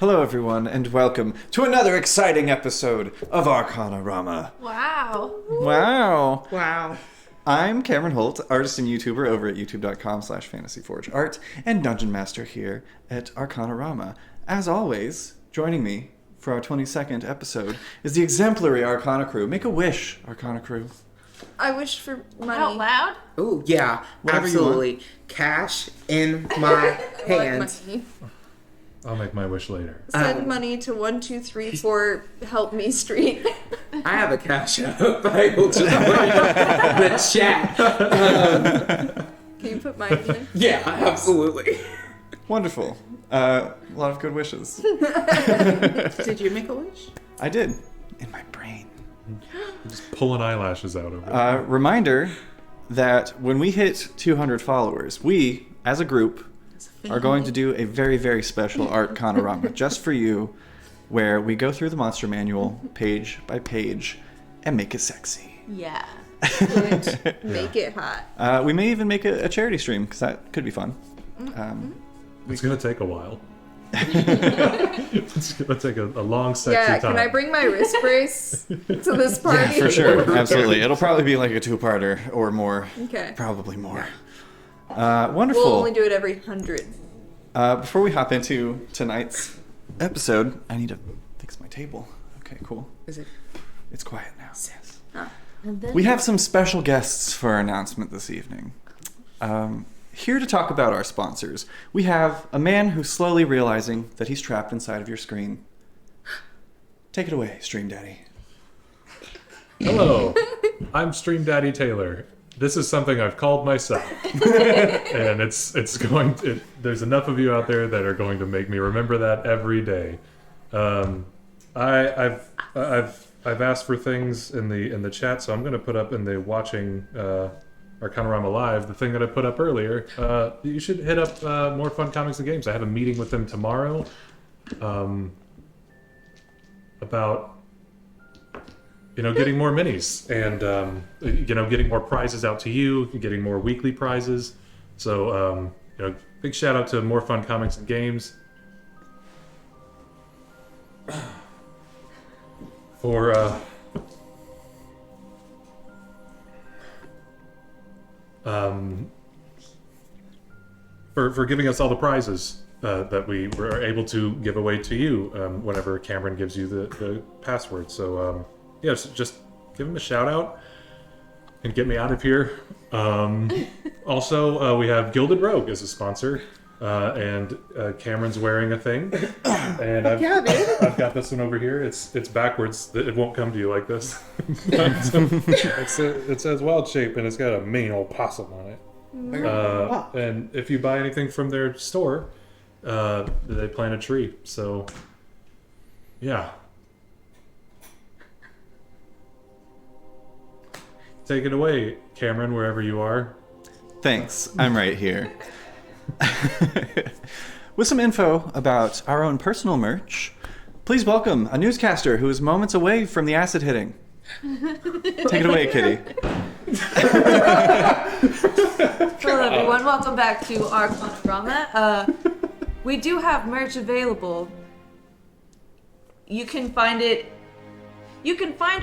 Hello, everyone, and welcome to another exciting episode of Arcanarama. Wow. Wow. Wow. I'm Cameron Holt, artist and YouTuber over at youtube.com/fantasyforgeart, and Dungeon Master here at Arcanarama. As always, joining me for our 22nd episode is the exemplary Arcana crew. Make a wish, Arcana crew. I wish for money. Out loud? Oh, yeah, Whatever you absolutely. Cash in my hands. Money. I'll make my wish later. Send money to 1234 Help Me Street. I have a cash app. I will just the chat. Can you put mine in there? Yeah, absolutely. Wonderful. A lot of good wishes. Did you make a wish? I did. In my brain. Just pulling eyelashes out of it. Reminder that when we hit 200 followers, we, as a group, are going to do a very, very special Arcanarama just for you, where we go through the monster manual page by page and make it sexy. Yeah. Make it hot. We may even make a charity stream, because that could be fun. It's going to take a while. It's going to take a long, sexy time. Can I bring my wrist brace to this party? Yeah, for sure. Absolutely. It'll probably be like a two-parter or more. Okay. Probably more. Wonderful. We'll only do it every 100. Before we hop into tonight's episode, I need to fix my table. Okay, cool. Is it? It's quiet now. Yes. We have some special guests for our announcement this evening. Here to talk about our sponsors, we have a man who's slowly realizing that he's trapped inside of your screen. Take it away, Stream Daddy. Hello, I'm Stream Daddy Taylor. This is something I've called myself, and there's enough of you out there that are going to make me remember that every day. I've asked for things in the chat, so I'm going to put up in the watching Arcanarama Live the thing that I put up earlier. You should hit up More Fun Comics and Games. I have a meeting with them tomorrow about getting more minis and getting more prizes out to you, getting more weekly prizes. So big shout out to More Fun Comics and Games for giving us all the prizes that we were able to give away to you whenever Cameron gives you the password. So just give him a shout out and get me out of here. Also, we have Gilded Rogue as a sponsor, and Cameron's wearing a thing, and I've got this one over here. It's backwards. It won't come to you like this. It says Wild Shape, and it's got a mean old possum on it. And if you buy anything from their store, they plant a tree. So, yeah. Take it away, Cameron, wherever you are. Thanks. I'm right here. With some info about our own personal merch, please welcome a newscaster who is moments away from the acid hitting. Take it away, Kitty. Hello, everyone. Welcome back to Arcanarama. We do have merch available. You can find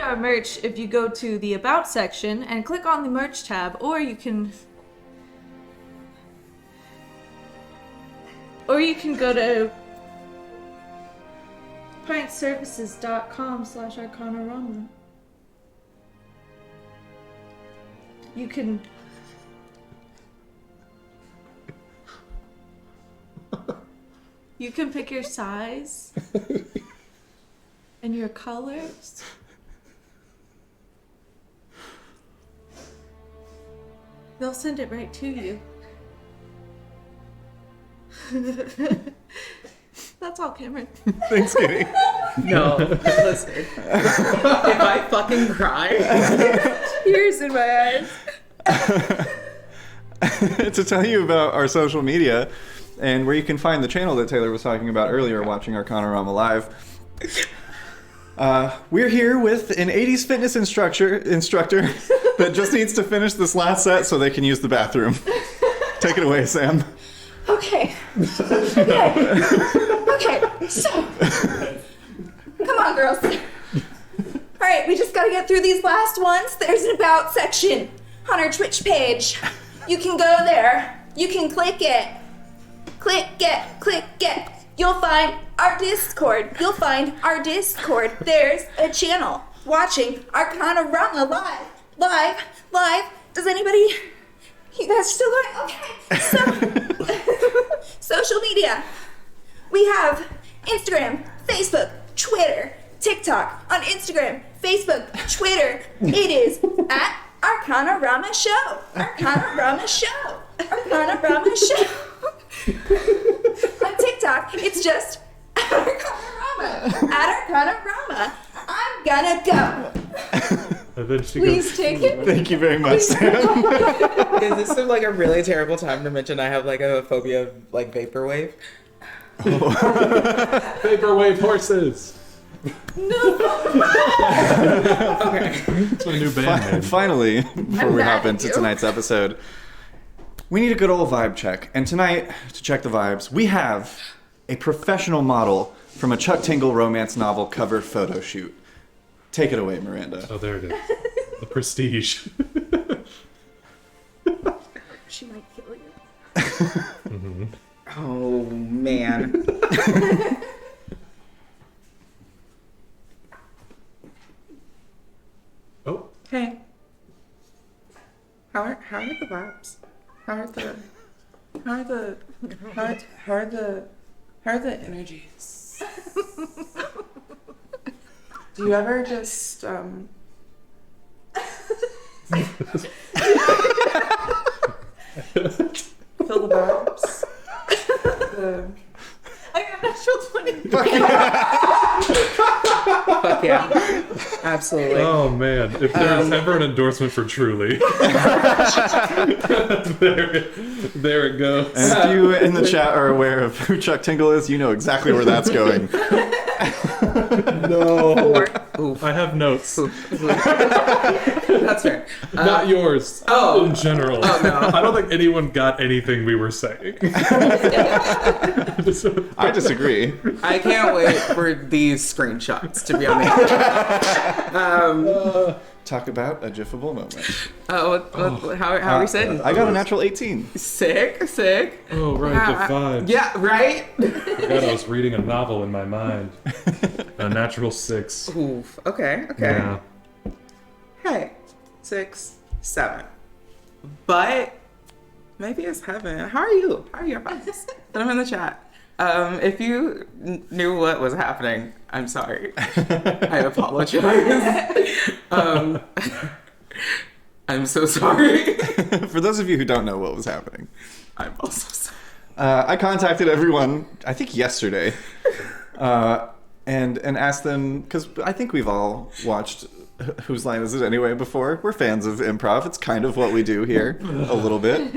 our merch if you go to the About section and click on the merch tab, or you can go to prankservices.com/Arcanarama. You can pick your size and your colors. They'll send it right to you. That's all, Cameron. Thanks, Kitty. No, listen. If I fucking cry, Tears in my eyes. To tell you about our social media and where you can find the channel that Taylor was talking about earlier, watching Arcanarama Live. We're here with an 80s fitness instructor that just needs to finish this last set so they can use the bathroom. Take it away, Sam. Okay. Okay. Okay, so come on, girls. All right, we just gotta get through these last ones. There's an about section on our Twitch page. You can go there. You can click it. Click it. You'll find our Discord. There's a channel watching Arcanarama live. Does anybody? You guys are still going? Okay. So, social media. We have Instagram, Facebook, Twitter, TikTok. On Instagram, Facebook, Twitter, it is at Arcanarama Show. On TikTok, it's just Arcanarama. I'm gonna go. And then she Please goes, take it. Thank you very much, Sam. Is this like a really terrible time to mention I have like a phobia of like vaporwave? Vaporwave horses. Okay. It's my new band name. Finally, before we mad hop at into you. tonight's episode, we need a good old vibe check. And tonight, to check the vibes, we have a professional model from a Chuck Tingle romance novel cover photo shoot. Take it away, Miranda. Oh, there it is. The prestige. She might kill you. Oh man. Oh, Hey. How are the vibes? How are the energies? Do you ever just feel the vibes? I got natural 20. Fuck yeah. Absolutely. oh man! If there's ever an endorsement for Truly, there it goes. And if you in the chat are aware of who Chuck Tingle is, you know exactly where that's going. No, I have notes, That's fair. not yours. oh. in general. Oh, no. I don't think anyone got anything we were saying. I disagree. I can't wait for these screenshots to be on the Talk about a jiffable moment. how are we sitting? I got a natural 18. Sick. Oh right, the vibes. Yeah, right? I forgot I was reading a novel in my mind. A natural 6. Oof. Okay. Yeah. Hey, 6, 7. But maybe it's heaven. How are you? How are your vibes? Put them in the chat. If you knew what was happening, I'm sorry. I apologize. I'm so sorry. For those of you who don't know what was happening, I'm also sorry. I contacted everyone, I think yesterday, and asked them, because I think we've all watched Whose Line Is It Anyway before. We're fans of improv. It's kind of what we do here, a little bit.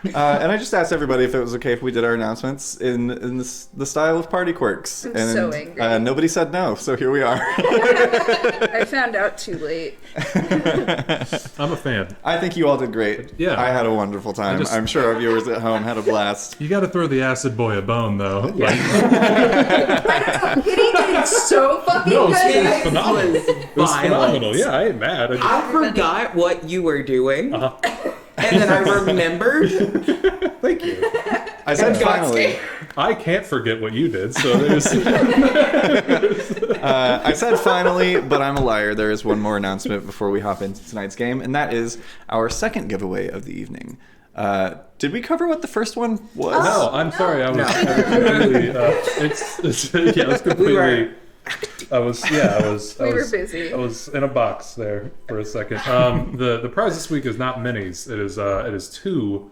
And I just asked everybody if it was okay if we did our announcements in the style of Party Quirks. I'm and so angry. Nobody said no, so here we are. I found out too late. I'm a fan. I think you all did great. Yeah. I had a wonderful time. I'm sure our viewers at home had a blast. You got to throw the acid boy a bone, though. Like, Kitty did so fucking no, good. it's phenomenal. It was Violence. phenomenal. Yeah, I ain't mad. I forgot what you were doing, Uh-huh. and then I remembered. Thank you. I said finally. I can't forget what you did, so there's. I said finally, but I'm a liar. There is one more announcement before we hop into tonight's game, and that is our second giveaway of the evening. Did we cover what the first one was? No, I'm sorry. I was completely. Yeah, I was completely. I was We were busy. I was in a box there for a second. The prize this week is not minis. It is 2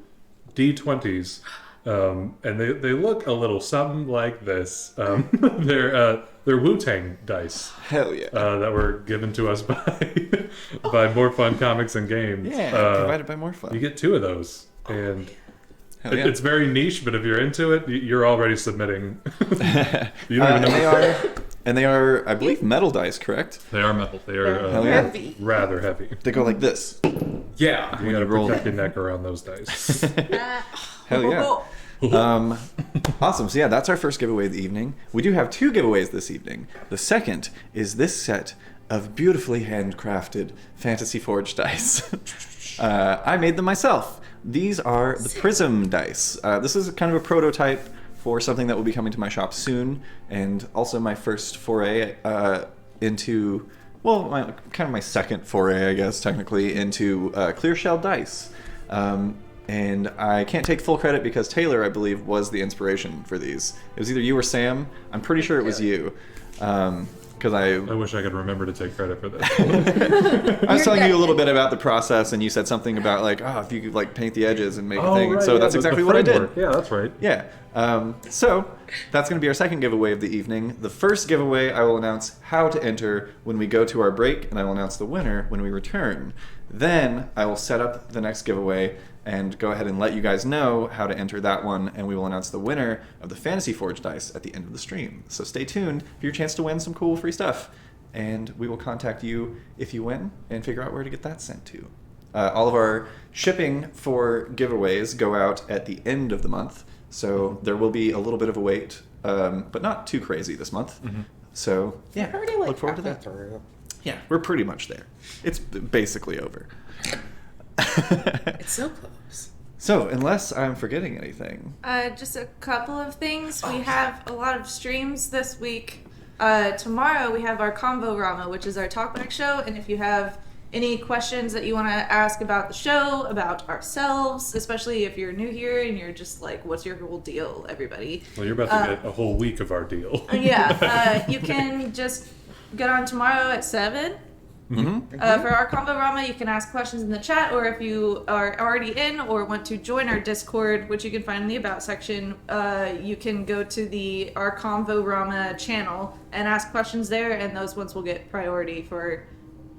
D20s, and they look a little something like this. They're WuTang Dice Hell yeah. that were given to us by More Fun Comics and Games. Yeah, provided by More Fun. You get 2 of those, and Hell yeah. it's very niche. But if you're into it, you're already submitting. You don't And even know. they are, I believe, metal dice, correct? They are metal. They are Hell yeah. Heavy. rather heavy. They go like this. Yeah. You When gotta you roll protect them. your neck around those dice. Hell yeah. Awesome. So yeah, that's our first giveaway of the evening. We do have 2 giveaways this evening. The second is this set of beautifully handcrafted Fantasy Forge dice. I made them myself. These are the Prism dice. This is kind of a prototype for something that will be coming to my shop soon, and also my first foray into, well, kind of my second foray, I guess, technically, into clear shell dice. And I can't take full credit because Taylor, I believe, was the inspiration for these. It was either you or Sam. I'm pretty sure it was you. Because I wish I could remember to take credit for this. I was telling you a little bit about the process, and you said something about like, oh, if you could like paint the edges and make a thing. Right, so that's exactly what I did. framework. Yeah, that's right. Yeah. So that's going to be our second giveaway of the evening. The first giveaway, I will announce how to enter when we go to our break, and I will announce the winner when we return. Then I will set up the next giveaway and go ahead and let you guys know how to enter that one, and we will announce the winner of the Fantasy Forge dice at the end of the stream. So stay tuned for your chance to win some cool free stuff, and we will contact you if you win and figure out where to get that sent to. All of our shipping for giveaways go out at the end of the month, so there will be a little bit of a wait, but not too crazy this month. So yeah, look forward to that. Yeah, we're pretty much there. It's basically over. It's so close. So, unless I'm forgetting anything. Just a couple of things. We have a lot of streams this week. Tomorrow we have our Convo-Rama, which is our talkback show. And if you have any questions that you want to ask about the show, about ourselves, especially if you're new here and you're just like, what's your whole deal, everybody? Well, you're about to get a whole week of our deal. You can just get on tomorrow at 7. For our Convo-Rama, you can ask questions in the chat, or if you are already in or want to join our Discord, which you can find in the About section, you can go to our Convo-Rama channel and ask questions there, and those ones will get priority for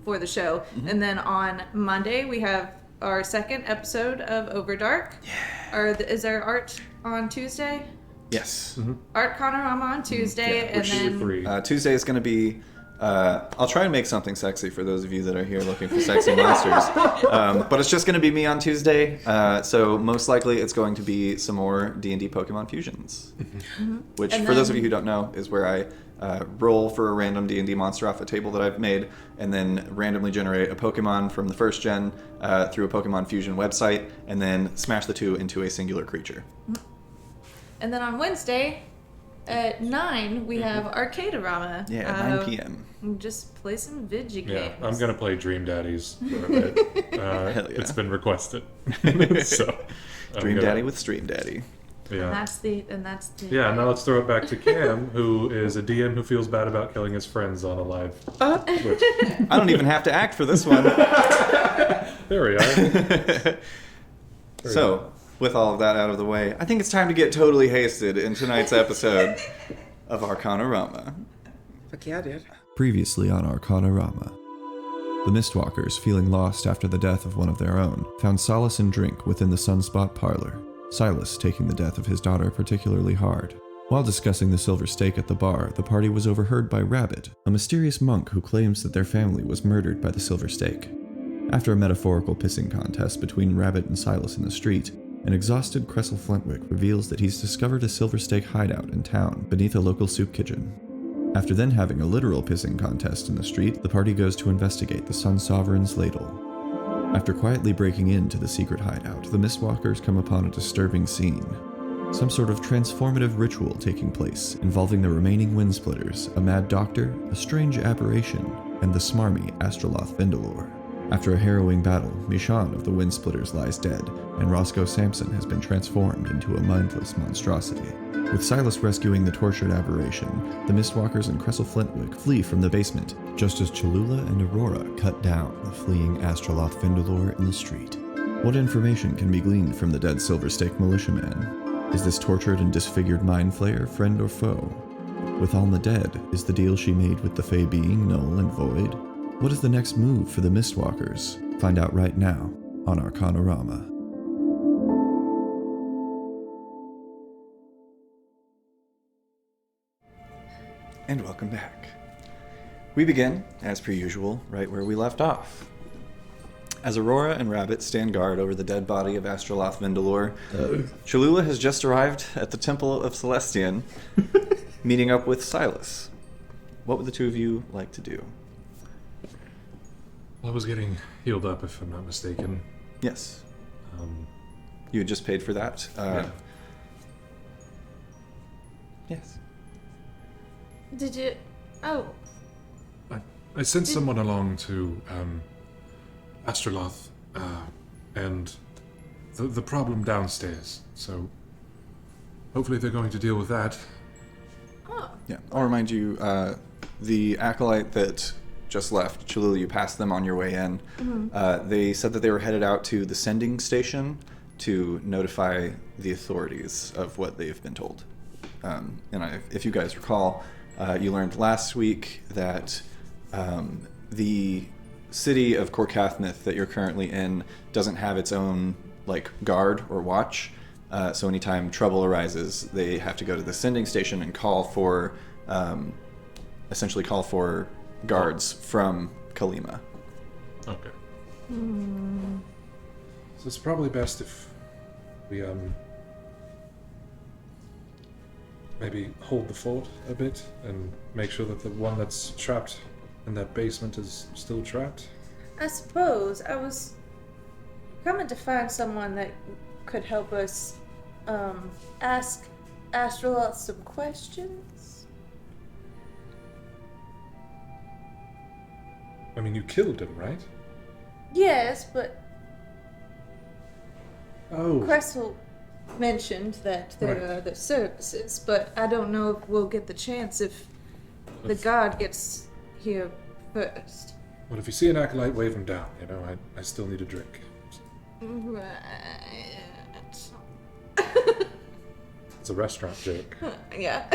the show. And then on Monday, we have our second episode of Overdark. Is there art on Tuesday? Yes. Art Kanorama on Tuesday, and then Tuesday is going to be... I'll try and make something sexy for those of you that are here looking for sexy monsters. But it's just going to be me on Tuesday. So most likely it's going to be some more D&D Pokemon fusions. Which, for those of you who don't know, is where I roll for a random D&D monster off a table that I've made, and then randomly generate a Pokemon from the first gen through a Pokemon Fusion website, and then smash the two into a singular creature. And then on Wednesday at 9, we have Arcanarama. Yeah, at 9 p.m. Just play some video Yeah, games. I'm gonna play Dream Daddies for a bit. Hell yeah. It's been requested. So, Dream Daddy with Stream Daddy. Yeah. And that's the Yeah, now let's throw it back to Cam, who is a DM who feels bad about killing his friends on a live. Twitch. I don't even have to act for this one. There we are. So, with all of that out of the way, I think it's time to get totally hasted in tonight's episode of Arcanarama. Fuck yeah, dude. Previously on Arcanarama. The Mistwalkers, feeling lost after the death of one of their own, found solace and drink within the Sunspot Parlor, Sylas taking the death of his daughter particularly hard. While discussing the silver stake at the bar, the party was overheard by Rabbit, a mysterious monk who claims that their family was murdered by the silver stake. After a metaphorical pissing contest between Rabbit and Sylas in the street, an exhausted Cressel Flintwick reveals that he's discovered a silver stake hideout in town beneath a local soup kitchen. After then having a literal pissing contest in the street, the party goes to investigate the Sun Sovereign's ladle. After quietly breaking into the secret hideout, the Mistwalkers come upon a disturbing scene. Some sort of transformative ritual taking place, involving the remaining Windsplitters, a mad doctor, a strange aberration, and the smarmy Astroloth Vindelor. After a harrowing battle, Michonne of the Windsplitters lies dead, and Roscoe Sampson has been transformed into a mindless monstrosity. With Sylas rescuing the tortured aberration, the Mistwalkers and Cressel Flintwick flee from the basement, just as Cholula and Aurora cut down the fleeing Astroloth Vindelor in the street. What information can be gleaned from the dead Silver Stake militiaman? Is this tortured and disfigured mind flayer friend or foe? With Alma dead, is the deal she made with the Fey being null and void? What is the next move for the Mistwalkers? Find out right now on Arcanarama. And welcome back. We begin, as per usual, right where we left off. As Aurora and Rabbit stand guard over the dead body of Astroloth Mindeloth, Cholula has just arrived at the Temple of Celestian, meeting up with Sylas. What would the two of you like to do? I was getting healed up, if I'm not mistaken. Yes. Um, You had just paid for that? yeah. Yes. Did you? Oh, I sent someone along to Astroloth and the problem downstairs. So hopefully they're going to deal with that. Yeah. I'll remind you, the acolyte that just left, Cholula, you passed them on your way in. They said that they were headed out to the sending station to notify the authorities of what they've been told. If you guys recall, you learned last week that the city of Korcathmyth that you're currently in doesn't have its own guard or watch. So anytime trouble arises, they have to go to the sending station and essentially call for guards from Kalima. Okay. So it's probably best if we maybe hold the fort a bit and make sure that the one that's trapped in that basement is still trapped. I suppose I was coming to find someone that could help us ask Astroloth some questions. I mean, you killed him, right? Yes, but Oh. Cressel mentioned that there Right. are other services, but I don't know if we'll get the chance if the guard gets here first. Well, if you see an acolyte, wave him down. You know, I still need a drink. Right. It's a restaurant joke. Yeah.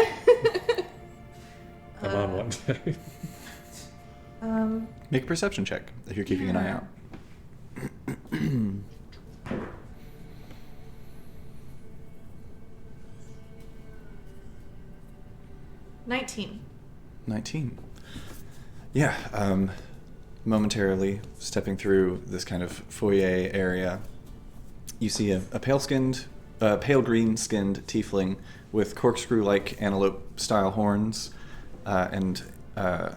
I'm on one day. Make a perception check if you're keeping an eye out. 19. 19. Yeah, momentarily stepping through this kind of foyer area, you see a pale green-skinned tiefling with corkscrew-like antelope-style horns and kind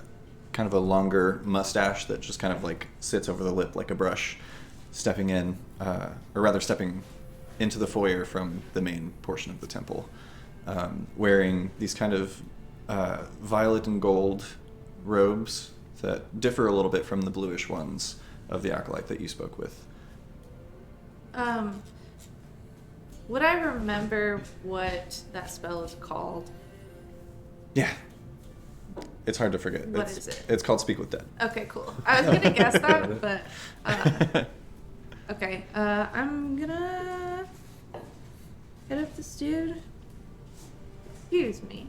of a longer mustache that just kind of sits over the lip like a brush, stepping into the foyer from the main portion of the temple, wearing these kind of violet and gold robes that differ a little bit from the bluish ones of the acolyte that you spoke with. Would I remember what that spell is called? Yeah. It's hard to forget. What is it? It's called Speak with Dead. Okay, cool. I was gonna guess that, but okay. I'm gonna hit up this dude. Excuse me.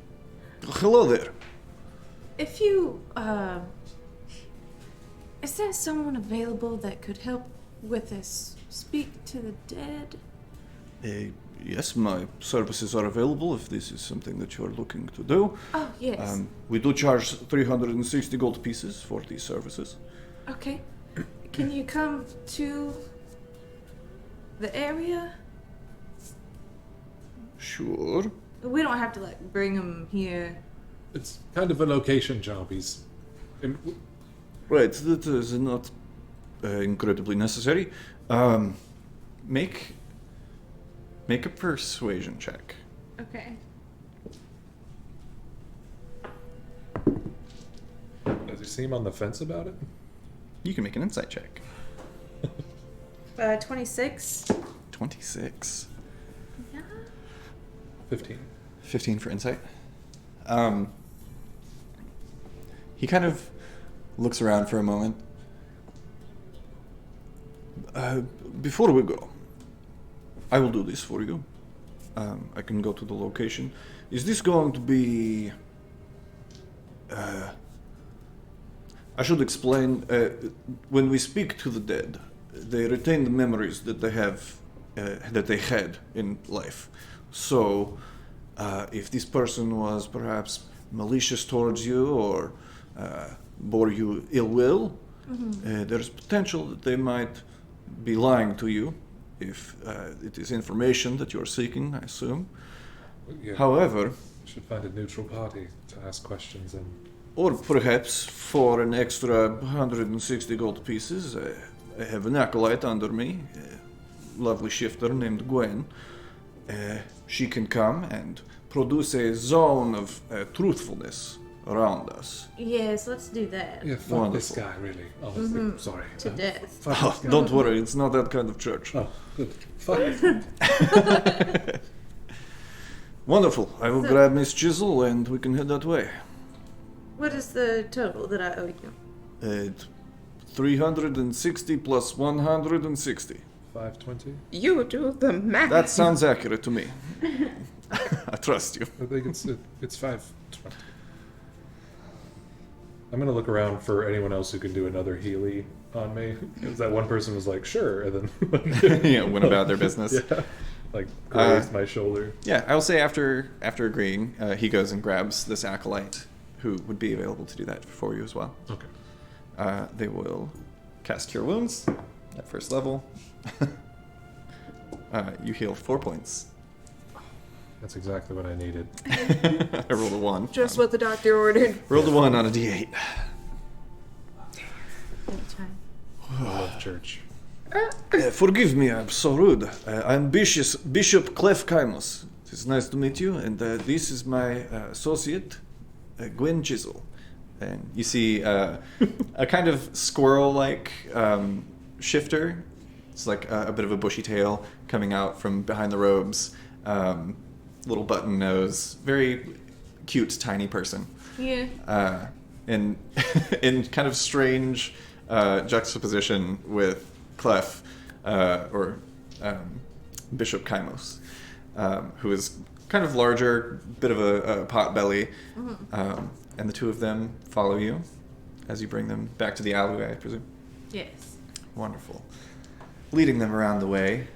Hello there. If you is there someone available that could help with this speak to the dead? Yes, my services are available if this is something that you're looking to do. Oh yes. We do charge 360 gold pieces for these services. Okay. Can you come to the area? Sure. We don't have to bring him here. It's kind of a location job. Right, that is not incredibly necessary. Make a persuasion check. Okay. Does he seem on the fence about it? You can make an insight check. 26. 26. Yeah. 15. 15 for insight. He kind of looks around for a moment. Before we go, I will do this for you. I can go to the location. Is this going to be... I should explain, when we speak to the dead, they retain the memories that they have, that they had in life. So, if this person was perhaps malicious towards you or bore you ill will, there's potential that they might be lying to you if it is information that you're seeking, I assume. Yeah, However, we should find a neutral party to ask questions and. or perhaps for an extra 160 gold pieces, I have an acolyte under me, a lovely shifter named Gwen. She can come and produce a zone of truthfulness around us. Yes, let's do that. Yeah, fuck this Wonderful. guy, really. Honestly, sorry. To death. Fuck Oh, this guy. don't worry, it's not that kind of church. Oh, good. Fuck it. Wonderful. I will grab Miss Chisel and we can head that way. What is the total that I owe you? 360 plus 160. 520? You do the math. That sounds accurate to me. I trust you. I think it's 520. I'm gonna look around for anyone else who can do another Healy on me. Because that one person was like, sure, and then Yeah, went about their business. yeah, like grazed my shoulder. Yeah, I will say after agreeing, he goes and grabs this acolyte who would be available to do that for you as well. Okay. They will cast Cure Wounds at first level. You heal 4 points. That's exactly what I needed. I rolled a 1. Just what the doctor ordered. Rolled a 1 on a d8. Anytime. I love church. Forgive me, I'm so rude. I'm Bishop Clef Kaimus. It's nice to meet you, and this is my associate, Gwen Chisel. And you see a kind of squirrel-like shifter. It's like a bit of a bushy tail coming out from behind the robes. Little button nose. Very cute, tiny person. Yeah. In in kind of strange juxtaposition with Clef, or Bishop Kaimos, who is kind of larger, bit of a pot belly, and the two of them follow you as you bring them back to the alleyway, I presume. Yes. Wonderful. Leading them around the way.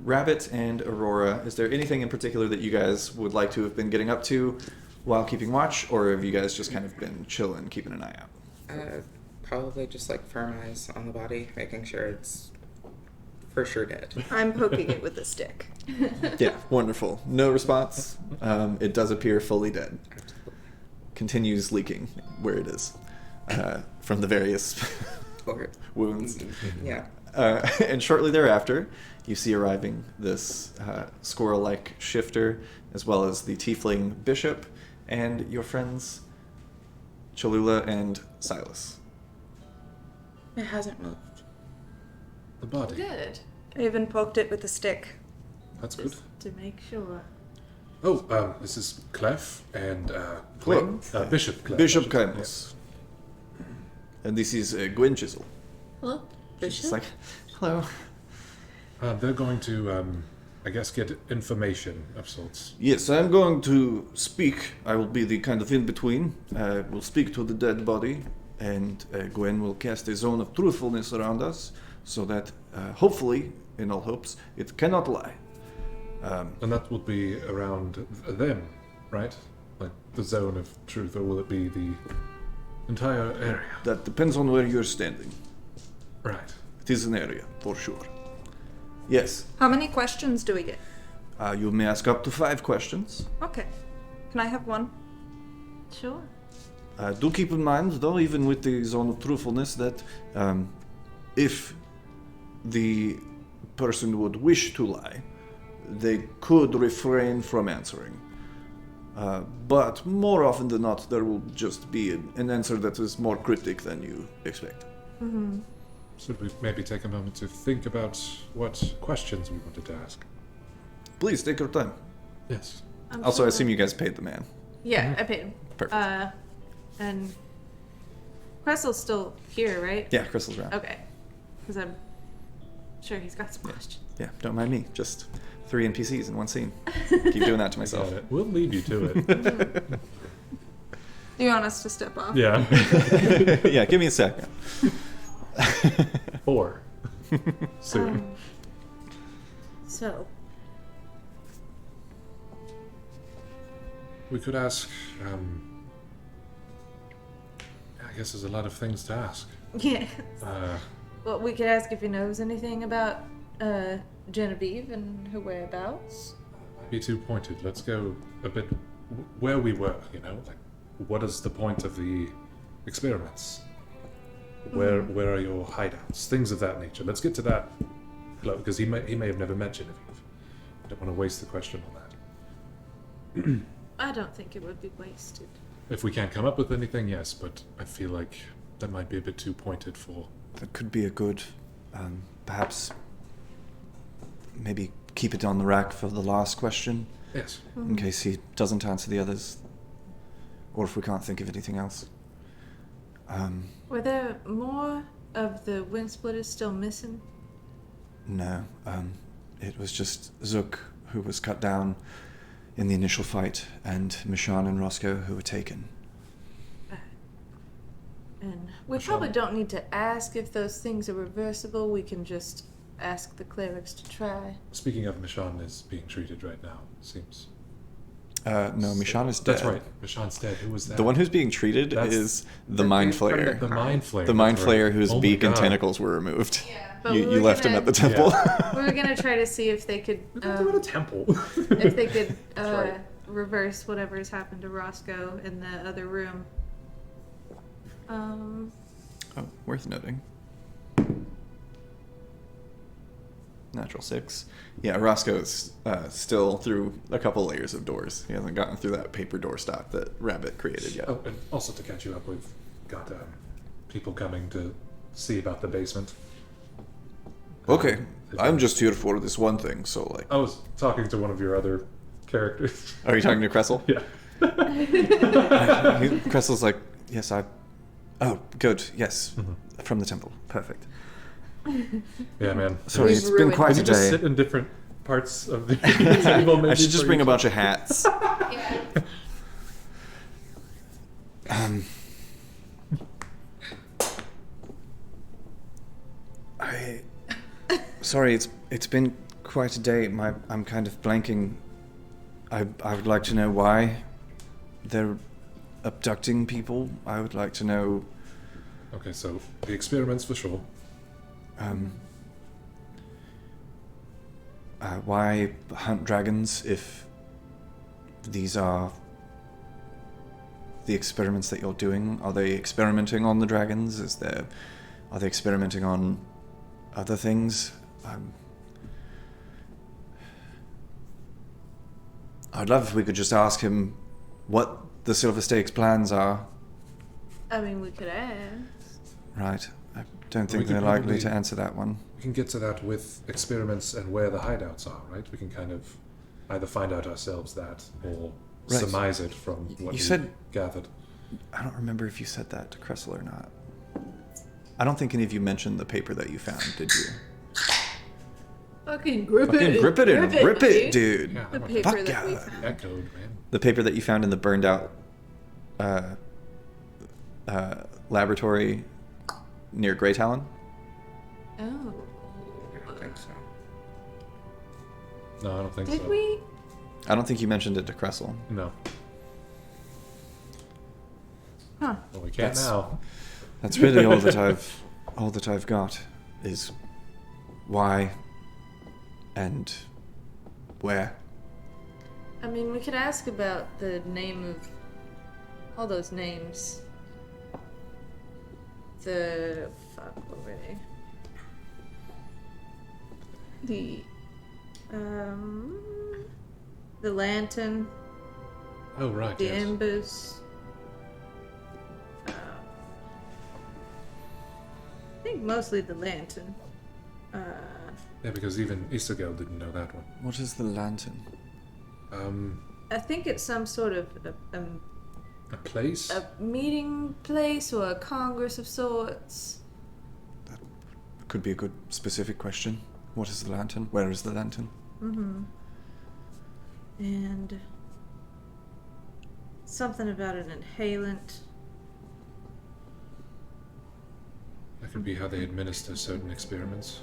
Rabbit and Aurora, is there anything in particular that you guys would like to have been getting up to while keeping watch, or have you guys just kind of been chilling, keeping an eye out? Probably just like firm eyes on the body, making sure it's for sure dead. I'm poking it with a stick. Yeah, wonderful. No response. It does appear fully dead. Absolutely. Continues leaking where it is from the various Or, wounds. yeah. And shortly thereafter, you see arriving this squirrel-like shifter, as well as the tiefling bishop, and your friends Cholula and Sylas. It hasn't moved. The body. Good. I even poked it with a stick. That's good. Just to make sure. Oh, this is Clef and Gwen. Bishop Clef. Bishop I should- Kaimus. And this is Gwen Chisel. Hello? She's just like, hello. They're going to, I guess, get information of sorts. Yes, I'm going to speak. I will be the kind of in-between. We'll speak to the dead body, and Gwen will cast a zone of truthfulness around us, so that, hopefully, in all hopes, it cannot lie. And that will be around them, right? Like the zone of truth, or will it be the entire area? That depends on where you're standing. Right. It is an area, for sure. Yes, How many questions do we get? you may ask up to 5 questions. Okay. Can I have one? Sure. Do keep in mind, though, even with the zone of truthfulness, that if the person would wish to lie, they could refrain from answering. But more often than not, there will just be an answer that is more cryptic than you expect. Should we maybe take a moment to think about what questions we wanted to ask? Please take your time. Yes. Also, I assume you guys paid the man. Yeah, I paid him. Perfect. And Cressel's still here, right? Yeah, Crystal's around. Okay. Because I'm sure he's got some questions. Yeah, don't mind me. Just 3 NPCs in one scene. Keep doing that to myself. Got it. We'll leave you to it. You want us to step off? Yeah. Yeah, give me a second. 4. Soon. So, We could ask, I guess there's a lot of things to ask. yeah. Well, we could ask if he knows anything about Genevieve and her whereabouts. Might be too pointed. Let's go a bit where we were, you know? Like, what is the point of the experiments? Where are your hideouts? Things of that nature. Let's get to that, because he may have never met Genevieve. I don't want to waste the question on that. I don't think it would be wasted. If we can't come up with anything, yes, but I feel like that might be a bit too pointed for... That could be a good, perhaps, maybe keep it on the rack for the last question, Yes. in case he doesn't answer the others, or if we can't think of anything else. Were there more of the wind splitters still missing? No, it was just Zook who was cut down in the initial fight, and Mishan and Roscoe who were taken. And we probably don't need to ask if those things are reversible. We can just ask the clerics to try. Speaking of, Mishan is being treated right now, seems. No, Mishan is dead. That's right. Mishan's dead. Who was that? The one who's being treated That's is the Mind Flayer. The Mind Flayer. The Mind that's right. Flayer whose Oh my beak and God. tentacles were removed. Yeah, but You left him at the temple. We were gonna try to see if they could, They're at a temple. if they could right. reverse whatever has happened to Roscoe in the other room. Oh, worth noting. Natural 6. Yeah, Roscoe's still through a couple layers of doors. He hasn't gotten through that paper doorstop that Rabbit created yet. Oh, and also to catch you up, we've got people coming to see about the basement. Okay, I'm just here for this one thing, so like... I was talking to one of your other characters. Are you talking to Cressel? Yeah. Cressel's like, yes, Oh, good, yes. From the temple. Perfect. Yeah, man. Sorry, We've it's been ruined- quite Can a you just day. sit in different parts of the table? I should just bring a bunch of hats. Sorry, it's been quite a day. I'm kind of blanking. I would like to know why they're abducting people. I would like to know Okay, so the experiments for sure. why hunt dragons if these are the experiments that you're doing. Are they experimenting on the dragons? Are they experimenting on other things? I'd love if we could just ask him what the Silver Stakes plans are. I mean, we could ask. Right. I don't think We could they're likely probably- to answer that one. We can get to that with experiments and where the hideouts are, right? We can kind of either find out ourselves that or Right. surmise it from what You we said- gathered. I don't remember if you said that to Cressel or not. I don't think any of you mentioned the paper that you found, did you? Fucking grip Fucking it. grip it and rip it, dude. Yeah, The that paper Fuck that we yeah. found. echoed, man. The paper that you found in the burned out laboratory near Grey Talon? Oh. I don't think so. No, I don't think Did so. we? I don't think you mentioned it to Cressel. No. Huh. Well, we can't That's- now. That's really all that I've got is why and where. I mean, we could ask about the name of all those names. What were they? The lantern, Oh, right, the yes. embers. I think mostly the lantern. Yeah, because even Isagel didn't know that one. What is the lantern? I think it's some sort of A place? a meeting place or a congress of sorts. Could be a good specific question. What is the lantern? Where is the lantern? Mm-hmm. And something about an inhalant. That could be how they administer certain experiments.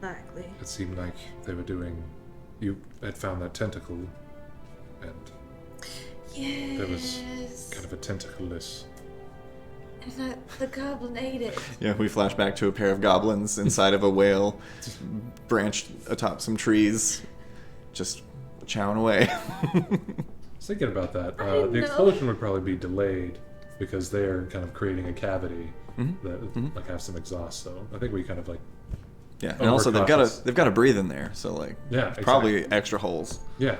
Likely. It seemed like they were doing... You had found that tentacle, and Yes. there was kind of a tentacleless The goblin ate it. Yeah, we flash back to a pair of goblins inside of a whale, branched atop some trees, just chowing away. I was thinking about that. I didn't The know. explosion would probably be delayed because they're kind of creating a cavity that like has some exhaust. So I think we kind of like Yeah, and also they've Overcautious. got to breathe in there, so like Yeah, probably extra holes. yeah.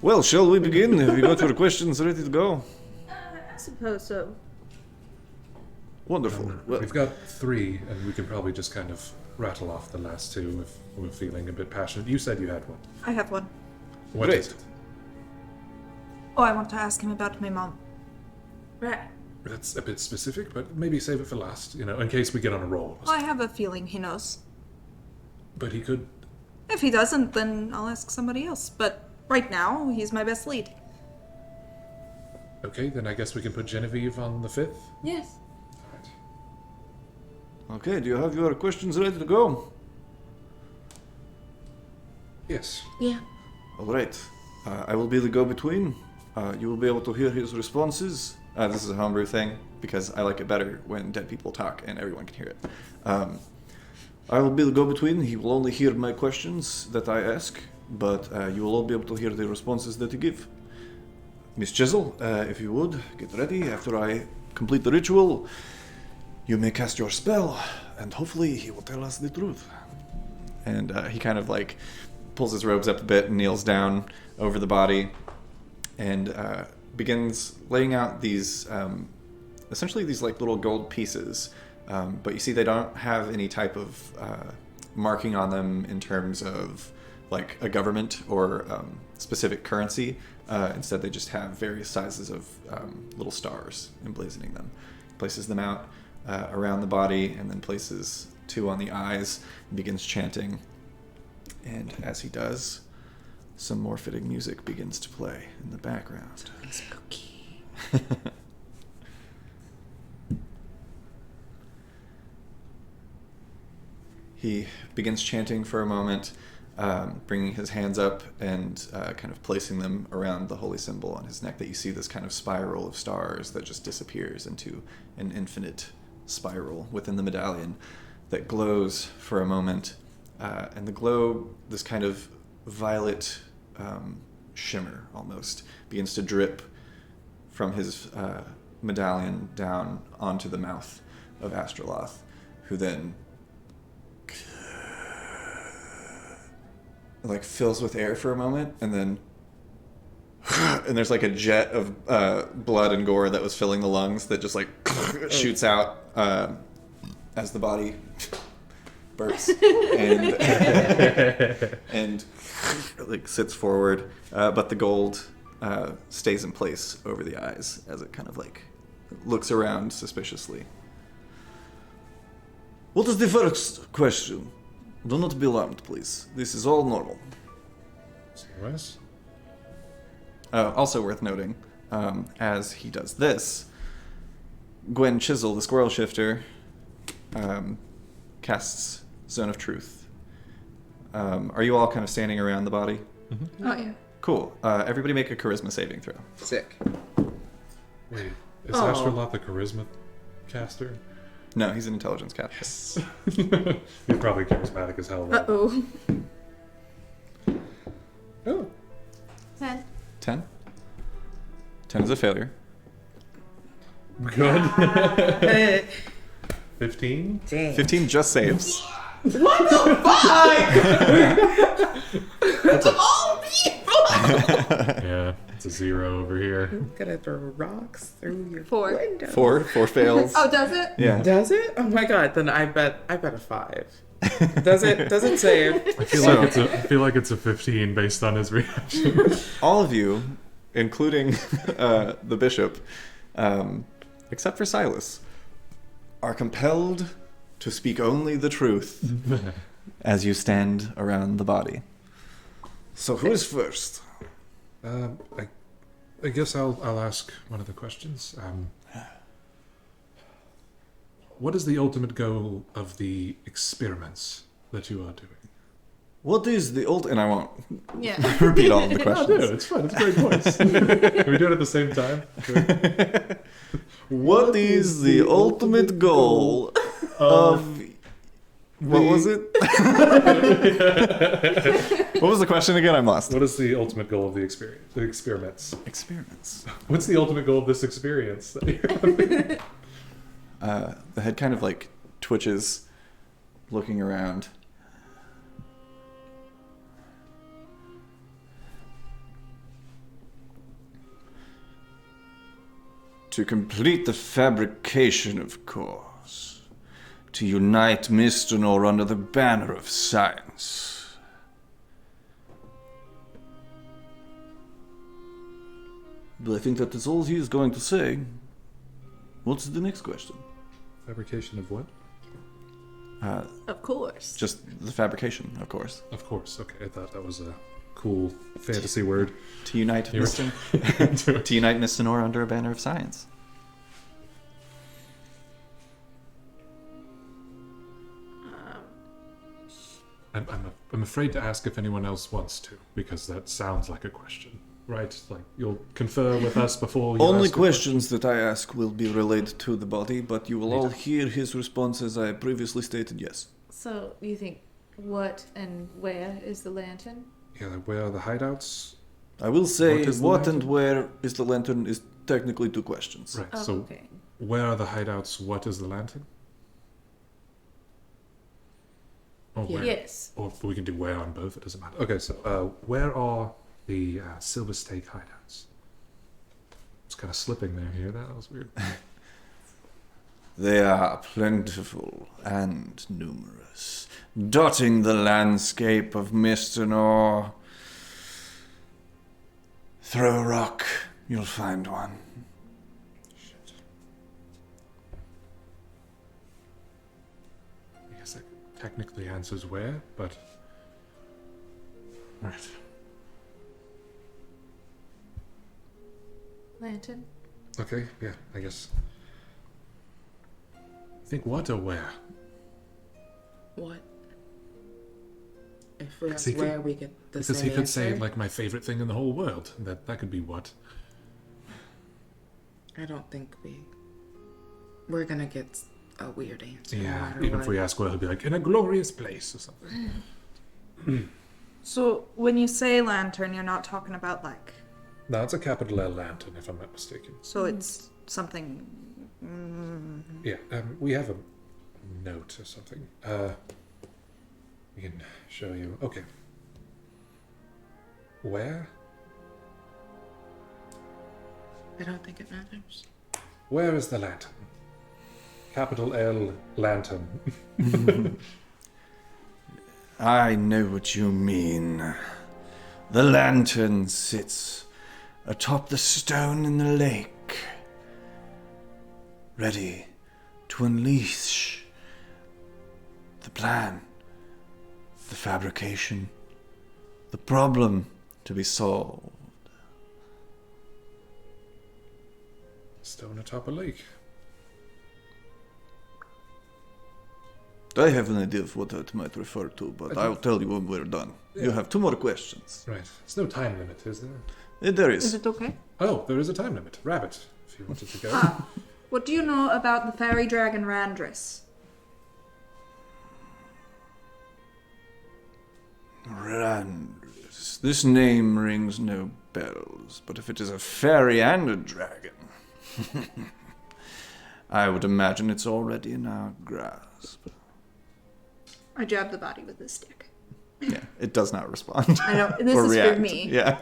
Well, shall we begin? Have you got your questions ready to go? I suppose so. Wonderful. Well, We've got 3, and we can probably just kind of rattle off the last 2 if we're feeling a bit passionate. You said you had one. I have one. What Great. is it? Oh, I want to ask him about my mom. Right. That's a bit specific, but maybe save it for last, in case we get on a roll. I have a feeling he knows. But he could. If he doesn't, then I'll ask somebody else. But right now, he's my best lead. Okay, then I guess we can put Genevieve on the 5th. Yes. okay, do you have your questions ready to go? Yes. Yeah. All right. I will be the go-between. You will be able to hear his responses. This is a homebrew thing because I like it better when dead people talk and everyone can hear it. I will be the go-between. He will only hear my questions that I ask, but you will all be able to hear the responses that you give. Miss Chisel, if you would, get ready. After I complete the ritual, you may cast your spell, and hopefully he will tell us the truth. And he kind of like pulls his robes up a bit and kneels down over the body and begins laying out these, essentially these like little gold pieces. But you see they don't have any type of marking on them in terms of like a government or specific currency. Instead, they just have various sizes of little stars emblazoning them. Places them out around the body and then places 2 on the eyes and begins chanting. And as he does, some more fitting music begins to play in the background. Spooky. He begins chanting for a moment, bringing his hands up and kind of placing them around the holy symbol on his neck, that you see this kind of spiral of stars that just disappears into an infinite spiral within the medallion that glows for a moment. And the glow, this kind of violet shimmer almost, begins to drip from his medallion down onto the mouth of Astroloth, who then like fills with air for a moment, and then and there's like a jet of blood and gore that was filling the lungs that just like shoots out as the body burps and like sits forward, but the gold stays in place over the eyes as it kind of like looks around suspiciously. What is the first question? Do not be alarmed, please. This is all normal. Yes. Also worth noting, as he does this, Gwen Chisel, the squirrel shifter, casts Zone of Truth. Are you all kind of standing around the body? Mm-hmm. Oh, yeah. Cool. Everybody make a charisma saving throw. Sick. Wait, is Astroloth a charisma caster? No, he's an intelligence caster. He's probably charismatic as hell. though. Uh-oh. Oh. 10. 10? 10 is a failure. Good. Hey, 15? dang. 15 just saves. What the fuck? Of all people! Yeah, it's a 0 over here. I'm gonna throw rocks through your 4. window. 4 fails. Oh, does it? Yeah. Does it? Oh my god, then I bet a 5. Does it save? I feel like it's a 15 based on his reaction. All of you, including the bishop, except for Sylas, are compelled to speak only the truth as you stand around the body. So who is first? I guess I'll ask one of the questions. What is the ultimate goal of the experiments that you are doing? What is the ult? And I won't Yeah. repeat all of the No, questions. dude, it's fun. It's a great voice. Can we do it at the same time? What is the ultimate goal of... What was it? What was the question again? I'm lost. What is the ultimate goal of the experience? The experiments. Experiments. What's the ultimate goal of this experience? The head kind of like twitches, looking around. To complete the fabrication, of course. To unite Misternor under the banner of science. But I think that is all he is going to say. What's the next question? Fabrication of what? Of course. Just the fabrication, of course. Of course. Okay, I thought that was a cool fantasy word. To unite You're- to unite Misternor under a banner of science. I'm afraid to ask if anyone else wants to, because that sounds like a question, right? Like you'll confer with us before you Only ask a questions that I ask will be relayed to the body, but you will all Anytime. hear his response as I previously stated, yes. So you think what and where is the lantern? Yeah, like where are the hideouts? I will say What is the what and lantern? where is the lantern is technically two questions. Right. Oh, so okay. where are the hideouts? What is the lantern? Or where? Yes. Or we can do where on both. It doesn't matter. Okay, so where are the Silver Stake hideouts? It's kind of slipping there. Hear that? That was weird. They are plentiful and numerous, dotting the landscape of Misternor. Throw a rock, you'll find one. Shit. I guess that technically answers where, but right. Lantern? Okay, yeah, I guess. Think what or where? What? If we Because ask he could- where, we get the Because same he could say answer. like my favorite thing in the whole world. That could be what. I don't think we're gonna get a weird answer. no Yeah, matter even if what. we ask where, he'll be like in a glorious place or something. So when you say lantern, you're not talking about like. No, it's a capital L lantern, if I'm not mistaken. So it's something. Yeah, we have a note or something. We can show you. Okay. Where? I don't think it matters. Where is the lantern? Capital L lantern. I know what you mean. The lantern sits atop the stone in the lake, ready to unleash the plan, the fabrication, the problem to be solved. Stone atop a lake. I have an idea of what that might refer to, but I'll tell you when we're done. You Yeah. have two more questions. Right. There's no time limit, is there? There Is is. it okay? Oh, there is a time limit. Rabbit, if you wanted to go. What do you know about the fairy dragon Randris? Randris. This name rings no bells, but if it is a fairy and a dragon, I would imagine it's already in our grasp. I jabbed the body with this stick. Yeah, it does not respond. I know this or is react. for me. Yeah.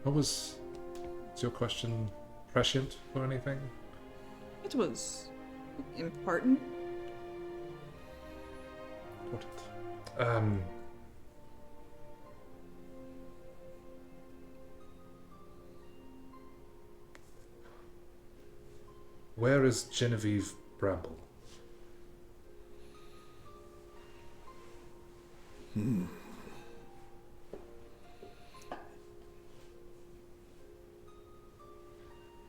What was your question? Prescient or anything? It was important. Important. Where is Genevieve Bramble?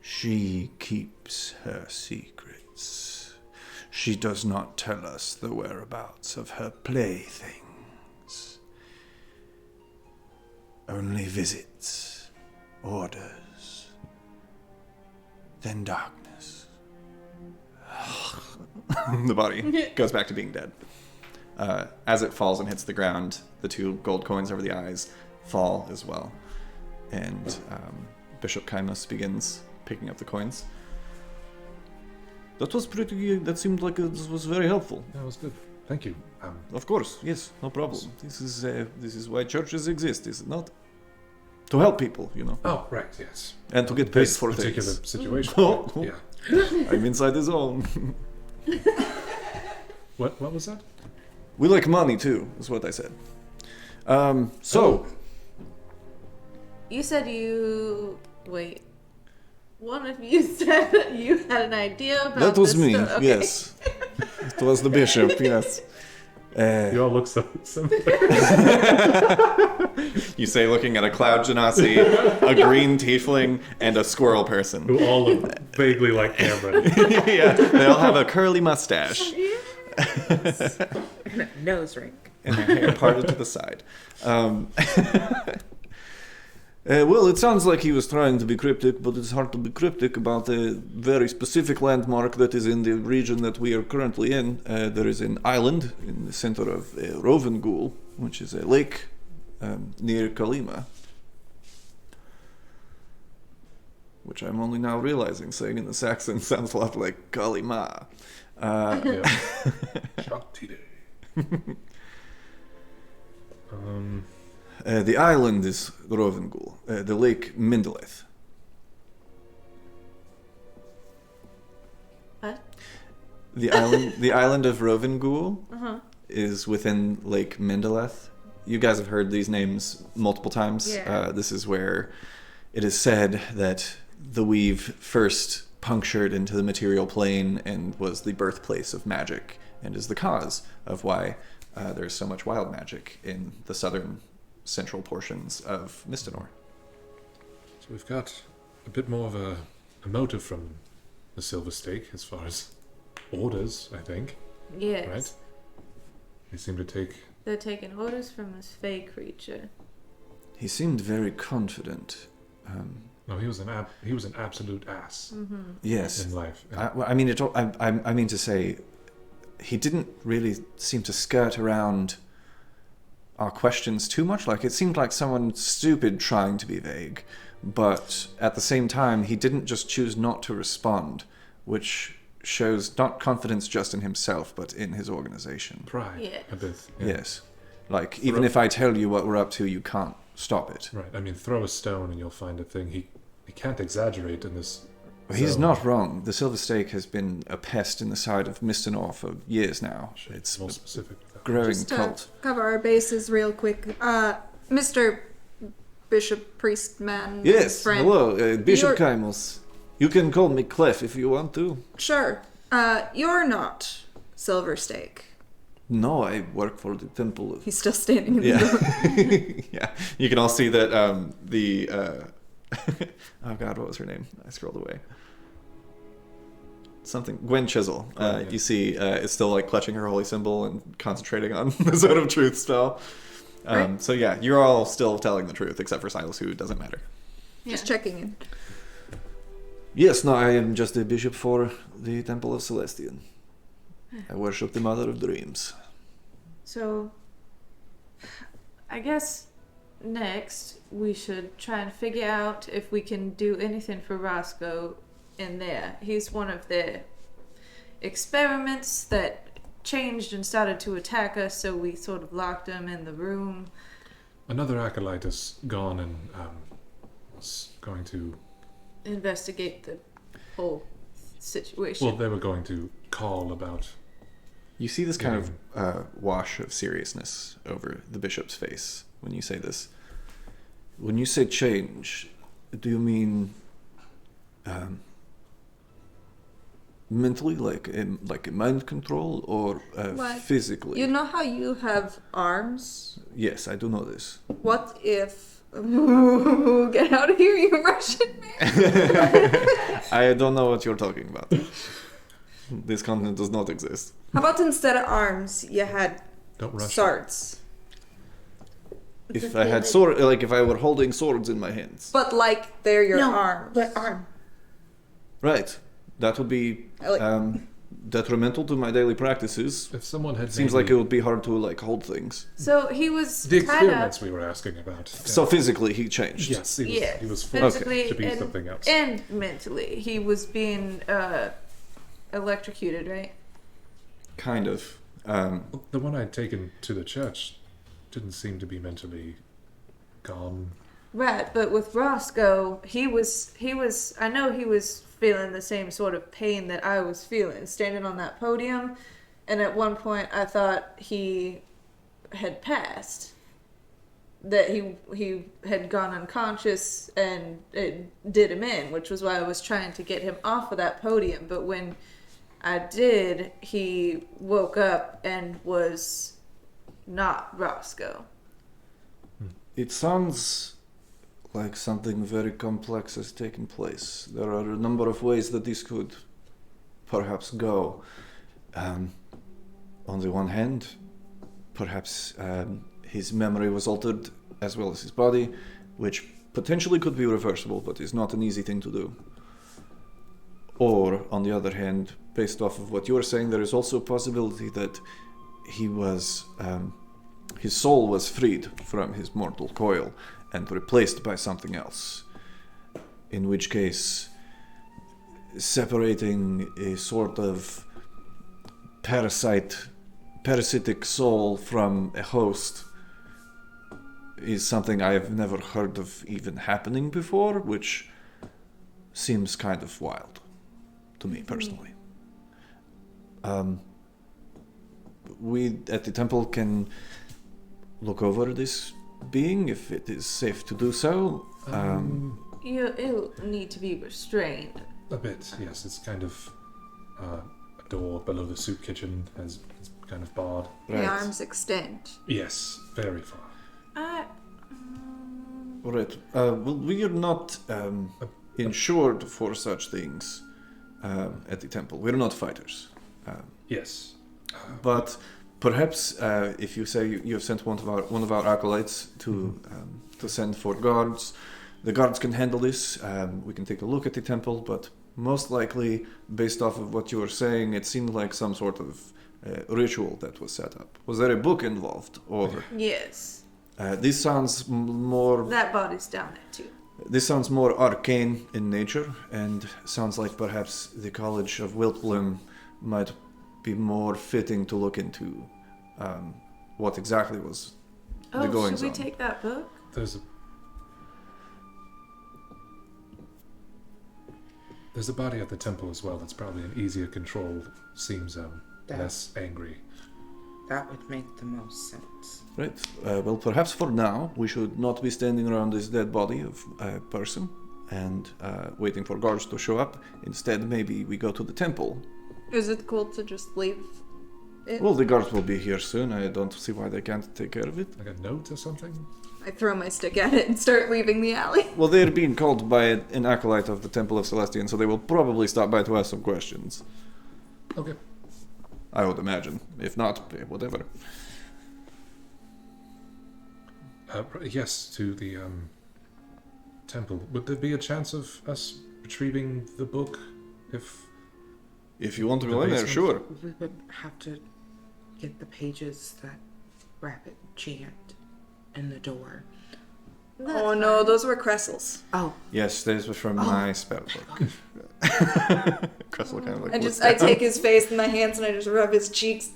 She keeps her secrets. She does not tell us the whereabouts of her playthings. Only visits, orders, then darkness. The body goes back to being dead. As it falls and hits the ground, the 2 gold coins over the eyes fall as well. And Bishop Kaimus begins picking up the coins. That was pretty. That seemed like it was very helpful. That was good. Thank you. Of course, yes, no problem. This is why churches exist, is it not? To help people, you know. Oh, right, yes. And to get paid This for particular things. situation. Oh. Yeah. I'm inside the zone. What was that? We like money too, is what I said. So You said wait. One of you said that you had an idea about that was this me. stuff. Okay. Yes, it was the bishop. Yes. You all look so similar. You say, looking at a cloud genasi, a green tiefling, and a squirrel person. Who all look vaguely like Cameron. Yeah, they all have a curly mustache Nose ring. and their hair parted to the side. Well, it sounds like he was trying to be cryptic, but it's hard to be cryptic about a very specific landmark that is in the region that we are currently in. There is an island in the center of Rovengul, which is a lake near Kalima. Which I'm only now realizing, saying in the Saxon sounds a lot like Kalima. Shakti. The island is Rovengul, the lake Mindeloth. What? The island of Rovengul is within Lake Mindeloth. You guys have heard these names multiple times. Yeah. This is where it is said that the weave first punctured into the material plane and was the birthplace of magic, and is the cause of why there's so much wild magic in the southern central portions of Mistinor. So we've got a bit more of a motive from the Silver Stake as far as orders, I think. Yes. Right? They seem to take... They're taking orders from this fey creature. He seemed very confident. No, he was an absolute ass Yes. in life. I mean to say, he didn't really seem to skirt around our questions too much. Like, it seemed like someone stupid trying to be vague, but at the same time, he didn't just choose not to respond, which shows not confidence just in himself, but in his organization. Pride, Yeah. a bit. Yeah. Yes. Like, even if I tell you what we're up to, you can't stop it. Right. I mean, throw a stone and you'll find a thing. He can't exaggerate in this. He's zone. not wrong. The Silver Stake has been a pest in the side of Mistinor for years now. It's more a specific. growing Just to cult. cover our bases real quick. Mr. Bishop Priest Man. Yes, friend. hello, Bishop You're- Kaimos. You can call me Clef if you want to. Sure. You're not Silver Stake. No, I work for the Temple of... He's still standing in the door. Yeah. Yeah. You can all see that oh god, what was her name? I scrolled away. Something... Gwen Chisel. Yeah. You see it's still like clutching her holy symbol and concentrating on the Zone of Truth spell. Right. So yeah, you're all still telling the truth, except for Sylas, who doesn't matter. Just checking in. Yes, no, I am just a bishop for the Temple of Celestian. I worship the Mother of Dreams. So, I guess next we should try and figure out if we can do anything for Roscoe in there. He's one of the experiments that changed and started to attack us, so we sort of locked him in the room. Another acolyte is gone and was going to. Investigate the whole situation. Well, they were going to call about. You see this kind of wash of seriousness over the bishop's face when you say this. When you say change, do you mean mentally, like a mind control, or Like, physically? You know how you have arms? Yes, I do know this. What if... Ooh, get out of here, you Russian man. I don't know what you're talking about. This continent does not exist. How about instead of arms, you had Don't rush. swords? If I had sword, like if I were holding swords in my hands, But like they're your No, arms. but arm. right? That would be Like- detrimental to my daily practices. If someone had Seems like it would be hard to like hold things. So he was the kind of experiments we were asking about. So physically, he changed. yes, he was, yeah, he was forced physically to be and, something else. and mentally. He was being electrocuted, right? Kind of. The one I'd taken to the church didn't seem to be mentally gone. Right, but with Roscoe, he was I know he was feeling the same sort of pain that I was feeling, standing on that podium, and at one point I thought he had passed. That he had gone unconscious and it did him in, which was why I was trying to get him off of that podium, but when I did, he woke up and was not Roscoe. It sounds like something very complex has taken place. There are a number of ways that this could perhaps go. On the one hand, perhaps his memory was altered as well as his body, which potentially could be reversible, but is not an easy thing to do. Or, on the other hand, based off of what you were saying, there is also a possibility that he was, his soul was freed from his mortal coil and replaced by something else. In which case, separating a sort of parasitic soul from a host is something I have never heard of even happening before, which seems kind of wild to me personally. We at the temple can look over this being if it is safe to do so. It'll need to be restrained. A bit, yes. It's kind of a door below the soup kitchen is kind of barred. The arms extend. Yes, very far. Right. Well, we are not insured for such things at the temple. We're not fighters. Yes. But perhaps if you say you have sent one of our acolytes to send for guards, the guards can handle this. We can take a look at the temple, but most likely, based off of what you were saying, it seemed like some sort of ritual that was set up. Was there a book involved, or Yes. this sounds more? That body's down there too. This sounds more arcane in nature, and sounds like perhaps the College of Wiltbloom might be more fitting to look into what exactly was the Oh, goings should we on. take that book? There's a body at the temple as well that's probably an easier control. Seems less angry. That would make the most sense. Right. Well, perhaps for now, we should not be standing around this dead body of a person and waiting for guards to show up. Instead, maybe we go to the temple. Is it cool to just leave it? Well, the guards will be here soon. I don't see why they can't take care of it. Like a note or something? I throw my stick at it and start leaving the alley. Well, they're being called by an acolyte of the Temple of Celestian, so they will probably stop by to ask some questions. Okay. I would imagine. If not, whatever. Yes, to the temple. Would there be a chance of us retrieving the book If you want to The go in there, basement? sure. We would have to get the pages that Rabbit chant in the door. Oh no, those were Cressels. Oh, Yes, this was from my spell book. Cressel kind of like. I take his face in my hands and I just rub his cheeks.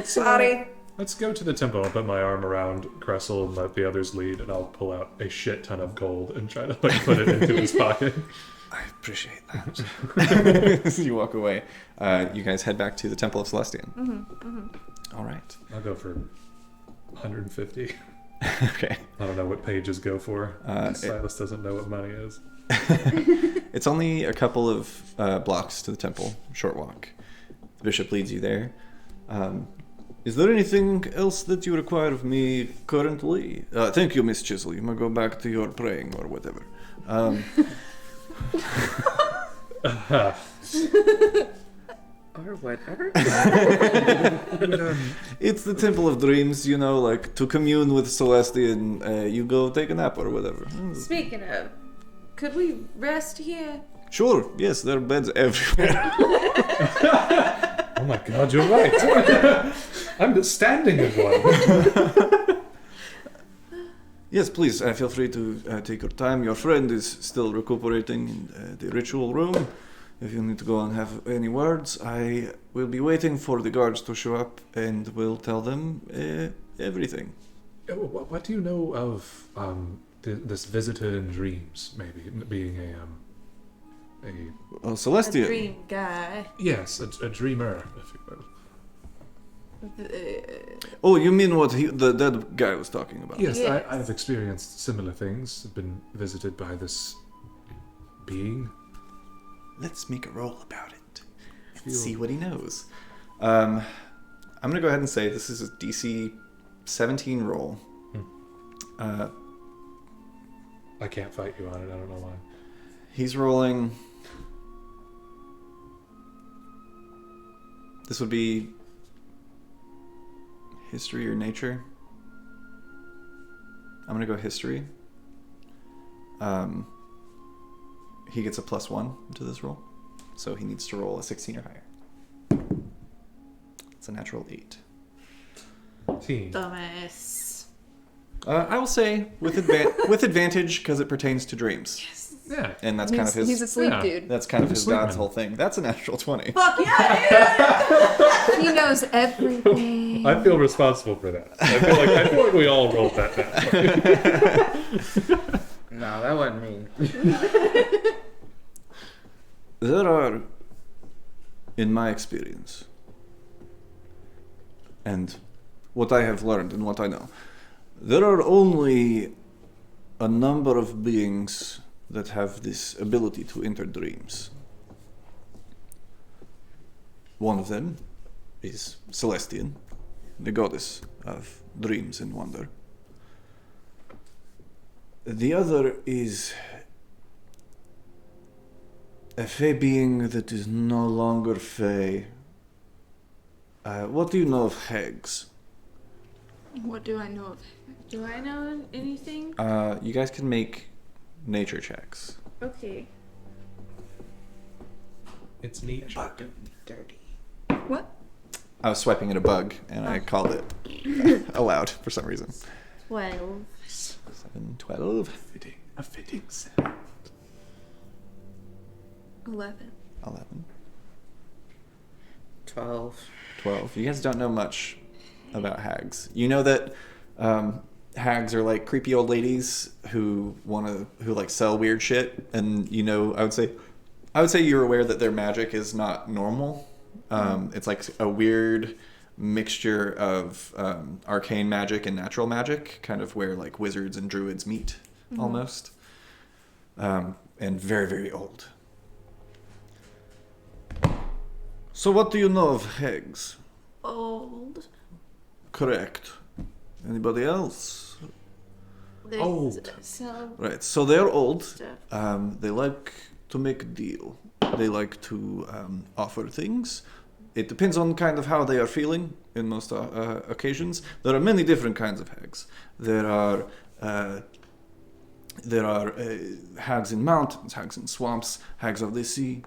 Sorry. Let's go to the temple. I'll put my arm around Cressel and let the others lead, and I'll pull out a shit ton of gold and try to put it into his pocket. I appreciate that. As you walk away, you guys head back to the Temple of Celestian. All right. I'll go for 150. Okay. I don't know what pages go for. it- Sylas doesn't know what money is. It's only a couple of blocks to the temple, short walk. The bishop leads you there. Is there anything else that you require of me currently? Thank you, Miss Chisel. You may go back to your praying or whatever. Or whatever. It's the Temple of Dreams, you know, like to commune with Celestian, you go take a nap or whatever. Speaking of, could we rest here? Sure, yes, there are beds everywhere. Oh my god, you're right. I'm standing in one. Yes, please, feel free to take your time. Your friend is still recuperating in the ritual room. If you need to go and have any words, I will be waiting for the guards to show up and will tell them everything. What do you know of this visitor in dreams? Maybe being Oh, Celestian. Dream guy. yes, a dreamer, if you will. Oh, you mean what the dead guy was talking about? Yes, Yes. I've experienced similar things. I've been visited by this being. Let's make a roll about it and Feel- see what he knows. I'm gonna go ahead and say this is a DC 17 roll. I can't fight you on it. I don't know why. He's rolling. This would be history or nature. I'm gonna go history. He gets a +1 to this roll, so he needs to roll a 16 or higher. It's a natural 8. Team. Dumbass. I will say with advantage because it pertains to dreams, Yeah. and that's kind of his. He's a sleep Yeah. dude. That's kind of his Sleeping. god's whole thing. That's a natural 20. Fuck yeah, He knows everything. I feel responsible for that. I feel like we all rolled that down. No, that wasn't me. There are, in my experience, and what I have learned and what I know, there are only a number of beings that have this ability to enter dreams. One of them is Celestian, the goddess of dreams and wonder. The other is a Fey being that is no longer Fey. What do you know of hags? What do I know of? Do I know anything? You guys can make nature checks. Okay. It's neat. Dirty. What? I was swiping at a bug and I called it aloud for some reason. 12. 7, 12, A fitting sound. 11. 11, 12. 12. You guys don't know much about hags. You know that hags are like creepy old ladies who like sell weird shit, and you know, I would say you're aware that their magic is not normal. It's like a weird mixture of arcane magic and natural magic, kind of where like wizards and druids meet almost, and very, very old. So what do you know of hags? Old. Correct. Anybody else? There's Old. So, Right, so they're old. stuff. They like to make a deal. They like to offer things. It depends on kind of how they are feeling in most occasions. There are many different kinds of hags. There are hags in mountains, hags in swamps, hags of the sea.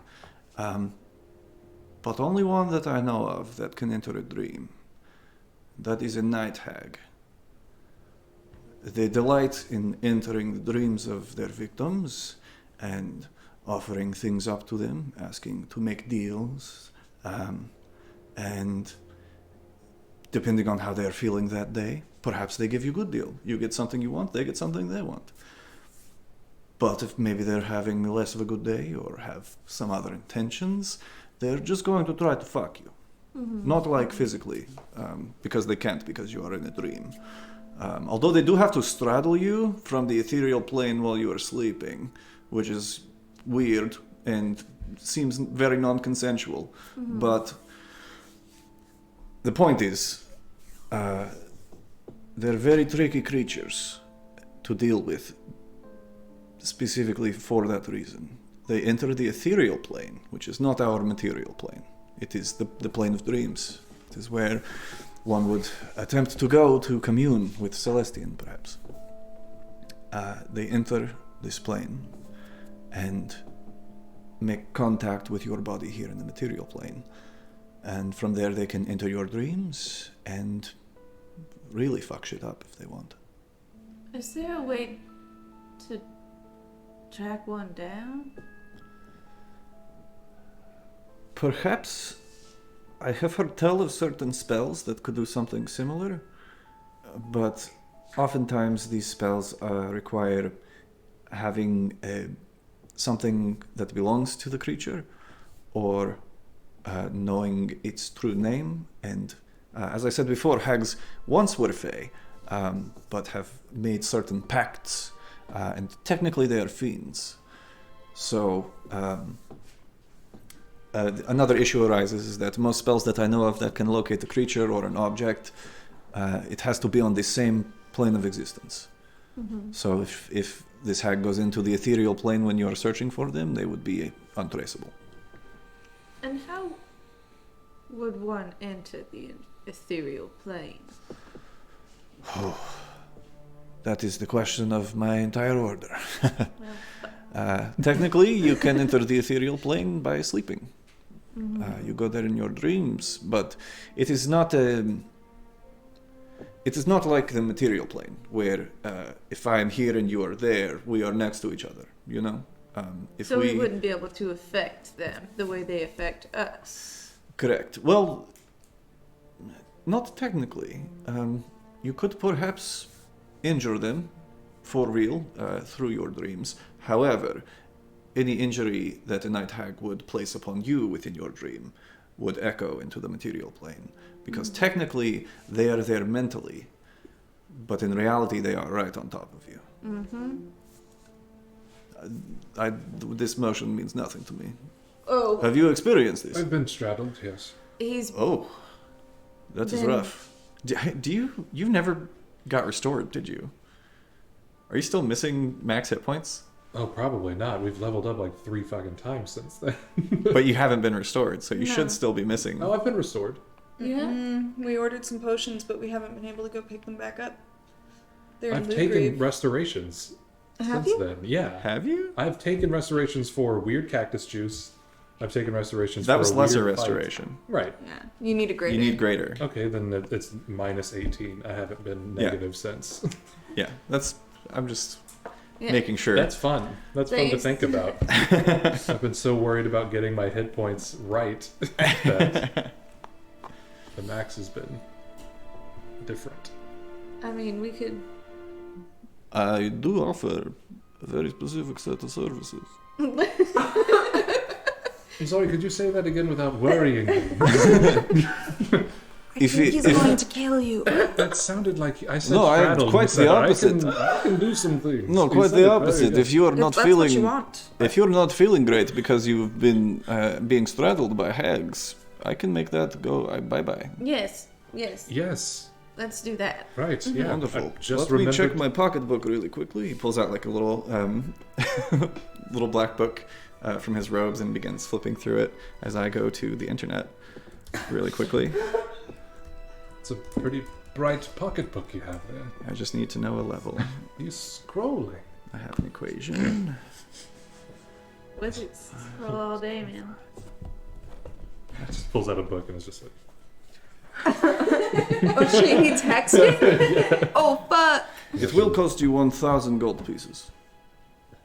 But only one that I know of that can enter a dream. That is a night hag. They delight in entering the dreams of their victims and offering things up to them, asking to make deals, and depending on how they're feeling that day, perhaps they give you a good deal. You get something you want, they get something they want. But if maybe they're having less of a good day or have some other intentions, they're just going to try to fuck you. Not like physically, because they can't, because you are in a dream. Although they do have to straddle you from the ethereal plane while you are sleeping, which is weird and seems very non-consensual. But the point is, they're very tricky creatures to deal with, specifically for that reason. They enter the ethereal plane, which is not our material plane. It is the plane of dreams. It is where one would attempt to go to commune with Celestian, perhaps. They enter this plane and make contact with your body here in the material plane. And from there they can enter your dreams and really fuck shit up if they want. Is there a way to track one down? Perhaps I have heard tell of certain spells that could do something similar, but oftentimes these spells require having something that belongs to the creature, or knowing its true name. And as I said before, hags once were fae, but have made certain pacts, and technically they are fiends. So another issue arises is that most spells that I know of that can locate a creature or an object, it has to be on the same plane of existence. Mm-hmm. So if this hag goes into the ethereal plane when you are searching for them, they would be untraceable. And how would one enter the ethereal plane? That is the question of my entire order. Technically, you can enter the ethereal plane by sleeping. Mm-hmm. You go there in your dreams, but it is not like the material plane, where if I am here and you are there, we are next to each other, you know? So we wouldn't be able to affect them the way they affect us. Correct. Well, not technically. You could perhaps injure them for real through your dreams. However, any injury that a night hag would place upon you within your dream would echo into the material plane. Because technically, they are there mentally, but in reality, they are right on top of you. Mm-hmm. This motion means nothing to me. Oh. Have you experienced this? I've been straddled, yes. Oh, that is rough. You never got restored, did you? Are you still missing max hit points? Oh, probably not. We've leveled up like 3 fucking times since then. But you haven't been restored, so you should still be missing. Oh, I've been restored. Yeah. We ordered some potions, but we haven't been able to go pick them back up. They're I've in the taken grave. restorations Have since you? then. Yeah. Have you? I've taken restorations for weird cactus juice. I've taken restorations That for was a lesser weird fight. restoration. Right. Yeah, you need a greater. You need greater. Okay, then it's minus 18. I haven't been negative since. Yeah, I'm just Yeah. making sure. That's fun. That's fun to Thanks. think about. I've been so worried about getting my hit points right that the max has been different. I mean, we could. I do offer a very specific set of services. I'm sorry, could you say that again without worrying me? I think he's going to kill you. That sounded like I said No, straddled. quite You said, the opposite. I can do some things. No, You quite said the it opposite. very If you are not That's what you feeling, want. if you're not feeling great because you've been being straddled by hags, I can make that go bye bye. Yes. Yes, Let's do that. right, yeah. Wonderful. I just Let me remembered. check my pocketbook really quickly. He pulls out like a little little black book from his robes and begins flipping through it as I go to the internet really quickly. It's a pretty bright pocketbook you have there. I just need to know a level. He's scrolling. I have an equation. Wizards scroll all day, man. Just pulls out a book and is just like, Oh shit, he texted? Oh fuck. It will cost you 1,000 gold pieces.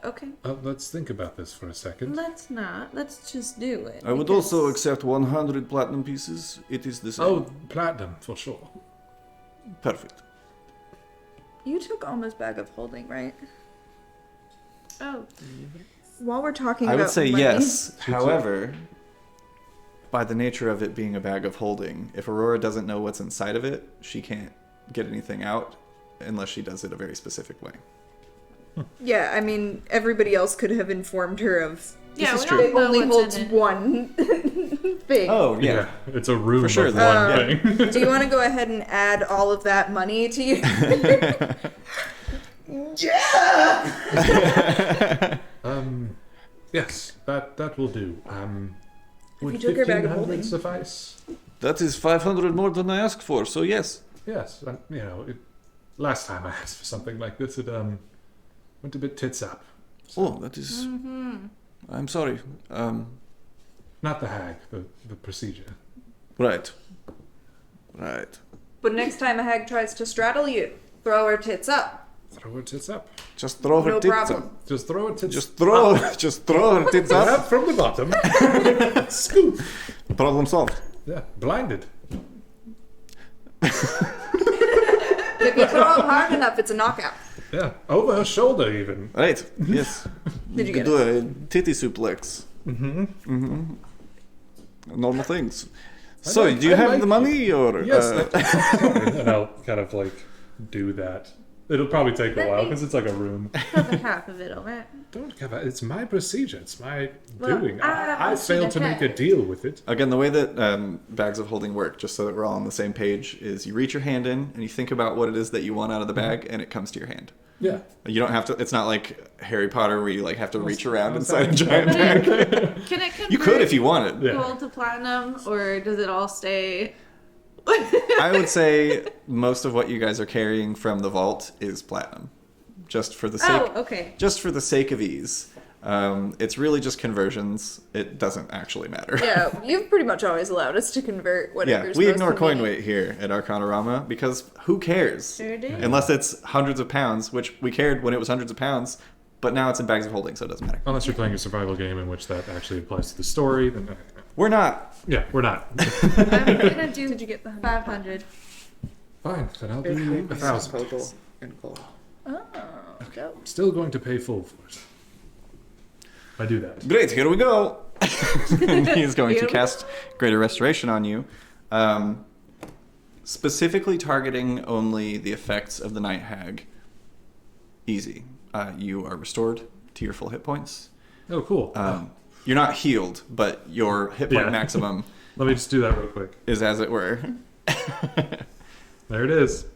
Okay. let's think about this for a second. Let's not. Let's just do it. I would because- also accept 100 platinum pieces. It is the same. Oh, platinum, for sure. Perfect. You took Alma's bag of holding, right? Oh. While we're talking I about would say money, yes. However, by the nature of it being a bag of holding, if Aurora doesn't know what's inside of it, she can't get anything out unless she does it a very specific way. Yeah, I mean, everybody else could have informed her of. Yeah, is we true. don't It know only what's holds in it. one thing. Oh, yeah. It's a room For sure, of though. one thing. Do you want to go ahead and add all of that money to you? Yes, that will do. Would you took your bag of 1,500 holding. suffice? That is 500 more than I asked for, so yes. Yes, last time I asked for something like this, it went a bit tits up. Oh, that is... I'm sorry. Not the hag, the procedure. Right. Right. But next time a hag tries to straddle you, throw her tits up. Throw her tits up. Just throw her No tits problem. up. Just throw her tits Just throw her tits up. up from the bottom. Scoop. Problem solved. Yeah, blinded. If you throw them hard enough, it's a knockout. Yeah, over her shoulder even. Right. Yes. Did you could get do a titty suplex. Mm-hmm. Normal things. So, do you I have like the money, or Yes, and I'll kind of like do that. It'll probably take a while because it's like a room. Cover half of it, alright? Don't give it. It's my procedure. It's my Well, doing. I I failed to make a ahead. deal with it. Again, the way that bags of holding work, just so that we're all on the same page, is you reach your hand in and you think about what it is that you want out of the bag, and it comes to your hand. Yeah. You don't have to. It's not like Harry Potter where you like have to reach around how's inside a that? giant bag. Can it convert You could if you wanted. Yeah. gold to platinum, or does it all stay? I would say most of what you guys are carrying from the vault is platinum, just for the sake. Oh, okay. Just for the sake of ease. It's really just conversions. It doesn't actually matter. Yeah, you've pretty much always allowed us to convert Yeah, whatever's we most ignore coin convenient. weight here at Arcanarama because who cares? Sure do. Unless it's hundreds of pounds, which we cared when it was hundreds of pounds, but now it's in bags of holding, so it doesn't matter. Unless you're playing a survival game in which that actually applies to the story, then We're not. yeah, we're not. I'm gonna do Did you get the 500. Fine, then I'll do 1,000. Total in gold. Oh, dope. Still going to pay full for it. I do that. Great, here we go. And he's going to Here we cast Greater Restoration on you, specifically targeting only the effects of the Night Hag. Easy. You are restored to your full hit points. Oh, cool. You're not healed, but your hit point Yeah. maximum Let me just do that real quick. is as it were. There it is.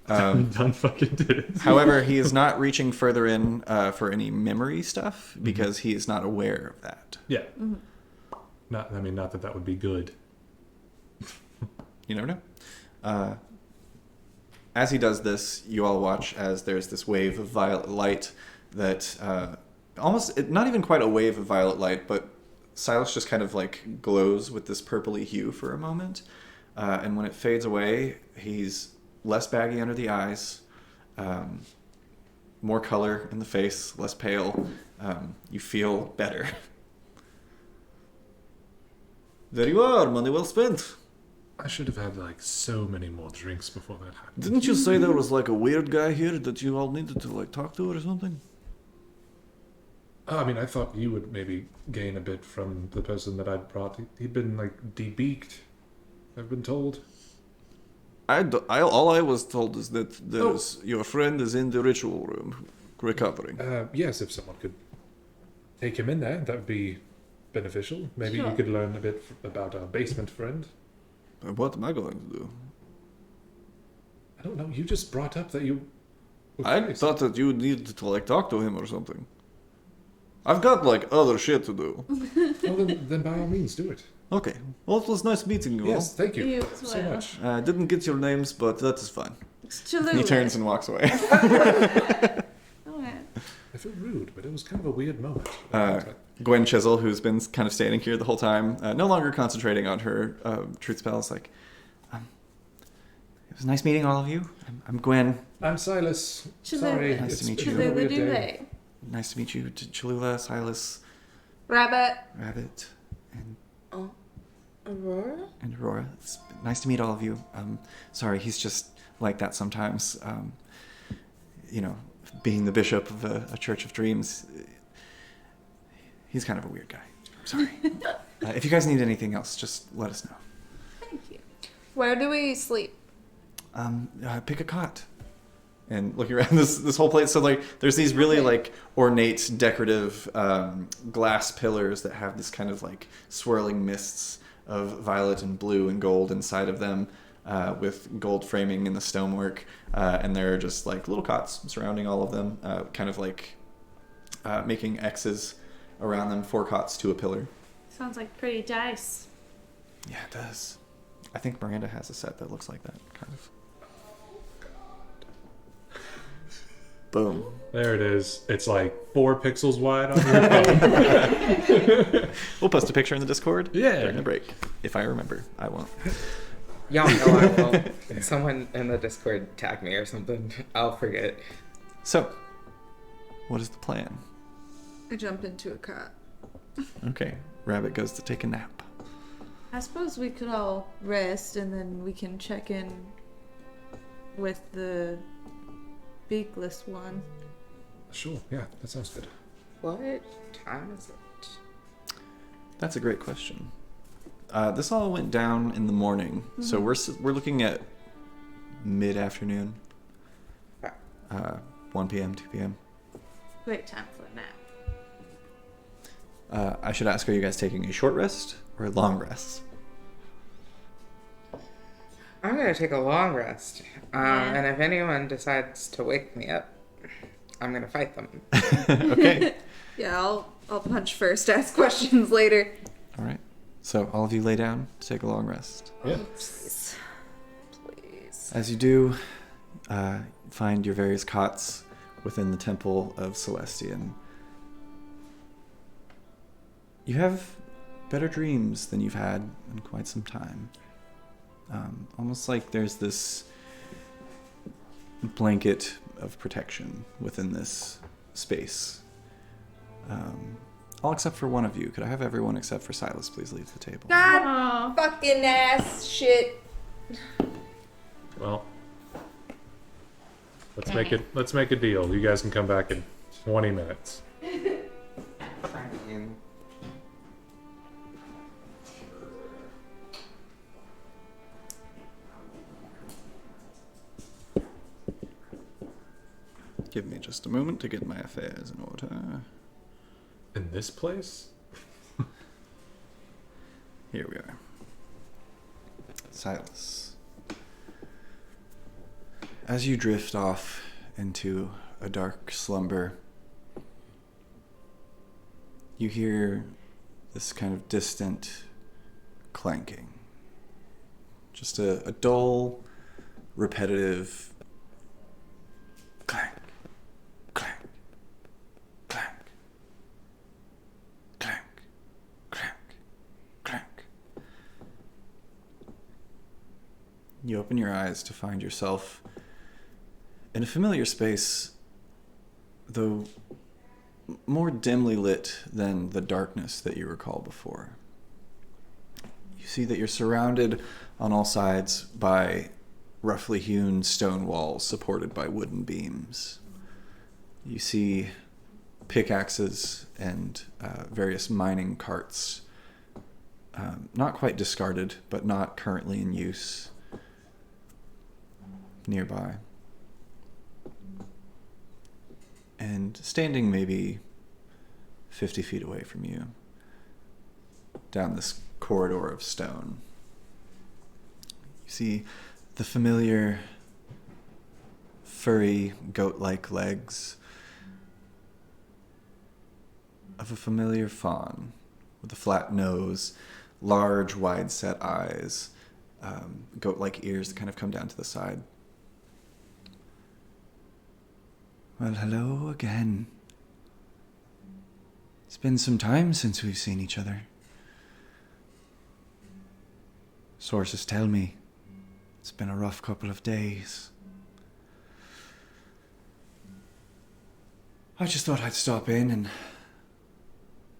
Done fucking did it. However, he is not reaching further in for any memory stuff because he is not aware of that. Yeah. Not that would be good. You never know. As he does this, you all watch as there's this wave of violet light that not even quite a wave of violet light, but Sylas just kind of like glows with this purpley hue for a moment. And when it fades away, he's less baggy under the eyes, more color in the face, less pale. You feel better. There you are, money well spent. I should have had like so many more drinks before that happened. Didn't you say there was like a weird guy here that you all needed to like talk to or something? Oh, I mean, I thought you would maybe gain a bit from the person that I'd brought. He'd been like debeaked, I've been told. All I was told is that your friend is in the ritual room, recovering. Yes, if someone could take him in there, that would be beneficial. Maybe you could learn a bit about our basement friend. What am I going to do? I don't know. You just brought up that you. were I curious. thought that you needed to like talk to him or something. I've got like other shit to do. Well, then by all means, do it. Okay. Well, it was nice meeting you Yes, thank you You so as well. much. all. Didn't get your names, but that is fine. Cholula. He turns and walks away. Okay. I feel rude, but it was kind of a weird moment. Gwen Chisel, who's been kind of standing here the whole time, no longer concentrating on her truth spells, like, it was nice meeting all of you. I'm Gwen. I'm Sylas. Cholula. Sorry, Nice it's to meet you. been a Cholula weird do day. they? Nice to meet you, Cholula, Sylas, Rabbit. Rabbit, and Aurora? Aurora. It's nice to meet all of you. Sorry, he's just like that sometimes. Being the bishop of a Church of Dreams, he's kind of a weird guy. Sorry. If you guys need anything else, just let us know. Thank you. Where do we sleep? Pick a cot. And looking around this whole place, so like there's these really like ornate, decorative glass pillars that have this kind of like swirling mists of violet and blue and gold inside of them, with gold framing in the stonework, and there are just like little cots surrounding all of them, kind of like making X's around them, 4 cots to a pillar. Sounds like pretty dice. Yeah, it does. I think Miranda has a set that looks like that, kind of. Boom. There it is. It's like 4 pixels wide on your phone. We'll post a picture in the Discord Yeah. during the break. If I remember. I won't. Y'all know I will. Someone in the Discord tag me or something. I'll forget. So, what is the plan? I jump into a cot. Okay. Rabbit goes to take a nap. I suppose we could all rest and then we can check in with the beakless one. Sure, yeah, that sounds good. What time is it? That's a great question. This all went down in the morning, so we're looking at mid-afternoon. 1 p.m., 2 p.m. Great time for a nap. I should ask, are you guys taking a short rest or a long rest? I'm gonna take a long rest. Yeah. And if anyone decides to wake me up, I'm gonna fight them. Okay. Yeah, I'll punch first, ask questions later. All right. So all of you lay down to take a long rest. Yeah. Please. Please. As you do, find your various cots within the Temple of Celestian. You have better dreams than you've had in quite some time. Almost like there's this blanket of protection within this space. All except for one of you. Could I have everyone except for Sylas please leave the table? God fucking ass shit. Well, let's make a deal. You guys can come back in 20 minutes. Give me just a moment to get my affairs in order. In this place? Here we are. Sylas. As you drift off into a dark slumber, you hear this kind of distant clanking. Just a dull, repetitive clank, clank, clank, clank, clank, clank. You open your eyes to find yourself in a familiar space, though more dimly lit than the darkness that you recall before. You see that you're surrounded on all sides by roughly hewn stone walls supported by wooden beams. You see pickaxes and various mining carts, not quite discarded, but not currently in use, nearby. And standing maybe 50 feet away from you, down this corridor of stone, you see the familiar furry goat-like legs of a familiar fawn with a flat nose, large wide-set eyes, goat-like ears that kind of come down to the side. Well, hello again. It's been some time since we've seen each other. Sources tell me it's been a rough couple of days. I just thought I'd stop in and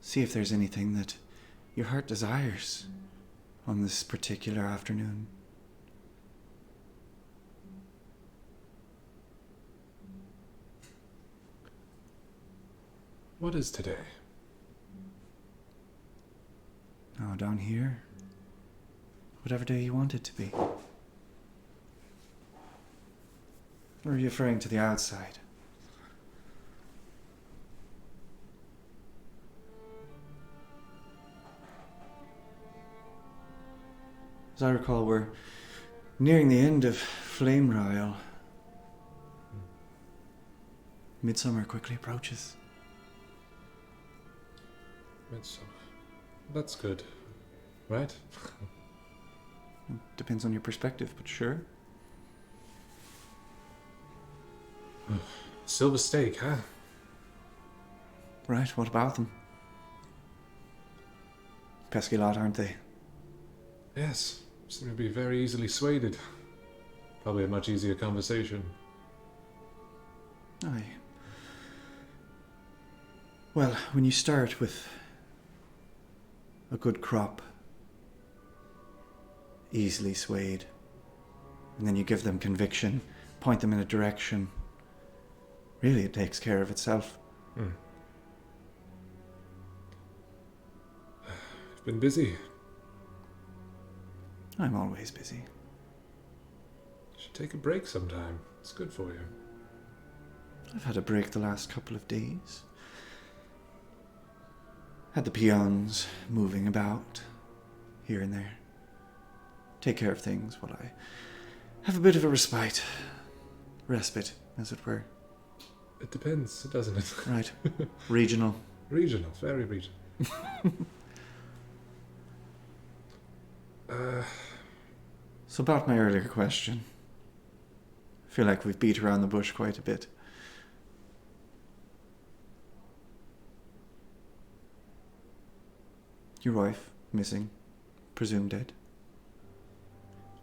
see if there's anything that your heart desires on this particular afternoon. What is today? Oh, down here? Whatever day you want it to be. Or are you referring to the outside? As I recall, we're nearing the end of Flame Royal. Midsummer quickly approaches. Midsummer. That's good. Right? Depends on your perspective, but sure. Silver steak, huh? Right, what about them? Pesky lot, aren't they? Yes. Seem to be very easily swayed. Probably a much easier conversation. Aye. Well, when you start with a good crop, easily swayed, and then you give them conviction, point them in a direction, really it takes care of itself. I've been busy. I'm always busy. Should take a break sometime. It's good for you. I've had a break the last couple of days. Had the peons moving about here and there. Take care of things while I have a bit of a respite. Respite, as it were. It depends, doesn't it? Right. Regional. Regional, very regional. So about my earlier question. I feel like we've beat around the bush quite a bit. Your wife, missing, presumed dead.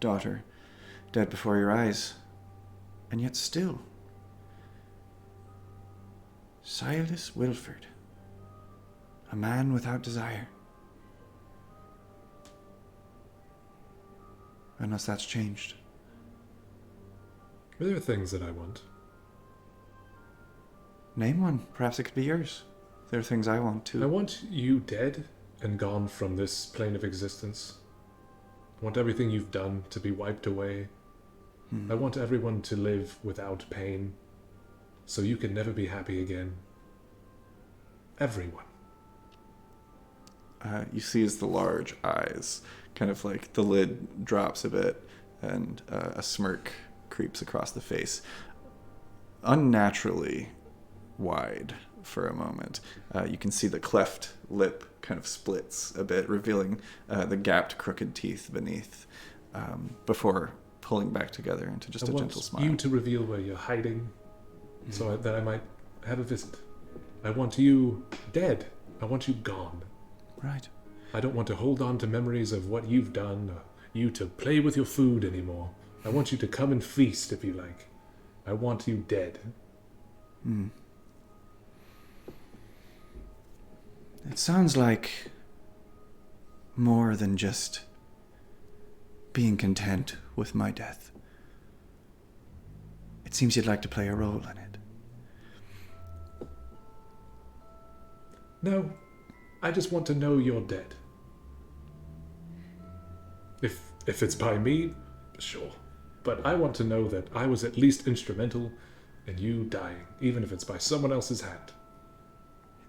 Daughter, dead before your eyes. And yet still. Sylas Wilford. A man without desire. Unless that's changed. There are things that I want. Name one. Perhaps it could be yours. There are things I want too. I want you dead and gone from this plane of existence. I want everything you've done to be wiped away. I want everyone to live without pain, so you can never be happy again. Everyone. You see as the large eyes, kind of like the lid drops a bit, and a smirk creeps across the face. Unnaturally wide for a moment. You can see the cleft lip kind of splits a bit, revealing the gapped, crooked teeth beneath, before pulling back together into just a gentle smile. I want you to reveal where you're hiding, so that I might have a visit. I want you dead. I want you gone. Right. I don't want to hold on to memories of what you've done, or you to play with your food anymore. I want you to come and feast if you like. I want you dead. It sounds like more than just being content with my death. It seems you'd like to play a role in it. No, I just want to know you're dead. If it's by me, sure. But I want to know that I was at least instrumental in you dying, even if it's by someone else's hand.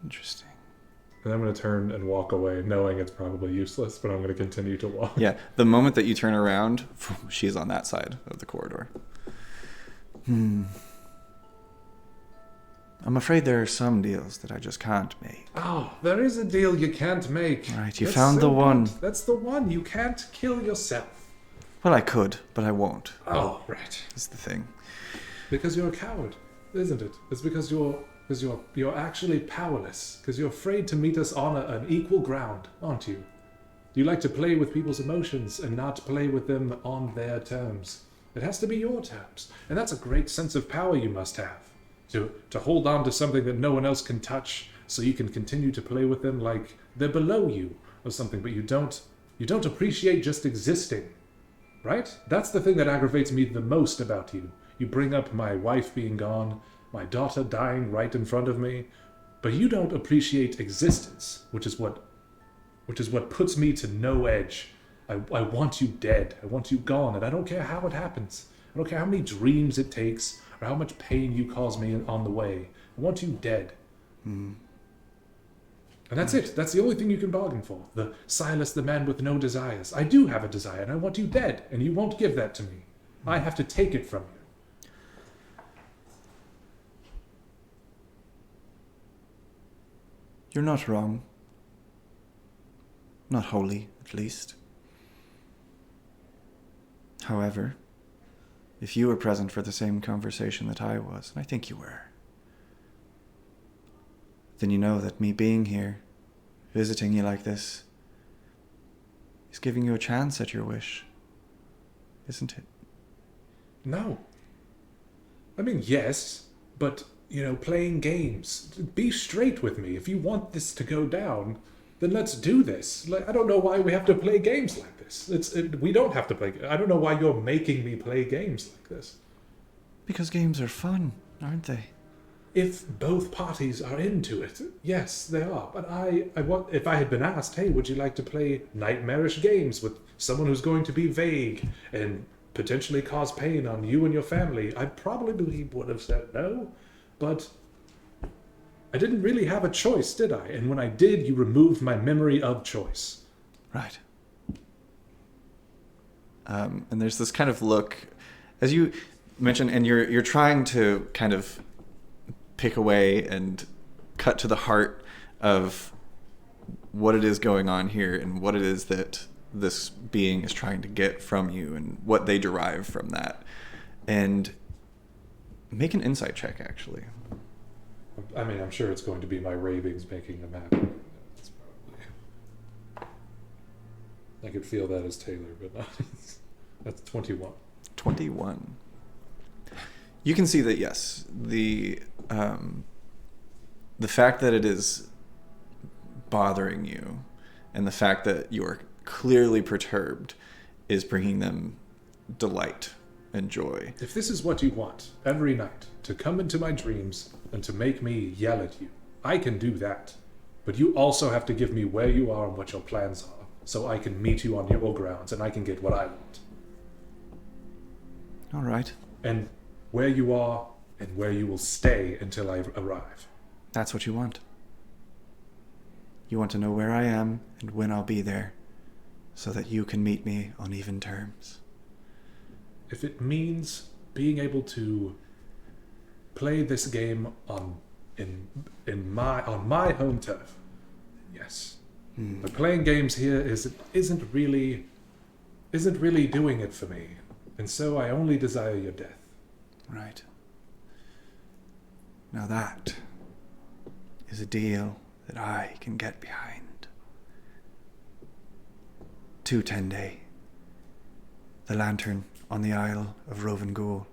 Interesting. And I'm going to turn and walk away, knowing it's probably useless, but I'm going to continue to walk. Yeah, the moment that you turn around, she's on that side of the corridor. I'm afraid there are some deals that I just can't make. Oh, there is a deal you can't make. Right, you That's found the so one. good. That's the one. You can't kill yourself. Well, I could, but I won't. Oh, right. Is the thing. Because you're a coward, isn't it? It's because you're actually powerless. Because you're afraid to meet us on an equal ground, aren't you? You like to play with people's emotions and not play with them on their terms. It has to be your terms. And that's a great sense of power you must have. To hold on to something that no one else can touch, so you can continue to play with them like they're below you or something, but you don't appreciate just existing. Right? That's the thing that aggravates me the most about you. You bring up my wife being gone, my daughter dying right in front of me, but you don't appreciate existence, which is what puts me to no edge. I want you dead. I want you gone, and I don't care how it happens. I don't care how many dreams it takes or how much pain you cause me on the way. I want you dead. And that's it. That's the only thing you can bargain for. The Sylas, the man with no desires. I do have a desire, and I want you dead, and you won't give that to me. I have to take it from you. You're not wrong. Not wholly, at least. However, if you were present for the same conversation that I was, and I think you were, then you know that me being here, visiting you like this, is giving you a chance at your wish, isn't it? No. I mean, yes, but, playing games. Be straight with me. If you want this to go down, then let's do this. I don't know why we have to play games like this. We don't have to play. I don't know why you're making me play games like this. Because games are fun, aren't they? If both parties are into it, yes, they are. But if I had been asked, hey, would you like to play nightmarish games with someone who's going to be vague and potentially cause pain on you and your family, I probably would have said no. But I didn't really have a choice, did I? And when I did, you removed my memory of choice. Right. And there's this kind of look, as you mentioned, and you're trying to kind of pick away and cut to the heart of what it is going on here and what it is that this being is trying to get from you and what they derive from that. And make an insight check, actually. I mean, I'm sure it's going to be my ravings making them happen. That's probably... I could feel that as Taylor, but not. That's 21. 21. You can see that, yes, the fact that it is bothering you and the fact that you are clearly perturbed is bringing them delight and joy. If this is what you want every night, to come into my dreams and to make me yell at you, I can do that. But you also have to give me where you are and what your plans are, so I can meet you on your grounds and I can get what I want. All right. And where you are and where you will stay until I arrive. That's what you want. You want to know where I am and when I'll be there, so that you can meet me on even terms. If it means being able to play this game on my home turf, yes. But playing games here isn't really doing it for me, and so I only desire your death. Right. Now that is a deal that I can get behind. 210 the lantern on the Isle of Rovengul.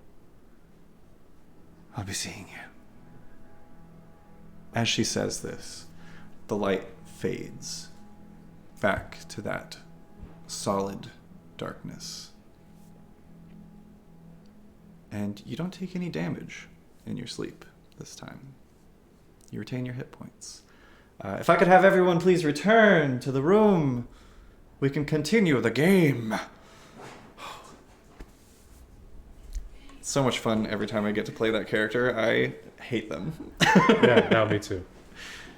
I'll be seeing you. As she says this, the light fades back to that solid darkness. And you don't take any damage in your sleep this time. You retain your hit points. If I could have everyone please return to the room, we can continue the game. It's so much fun every time I get to play that character. I hate them. Yeah, now me too.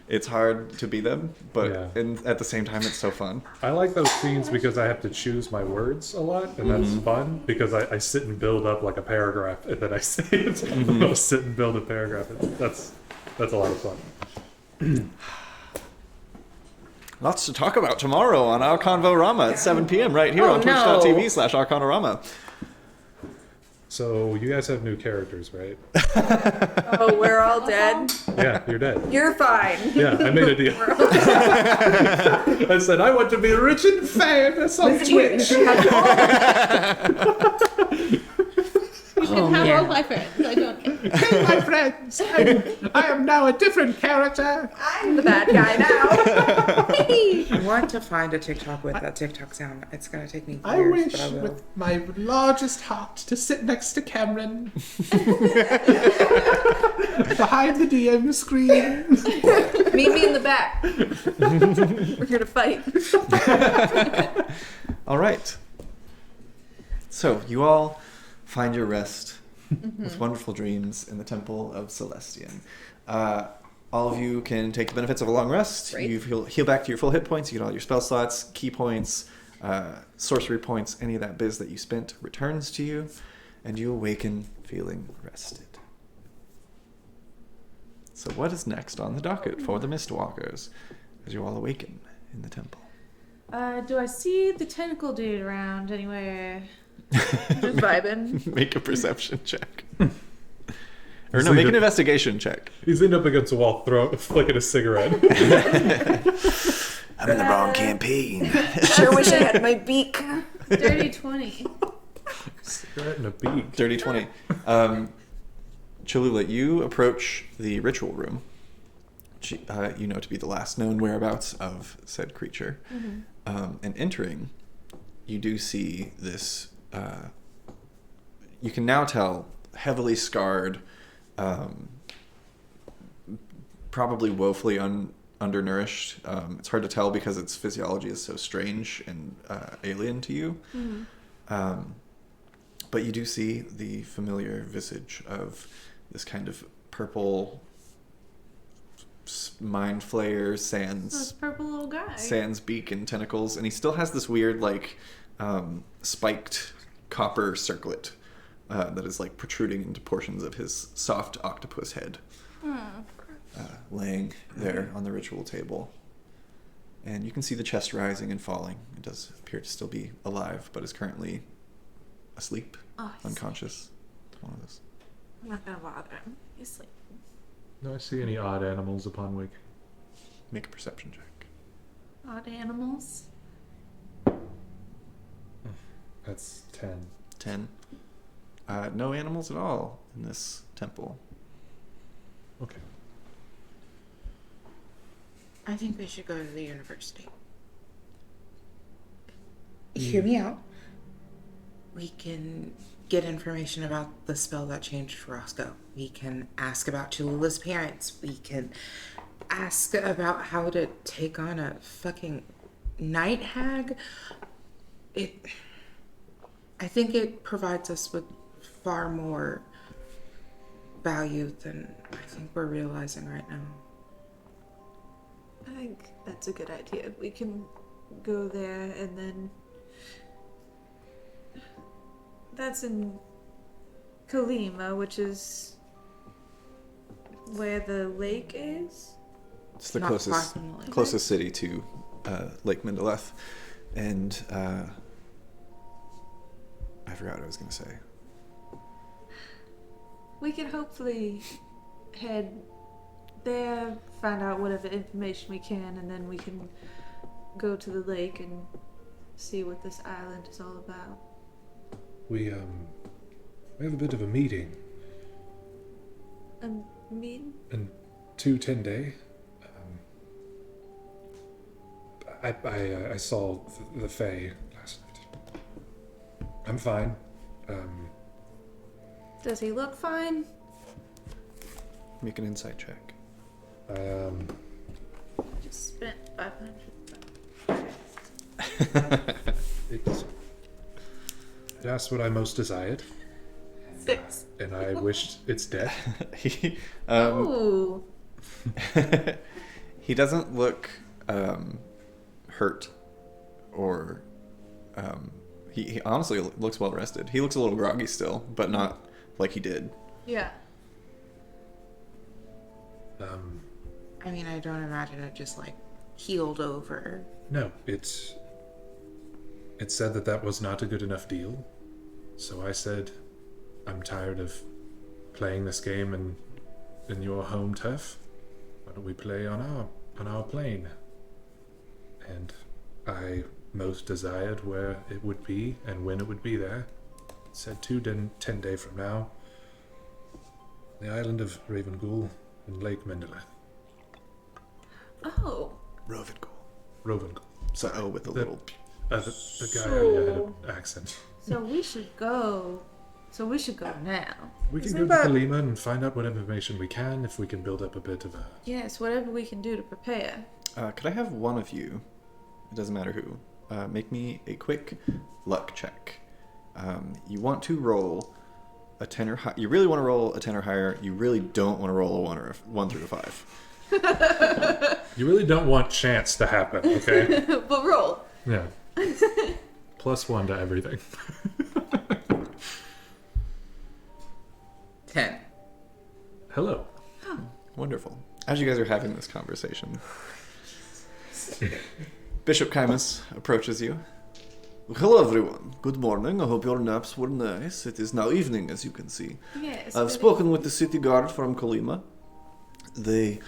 It's hard to be them, but Yeah. at the same time, it's so fun. I like those scenes because I have to choose my words a lot, and that's fun because I sit and build up like a paragraph, and then I say it. I'll sit and build a paragraph. That's a lot of fun. Lots to talk about tomorrow on Arcanarama at 7 p.m. right here on twitch.tv/Arcanarama. So you guys have new characters, right? Oh, we're all dead. Yeah, you're dead. You're fine. Yeah, I made a deal. I said I want to be rich and famous on Twitch. You can have all my friends. I don't care. Hey, my friends! I am now a different character. I'm the bad guy now. I want to find a TikTok with that TikTok sound. It's gonna take me years, I wish but I will. with my largest heart to sit next to Cameron behind the DM screen. Meet me in the back. We're here to fight. All right. So you all find your rest with wonderful dreams in the Temple of Celestian. All of you can take the benefits of a long rest. Great. You heal back to your full hit points. You get all your spell slots, key points, sorcery points, any of that biz that you spent returns to you, and you awaken feeling rested. So what is next on the docket for the Mistwalkers as you all awaken in the temple? Do I see the tentacle dude around anywhere? Just vibing. Make a perception check. Or no, make an investigation check. He's leaned up against the wall, flicking a cigarette. I'm in the wrong campaign. Sure wish I had my beak. Dirty 20. Cigarette and a beak. Dirty 20. Cholula, you approach the ritual room. You know to be the last known whereabouts of said creature. And entering, you do see this, you can now tell, heavily scarred, probably woefully undernourished. It's hard to tell because its physiology is so strange and alien to you. But you do see the familiar visage of this kind of purple mind flayer This purple little guy. sans beak and tentacles, and he still has this weird like spiked copper circlet that is like protruding into portions of his soft octopus head, laying there on the ritual table. And you can see the chest rising and falling. It does appear to still be alive, but is currently asleep, unconscious. It's one of those. I'm not gonna bother him. He's sleeping. Do I see any odd animals upon waking? Make a perception check. Odd animals. That's 10. 10. No animals at all in this temple. Okay. I think we should go to the university. Hear me out. We can get information about the spell that changed Roscoe. We can ask about Cholula's parents. We can ask about how to take on a fucking night hag. I think it provides us with far more value than I think we're realizing right now. I think that's a good idea. We can go there and then... That's in Kalima, which is where the lake is. It's the Not far closest from the lake. closest city to Lake Mindeloth, and I forgot what I was going to say. We can hopefully head there, find out whatever information we can, and then we can go to the lake and see what this island is all about. We have a bit of a meeting. A meeting? In 2-10 I saw the Fae last night. I'm fine. Does he look fine? Make an insight check. Just spent 500. It asked what I most desired, 6. and I wished its death. Oh. He doesn't look hurt, or he honestly looks well rested. He looks a little groggy still, but not like he did. Yeah. I mean, I don't imagine it just like healed over. No, it said that was not a good enough deal. So I said, I'm tired of playing this game in your home turf. Why don't we play on our plane? And I most desired where it would be and when it would be there. It said 10 days from now. The island of Ravengul in Lake Mindeloth. Oh. Rovengul. So with a little. The guy already had an accent. So we should go. Now. We can Isn't go to that- Kalima and find out what information we can, if we can build up a bit of a... Yes, whatever we can do to prepare. Could I have one of you? It doesn't matter who. Make me a quick luck check. You want to roll a 10 or higher. You really want to roll a 10 or higher. You really don't want to roll a 1 through a 5. You really don't want chance to happen, okay? But roll. Yeah. +1 to everything. 10. Hello. Wonderful. As you guys are having this conversation, Bishop Chimus approaches you. Hello, everyone. Good morning. I hope your naps were nice. It is now evening, as you can see. Yes. I've spoken with the city guard from Colima. They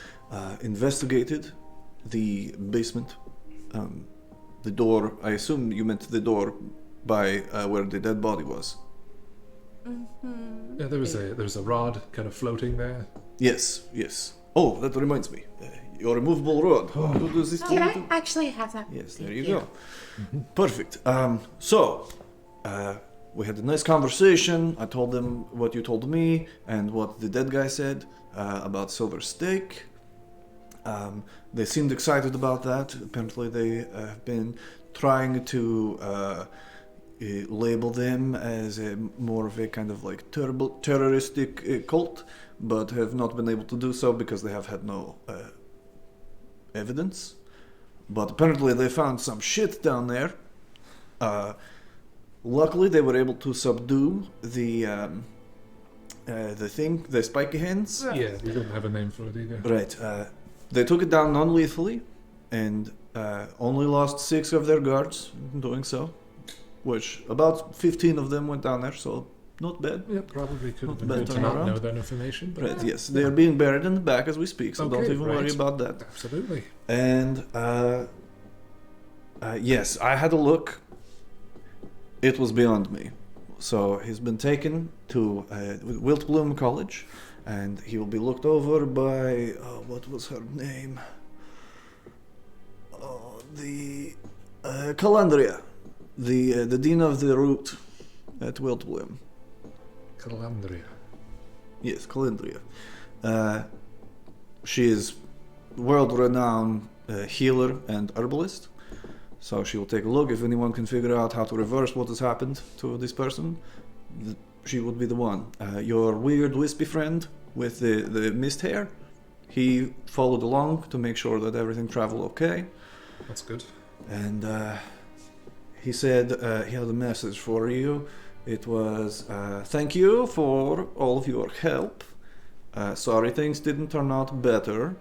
investigated the basement, the door. I assume you meant the door by where the dead body was. Yeah, there was a rod kind of floating there. Yes, yes. Oh, that reminds me. Your removable rod. Who does this Can to? I actually have that? Yes, there you go. Perfect. So, we had a nice conversation. I told them what you told me and what the dead guy said about Silver Steak. They seemed excited about that. Apparently, they have been trying to label them as more of a kind of like terroristic cult, but have not been able to do so because they have had no evidence. But apparently they found some shit down there. Luckily they were able to subdue the thing, the spiky hands. Yeah, we don't have a name for it either. Right. They took it down non-lethally and only lost 6 of their guards in doing so, which about 15 of them went down there, so not bad. Yeah, probably could have Not been bad good to not turnaround. know that information. But Right, yes. They are being buried in the back as we speak, so don't Okay, even worry right. about that. Absolutely. And yes, I had a look. It was beyond me. So he's been taken to Wiltbloom College, and he will be looked over by what was her name? The Calandria, the dean of the root at Wiltbloom. Calandria. Yes, Calandria. She is world-renowned healer and herbalist. So she will take a look. If anyone can figure out how to reverse what has happened to this person, she would be the one. Your weird wispy friend with the mist hair, he followed along to make sure that everything traveled okay. That's good. And he said he had a message for you. It was, thank you for all of your help. Sorry things didn't turn out better,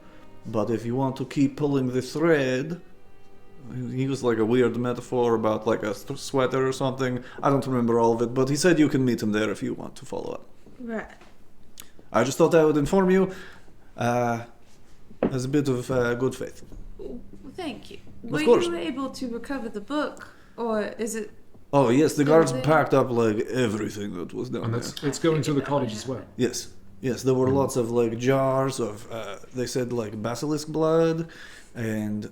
but if you want to keep pulling the thread, he used like a weird metaphor about like a sweater or something. I don't remember all of it, but he said you can meet him there if you want to follow up. Right. I just thought I would inform you as a bit of good faith. Well, thank you. Of Were course. you able to recover the book, or is it? Oh yes, the Still guards there? packed up like everything that was down And there. it's going to the college as well. Yes, yes, there were lots of like jars of, they said like basilisk blood, and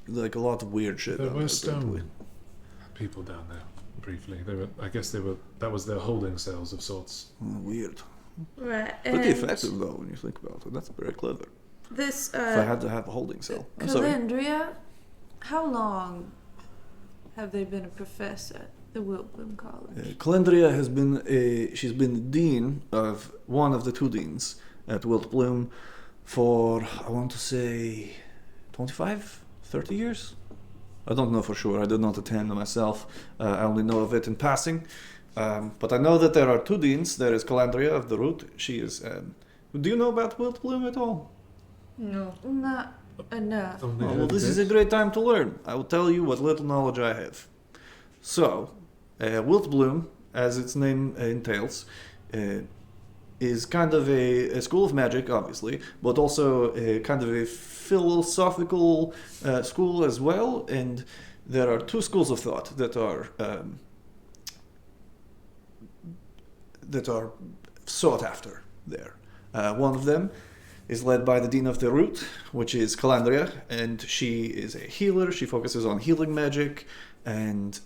like a lot of weird shit. There down were there, apparently. stone people down there briefly. They were, I guess they were. That was their holding cells of sorts. Weird. Right. Pretty and effective though when you think about it. That's very clever. This If I had to have a holding cell. I'm sorry. Calandria, how long have they been a professor at the Wiltbloom College? Calendria has been she's been the dean of one of the 2 deans at Wiltbloom for, I want to say, 25, 30 years? I don't know for sure. I did not attend myself. I only know of it in passing. But I know that there are 2 deans. There is Calandria of the Root. She is... do you know about Wiltbloom at all? No. Not enough. Only Oh, a well, this is bit. a great time to learn. I will tell you what little knowledge I have. So, Wiltbloom, as its name entails, is kind of a school of magic, obviously, but also a kind of a philosophical school as well. And there are 2 schools of thought that are sought after there. One of them is led by the Dean of the Root, which is Calandria, and she is a healer. She focuses on healing magic and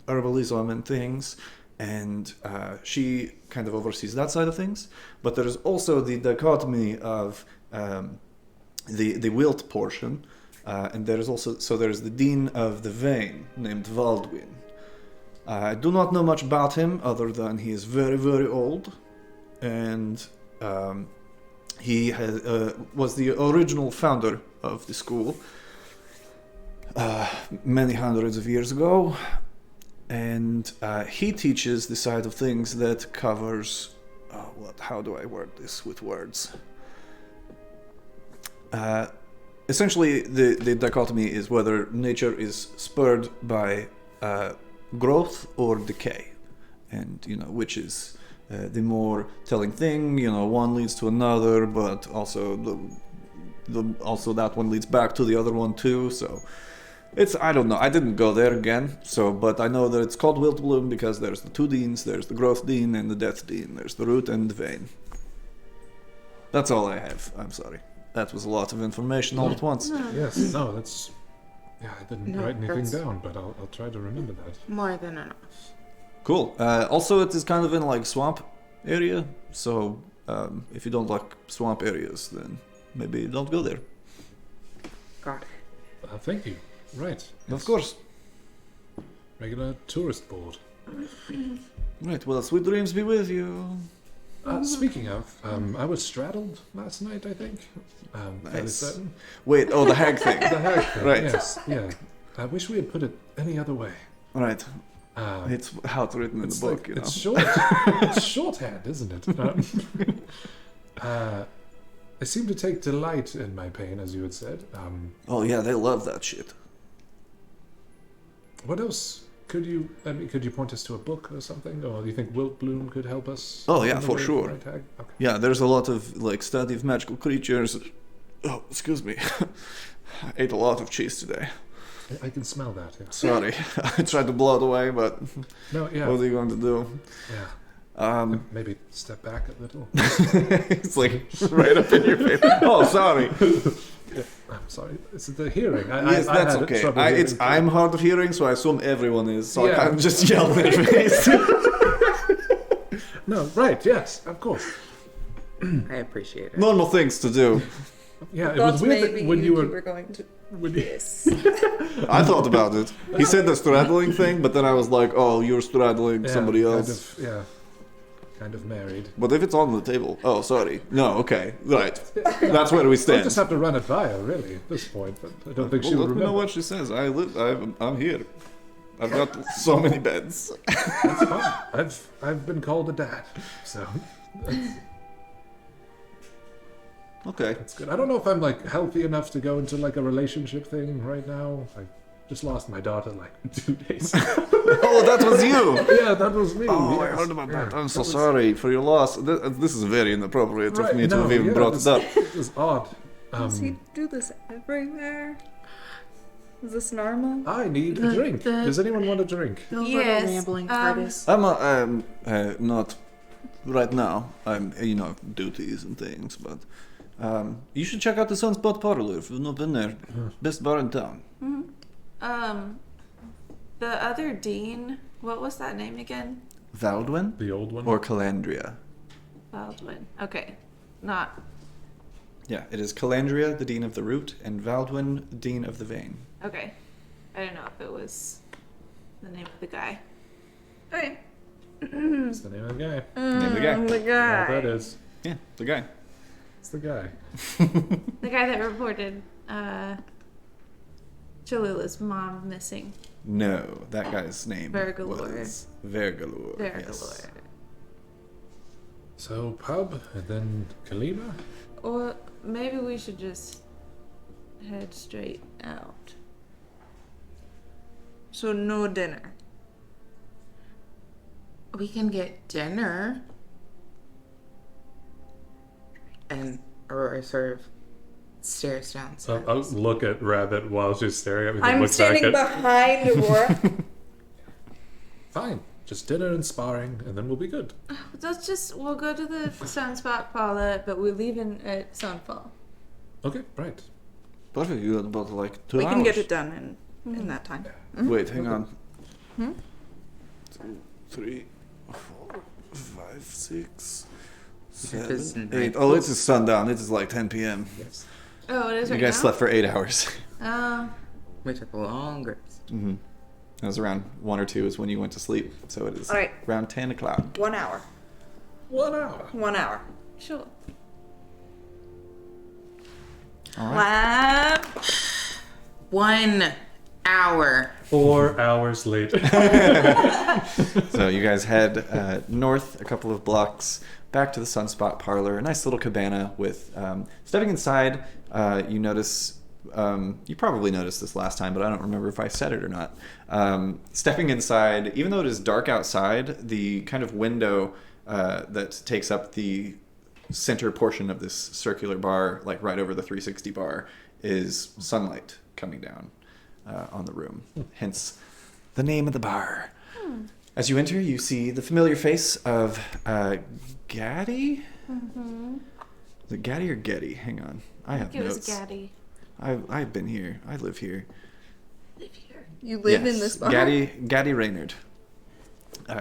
herbalism and things, and she kind of oversees that side of things. But there is also the dichotomy of the wilt portion, and there is also there's the Dean of the Vein named Valdwin. I do not know much about him other than he is very, very old, and he was the original founder of the school many hundreds of years ago, and he teaches the side of things that covers how do I word this with words? essentially, the dichotomy is whether nature is spurred by growth or decay, and which is the more telling thing. One leads to another, but also also that one leads back to the other one too. So I don't know. I didn't go there again. But I know that it's called Wilt Bloom because there's the two deans. There's the growth dean and the death dean. There's the root and the vein. That's all I have. I'm sorry. That was a lot of information all at once. Yes, no, that's... Yeah, I didn't write anything down, but I'll try to remember that. More than enough. Cool. Also, it is kind of in like swamp area, so if you don't like swamp areas, then maybe don't go there. Got it. Thank you. Right. Of Yes. course. Regular tourist board. Right. Well, sweet dreams be with you. Speaking of, I was straddled last night, I think. Fairly Nice. certain. Wait. Oh, the hag thing. The hag thing, Right. Yes, yeah. I wish we had put it any other way. Right. Uh, It's how it's written in the it's book. like, it's short. It's shorthand, isn't it? They seem to take delight in my pain, as you had said. Oh yeah, they love that shit. What else could you point us to a book or something, or do you think Wilt Bloom could help us? Oh, yeah, on the for way to sure. Right Hag? Okay. Yeah, there's a lot of like study of magical creatures. Oh, excuse me. I ate a lot of cheese today. I can smell that. Yeah. Sorry, I tried to blow it away, but No, yeah, what are you going to do? yeah. Maybe step back a little. It's like right up in your face. Oh, sorry. I'm sorry. It's the hearing. Yes, I that's had okay. trouble hearing too. I'm hard of hearing, so I assume everyone is. So I Yeah. can't just yell in their face. No, right? Yes, of course. I appreciate it. Normal things to do. Yeah, it Thought was weird maybe that when you were going to when you, this. I thought about it. He said the straddling thing, but then I was like, oh, you're straddling somebody else. Kind of married. But if it's on the table, oh, sorry. No, okay, right. That's where we We'll stand. just have to run it by her, really, at this point. But I don't think Well, she would let me know remember. what she says. I'm here. I've got so many beds. That's fine. I've been called a dad, so Okay. that's good. I don't know if I'm like healthy enough to go into like a relationship thing right now. I just lost my daughter like 2 days ago. Oh, that was you. Yeah, that was me. Oh, I yes. heard about that. Yeah, I'm so was- sorry for your loss. This is very inappropriate of Right, me to no, have even yeah, brought it up. It was odd. Does he do this everywhere? Is this normal? I need a drink. Does anyone want a drink? Yes. Rambling artist. I'm not right now. I'm duties and things, but you should check out the Sunspot Parlor if you've not been there. Best bar in town. The other dean, what was that name again? Valdwin The old one? or Calandria? Baldwin. Okay. Not. Yeah, it is Calandria, the dean of the root, and Valdwin, dean of the vein. Okay. I don't know if it was the name of the guy. Okay. That's the name of the guy. Name of the guy. The Yeah, guy. that is. Yeah, the guy. It's the guy. The guy that reported Cholula's mom missing. No, that guy's name Vergalore. was Vergalore. Vergalore. Yes. So, pub, and then Kalima? Or maybe we should just head straight out. So no dinner. We can get dinner. And Aurora sort of stares downstairs. I'll look at Rabbit while she's staring at me. I'm look standing back at... behind Aurora. Fine. Just dinner and sparring, and then we'll be good. We'll go to the Sunspot Parlor, but we're leaving at Sunfall. Okay, right. Perfect. You got about like 2 We hours. can get it done in that time. Wait, hang on. 2, 3, 4, 5, 6, is 7, night. 8. Oh, it is sundown. It is like 10 p.m. Yes. Oh, it is You right guys now? slept for 8 hours. Oh. We took a long rest. Mm-hmm. It was around 1 or 2 is when you went to sleep. So it is All right. around 10 o'clock. 1 hour. 1 hour. 1 hour. Sure. All right. 1 hour. 4 hours later. So you guys head north a couple of blocks back to the Sunspot Parlor, a nice little cabana with, stepping inside, you notice you probably noticed this last time, but I don't remember if I said it or not. Stepping inside, even though it is dark outside, the kind of window that takes up the center portion of this circular bar, like right over the 360 bar, is sunlight coming down on the room. Hence the name of the bar. As you enter, you see the familiar face of Gaddy? Is it Gaddy or Getty? Hang on. I have It notes. was Gaddy. I've been here. I live here. You live in Yes, this bar? Gaddy Raynard.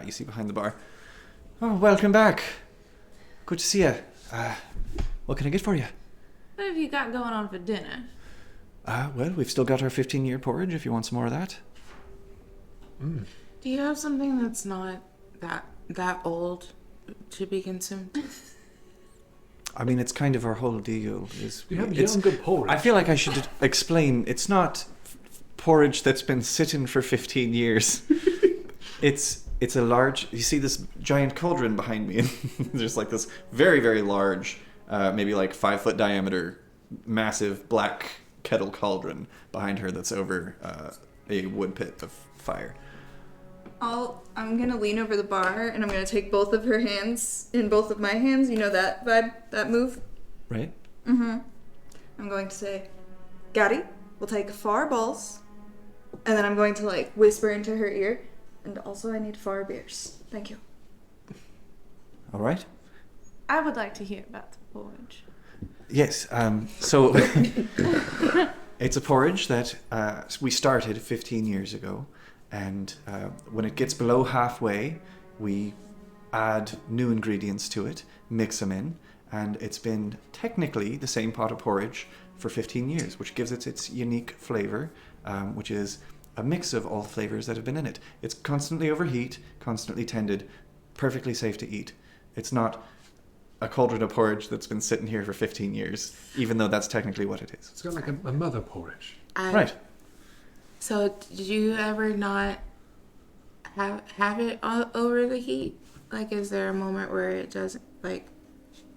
You see behind the bar. Oh, welcome back. Good to see you. What can I get for you? What have you got going on for dinner? Well, we've still got our 15-year porridge if you want some more of that. Do you have something that's not that old to be consumed? I mean, it's kind of our whole deal. We have It's- young good porridge. I feel like I should explain. It's not porridge that's been sitting for 15 years. It's a large. You see this giant cauldron behind me, and there's like this very, very large, maybe like 5-foot diameter, massive black kettle cauldron behind her that's over a wood pit of fire. I'm gonna lean over the bar and I'm gonna take both of her hands in both of my hands. You know that vibe, that move? Right? I'm going to say, Gaddy, we'll take 4 balls. And then I'm going to like whisper into her ear. And also I need 4 beers. Thank you. All right. I would like to hear about the porridge. Yes. So it's a porridge that we started 15 years ago, and when it gets below halfway, we add new ingredients to it, mix them in, and it's been technically the same pot of porridge for 15 years, which gives it its unique flavor, which is a mix of all the flavors that have been in it. It's constantly overheat, constantly tended, perfectly safe to eat. It's not a cauldron of porridge that's been sitting here for 15 years, even though that's technically what it is. It's got like a mother porridge. Right. So, did you ever not have it over the heat? Like, is there a moment where it doesn't, like...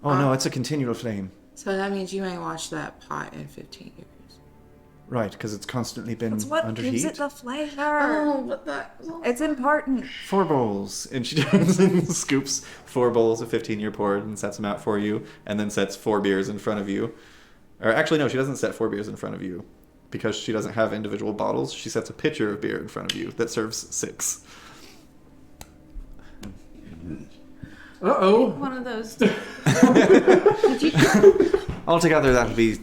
Oh, no, it's a continual flame. So that means you ain't watched that pot in 15 years. Right, because it's constantly been That's what under gives heat. it the flavor. Oh, but that... It's important. 4 bowls. And she turns and scoops 4 bowls of 15-year porridge and sets them out for you, and then sets 4 beers in front of you. Or actually, no, she doesn't set 4 beers in front of you. Because she doesn't have individual bottles, she sets a pitcher of beer in front of you that serves 6. Uh-oh. One of those. Altogether, that would be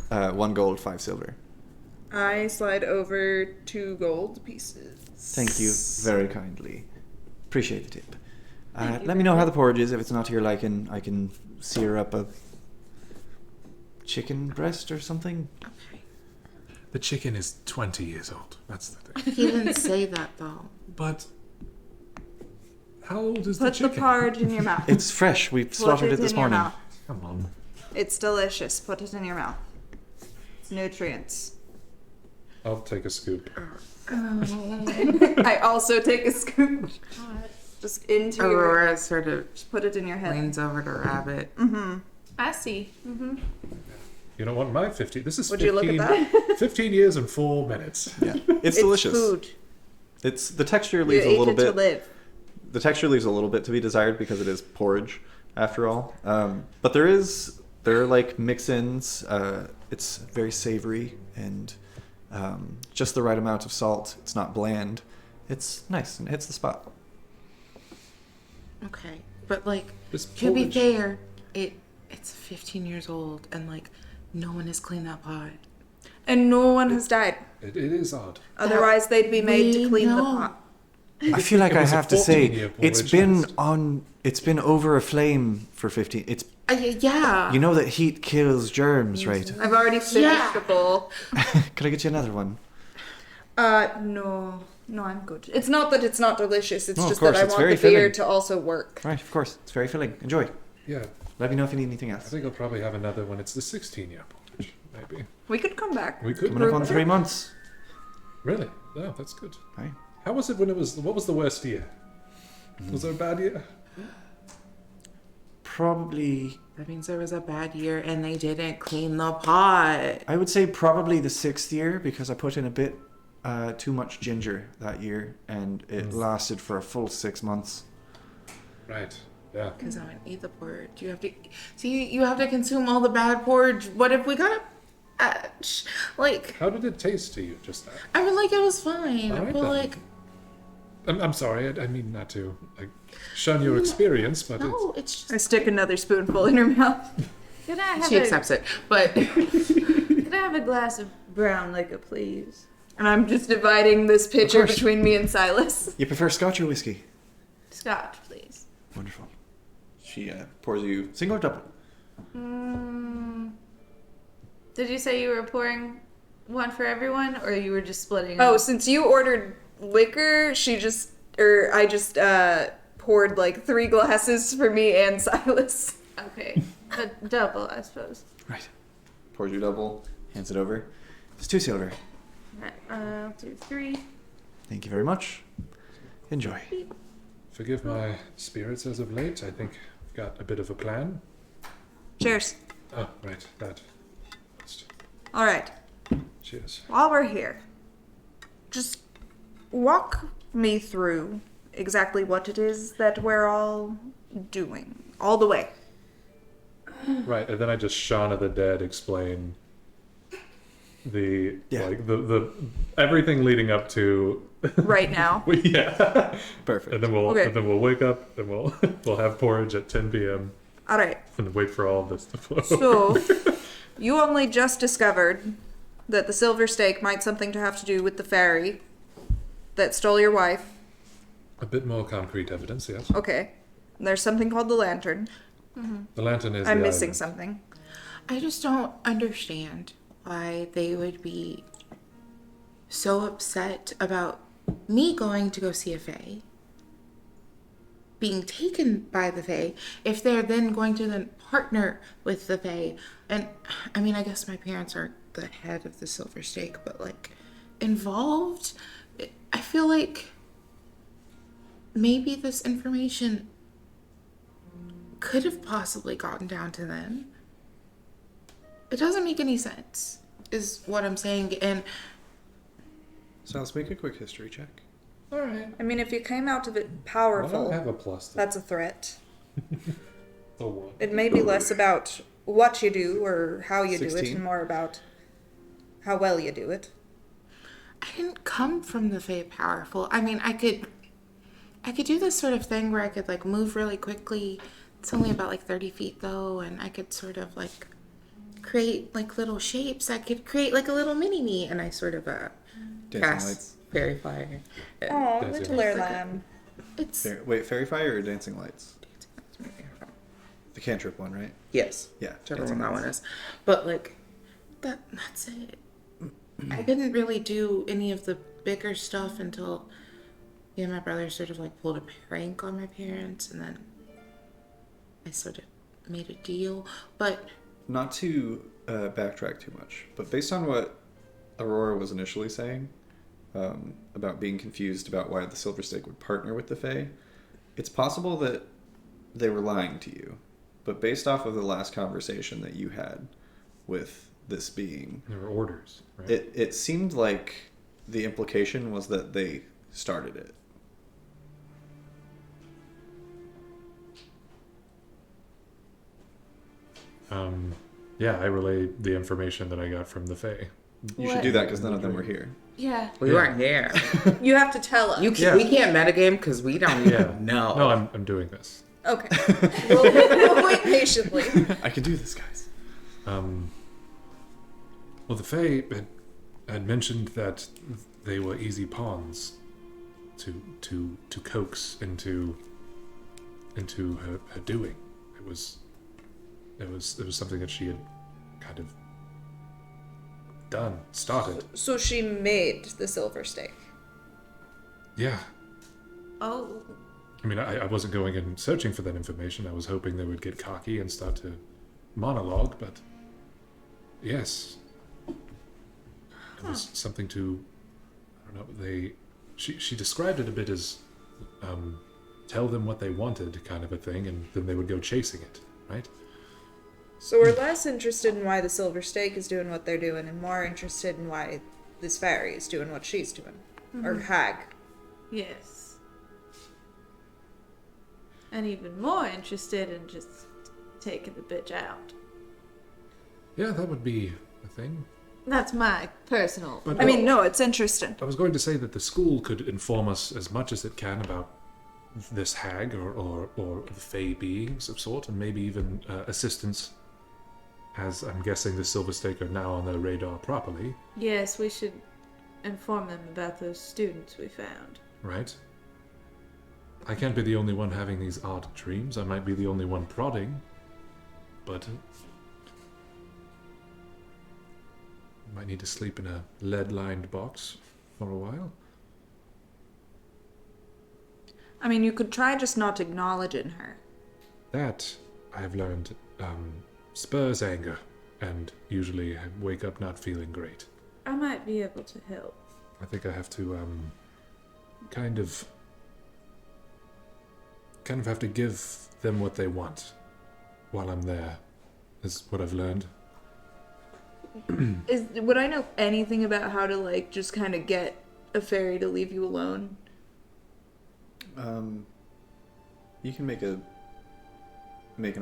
1 gold, 5 silver. I slide over 2 gold pieces. Thank you very kindly. Appreciate the tip. Let me know how the porridge is. If it's not to your liking, I can sear up a chicken breast or something. Okay. The chicken is 20 years old. That's the thing. He didn't say that, though. But how old is Put the chicken? the porridge in your mouth. It's fresh. We Put slaughtered it this in your morning. mouth. Come on. It's delicious. Put it in your mouth. It's nutrients. I'll take a scoop. I also take a scoop. Just into your... Aurora sort of Just put it in your head. leans over to Rabbit. I see. You don't want my 15. This is Would 15, you look at that? 15 years and 4 minutes. Yeah, it's delicious. Food. It's the texture You leaves a ate little it to bit. live. The texture leaves a little bit to be desired because it is porridge, after all. But there are like mix-ins. It's very savory and just the right amount of salt. It's not bland. It's nice and it hits the spot. Okay. But, like, This to be porridge- fair, it's 15 years old, and, like, no one has cleaned that pot. And no one has died. It is odd. Otherwise, they'd be made to We clean the know. pot. I feel like It I was a have to say 14-year it's porridge. been over a flame for 15. It's Yeah. you know that heat kills germs, right? I've already finished a bowl. Could I get you another one? No. No, I'm good. It's not that it's not delicious. It's No, of just course, that I it's want very the beer filling. to also work. Right, of course. It's very filling. Enjoy. Yeah. Let me know if you need anything I else. think I'll probably have another one. It's the 16-year porridge, maybe. We could come back. We could. Coming up on 3 months. Really? No, that's good. Right. How was it when it was... What was the worst year? Was there a bad year? probably, That means there was a bad year and they didn't clean the pot. I would say probably the 6th year, because I put in a bit too much ginger that year, and it lasted for a full 6 months. Right. Yeah. Because I wouldn't eat the porridge. You have to you have to consume all the bad porridge. What if we got a batch? Like, How did it taste to you just now? I mean, like, it was fine. All right, but then. like, I'm sorry. I mean not to shun your experience, but no, it's just I stick another spoonful in her mouth. Could I have she accepts it. But Could I have a glass of brown liquor, please? And I'm just dividing this pitcher course. between me and Sylas. You prefer scotch or whiskey? Scotch, please. Wonderful. She pours you single or double? Did you say you were pouring one for everyone, or you were just splitting? Oh, them? since you ordered liquor, I just poured like 3 glasses for me and Sylas. Okay, a double, I suppose. Right. Pours you double, hands it over. It's 2 silver. Right, I'll do 3. Thank you very much. Enjoy. forgive my spirits as of late. I think I've got a bit of a plan. Cheers. Oh, right, that. Just All right. cheers. While we're here, just walk me through exactly what it is that we're all doing, all the way. Right, and then I just Shaun of the Dead explain the Yeah. like the everything leading up to Right now. yeah. Perfect. And then we'll Okay. wake up and we'll have porridge at 10 p.m. All right. and wait for all of this to flow. So, you only just discovered that the silver stake might something to have to do with the fairy that stole your wife. A bit more concrete evidence, yes. Okay. And there's something called the lantern. The lantern is. I'm the missing island. something. I just don't understand why they would be so upset about me going to go see a fae, being taken by the fae, if they're then going to then partner with the fae. And I mean, I guess my parents aren't the head of the silver stake, but like involved, I feel like maybe this information could have possibly gotten down to them. It doesn't make any sense, is what I'm saying. And So let's make a quick history check. All right. I mean, if you came out of it I don't powerful, have a plus. that's a threat. The one. It may be less about what you do or how you do it, 16. and more about how well you do it. I didn't come from the fae powerful. I mean, I could do this sort of thing where I could like move really quickly. It's only about like 30 feet though, and I could sort of like create like little shapes. I could create like a little mini me, and I sort of Dancing cast lights. fairy fire. Oh, That's little it. lamb. It's Wait, fairy fire or dancing lights? The cantrip one, right? yes, Yeah. whichever dancing one that lights. one is. But like that's it. I didn't really do any of the bigger stuff until my brother sort of like pulled a prank on my parents, and then I sort of made a deal. But Not to backtrack too much, but based on what Aurora was initially saying about being confused about why the Silver Stake would partner with the Fae, it's possible that they were lying to you. But based off of the last conversation that you had with this being, There were orders, right? it seemed like the implication was that they started it. Yeah, I relayed the information that I got from the Fae. You should do that because none of them were here. Yeah. we weren't here. You have to tell us. We can't metagame because we don't Yeah. even know. No, I'm doing this. Okay. We'll wait patiently. I can do this, guys. Well, the Fae had mentioned that they were easy pawns to coax into her doing. It was something that she had kind of started. So she made the silver stake. Yeah. Oh. I mean, I wasn't going and searching for that information. I was hoping they would get cocky and start to monologue, but yes. It was something to, I don't know, she described it a bit as tell them what they wanted, kind of a thing, and then they would go chasing it, right? So we're less interested in why the Silver Stake is doing what they're doing, and more interested in why this fairy is doing what she's doing, or hag. Yes. And even more interested in just taking the bitch out. Yeah, that would be a thing. That's my personal. But I mean, no, it's interesting. I was going to say that the school could inform us as much as it can about this hag or fey beings of sort, and maybe even assistance, as I'm guessing the Silver Stake are now on their radar properly. Yes, we should inform them about those students we found. Right? I can't be the only one having these odd dreams. I might be the only one prodding, but I might need to sleep in a lead-lined box for a while. I mean, you could try just not acknowledging her. That, I have learned, spurs anger, and usually I wake up not feeling great. I might be able to help. I think I have to, kind of have to give them what they want while I'm there, is what I've learned. Would I know anything about how to, like, just kind of get a fairy to leave you alone? You can make an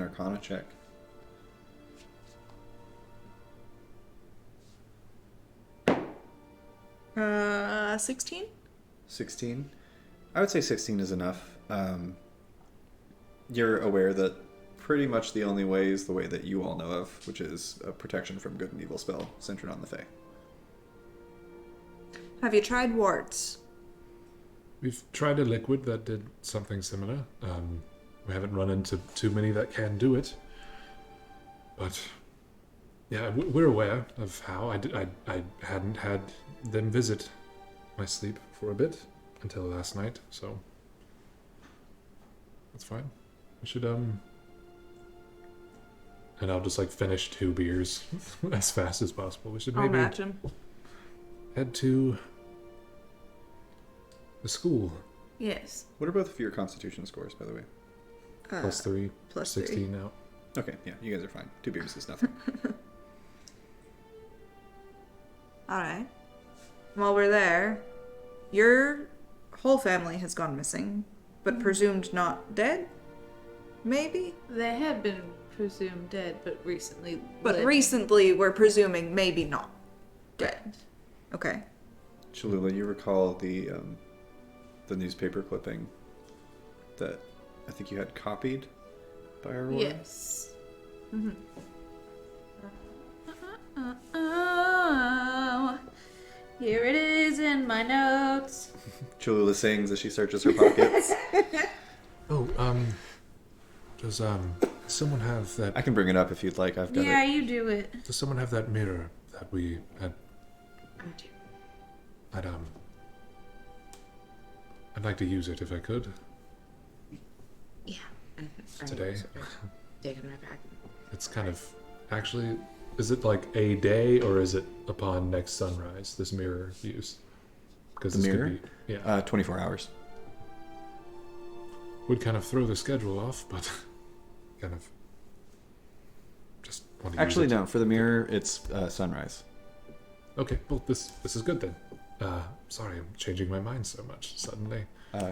Arcana check. 16? 16? I would say 16 is enough. You're aware that pretty much the only way is the way that you all know of, which is a protection from good and evil spell centered on the Fae. Have you tried wards? We've tried a liquid that did something similar. We haven't run into too many that can do it. But, yeah, we're aware of how. I hadn't had them visit my sleep for a bit until last night, so that's fine. We should, and I'll just, like, finish 2 beers as fast as possible. We should I'll maybe match him. head to the school. Yes. What are both of your Constitution scores, by the way? +3, plus 16 now. Okay, yeah, you guys are fine. 2 beers is nothing. Alright. While we're there, your whole family has gone missing, but presumed not dead? Maybe? They had been presumed dead, but recently. But recently, we're presuming maybe not dead. Okay. Cholula, you recall the newspaper clipping that I think you had copied by Aurora? Yes. Mm-hmm. Oh, here it is in my notes. Cholula sings as she searches her pockets. Does someone have that? I can bring it up if you'd like. I've got Yeah, it. you do it. Does someone have that mirror that we had? I'd like to use it if I could. Yeah. Today. Taking my back. It's kind of actually. Is it like a day or is it upon next sunrise? This mirror use. Because The this mirror? could be 24 hours. would kind of throw the schedule off, but kind of just want to Actually, use it. no. For the mirror, it's sunrise. Okay, well this is good then. Sorry, I'm changing my mind so much suddenly.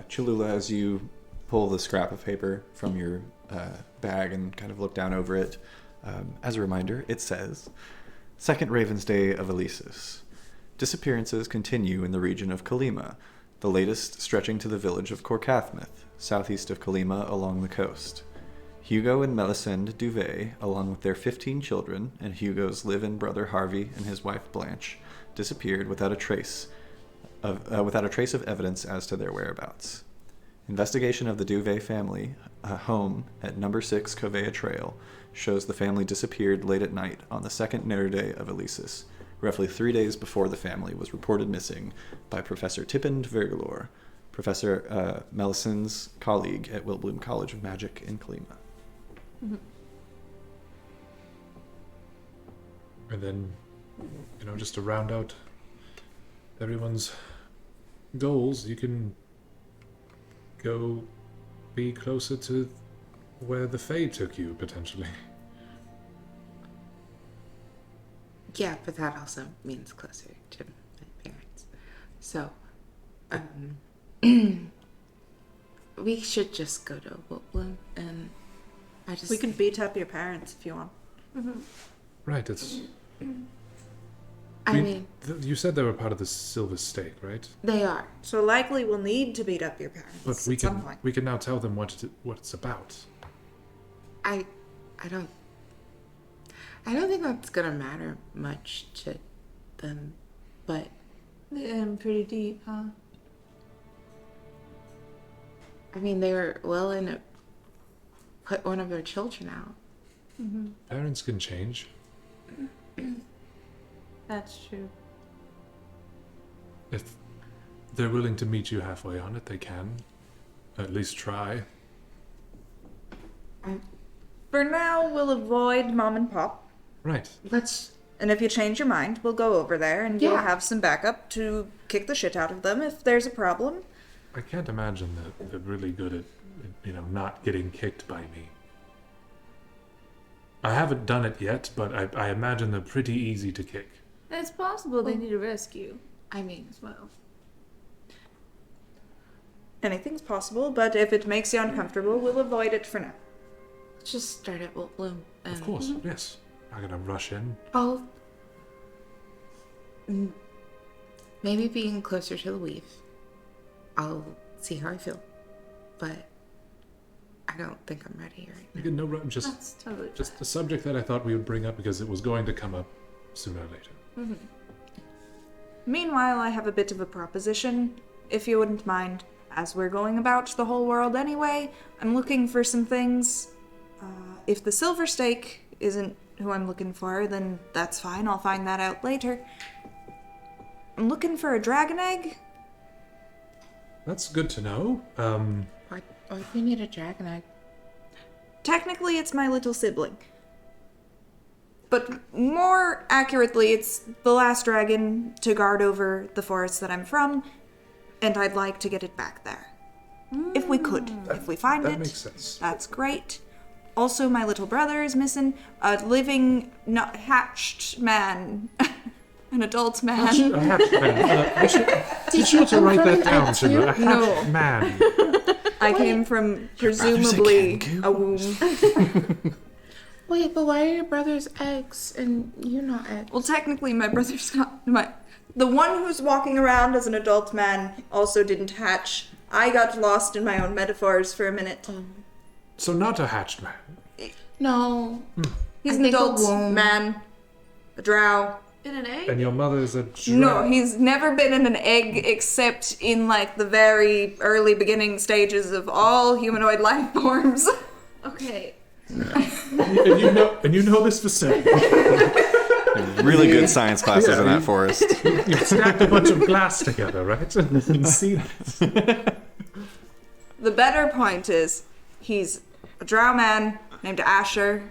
Cholula, as you pull the scrap of paper from your bag and kind of look down over it, as a reminder, it says, Second Raven's Day of Elesis. Disappearances continue in the region of Kalima, the latest stretching to the village of Korcathmyth, southeast of Kalima along the coast. Hugo and Melisande Duvet, along with their 15 children, and Hugo's live-in brother Harvey and his wife Blanche, disappeared without a trace of evidence as to their whereabouts. Investigation of the Duvet family home at number 6 Covea Trail shows the family disappeared late at night on the second Day of Elesis, roughly 3 days before the family was reported missing by Professor Tippend Vergalore, Professor Melisande's colleague at Wilbloom College of Magic in Kalima. Mm-hmm. And then, just to round out everyone's goals, you can go be closer to where the Fae took you, potentially. Yeah, but that also means closer to my parents. So, we should just go to Woodbloom, and We can beat up your parents if you want. Right, it's... I mean, you said they were part of the Silver Stake, right? they are. So likely we'll need to beat up your parents But at some point. we can now tell them what it's about. I don't think that's gonna matter much to them, but Pretty deep, huh? I mean, they were willing to put one of their children out. Parents can change. That's true. If they're willing to meet you halfway on it, they can. At least try. For now, we'll avoid Mom and Pop. Right. And if you change your mind, we'll go over there and we'll Yeah. have some backup to kick the shit out of them if there's a problem. I can't imagine that they're really good at, not getting kicked by me. I haven't done it yet, but I imagine they're pretty easy to kick. It's possible they need a rescue I mean, as well. Anything's possible, but if it makes you uncomfortable, we'll avoid it for now. let's just start at Woodbloom. And Of course, yes. I'm gonna rush in. I'll maybe being closer to the weave. I'll see how I feel, but I don't think I'm ready right now. Again, no, just That's totally a subject that I thought we would bring up because it was going to come up sooner or later. Meanwhile, I have a bit of a proposition, if you wouldn't mind. As we're going about the whole world anyway, I'm looking for some things. If the Silver Stake isn't who I'm looking for, then that's fine. I'll find that out later. I'm looking for a dragon egg. That's good to know. Why do you need a dragon egg? Technically, it's my little sibling. But more accurately, it's the last dragon to guard over the forest that I'm from, and I'd like to get it back there. If we could. If we find that it, makes sense. that's great. Also, my little brother is missing. A living, not hatched man. An adult man. A hatched man. Be sure to write that down, Simba. A hatched No. man. I came from presumably a womb. Wait, but why are your brother's eggs and you not eggs? Well, technically, my brother's not the one who's walking around as an adult man also didn't hatch. I got lost in my own metaphors for a minute. So not a hatched man. No. He's I an think a adult womb. man. A drow. In an egg? And your mother's a No, he's never been in an egg except in, like, the very early beginning stages of all humanoid life forms. Okay. and you know this for certain. Really good science classes in that forest. You've stacked a bunch of glass together, right? And you can see that. The better point is, he's a drow man named Asher.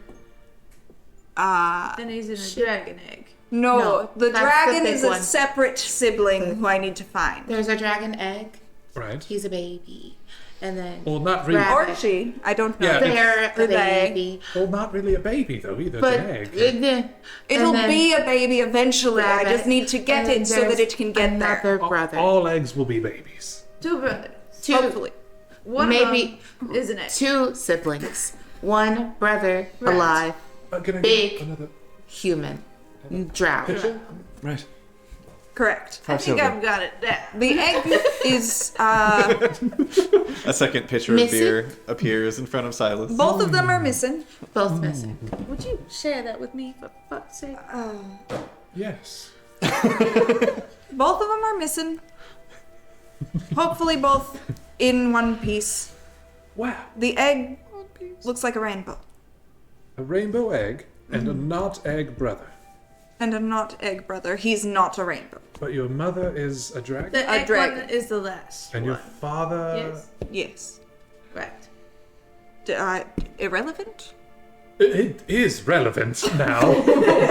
Then he's in a dragon egg. No, the that's dragon the big is a one. separate sibling who I need to find. There's a dragon egg. Right. He's a baby. And then Well, not really. Rabbit. Or she, I don't know. Yeah, they're a Or they. baby. Well, not really a baby, though, either. But It's an egg. It'll and then be a baby eventually. I rabbit. just need to get And then it so that it can get there. another brother. All eggs will be babies. Two brothers. Two, Hopefully. One maybe of them is an egg. two siblings. One brother Right. alive, Can I Big. get another human, drow. picture? Right. Correct. I think I've got it down. The egg is, A second pitcher of Missing? beer appears in front of Sylas. both of them are missing. Both missing. Would you share that with me, for fuck's sake? Yes. Both of them are missing. Hopefully both in one piece. Wow. The egg looks like a rainbow. A rainbow egg and a not egg brother. And a not egg brother. He's not a rainbow. But your mother is a dragon? The egg dragon. one is the last And your one. father... Yes. Yes. Right. Irrelevant? It is relevant now.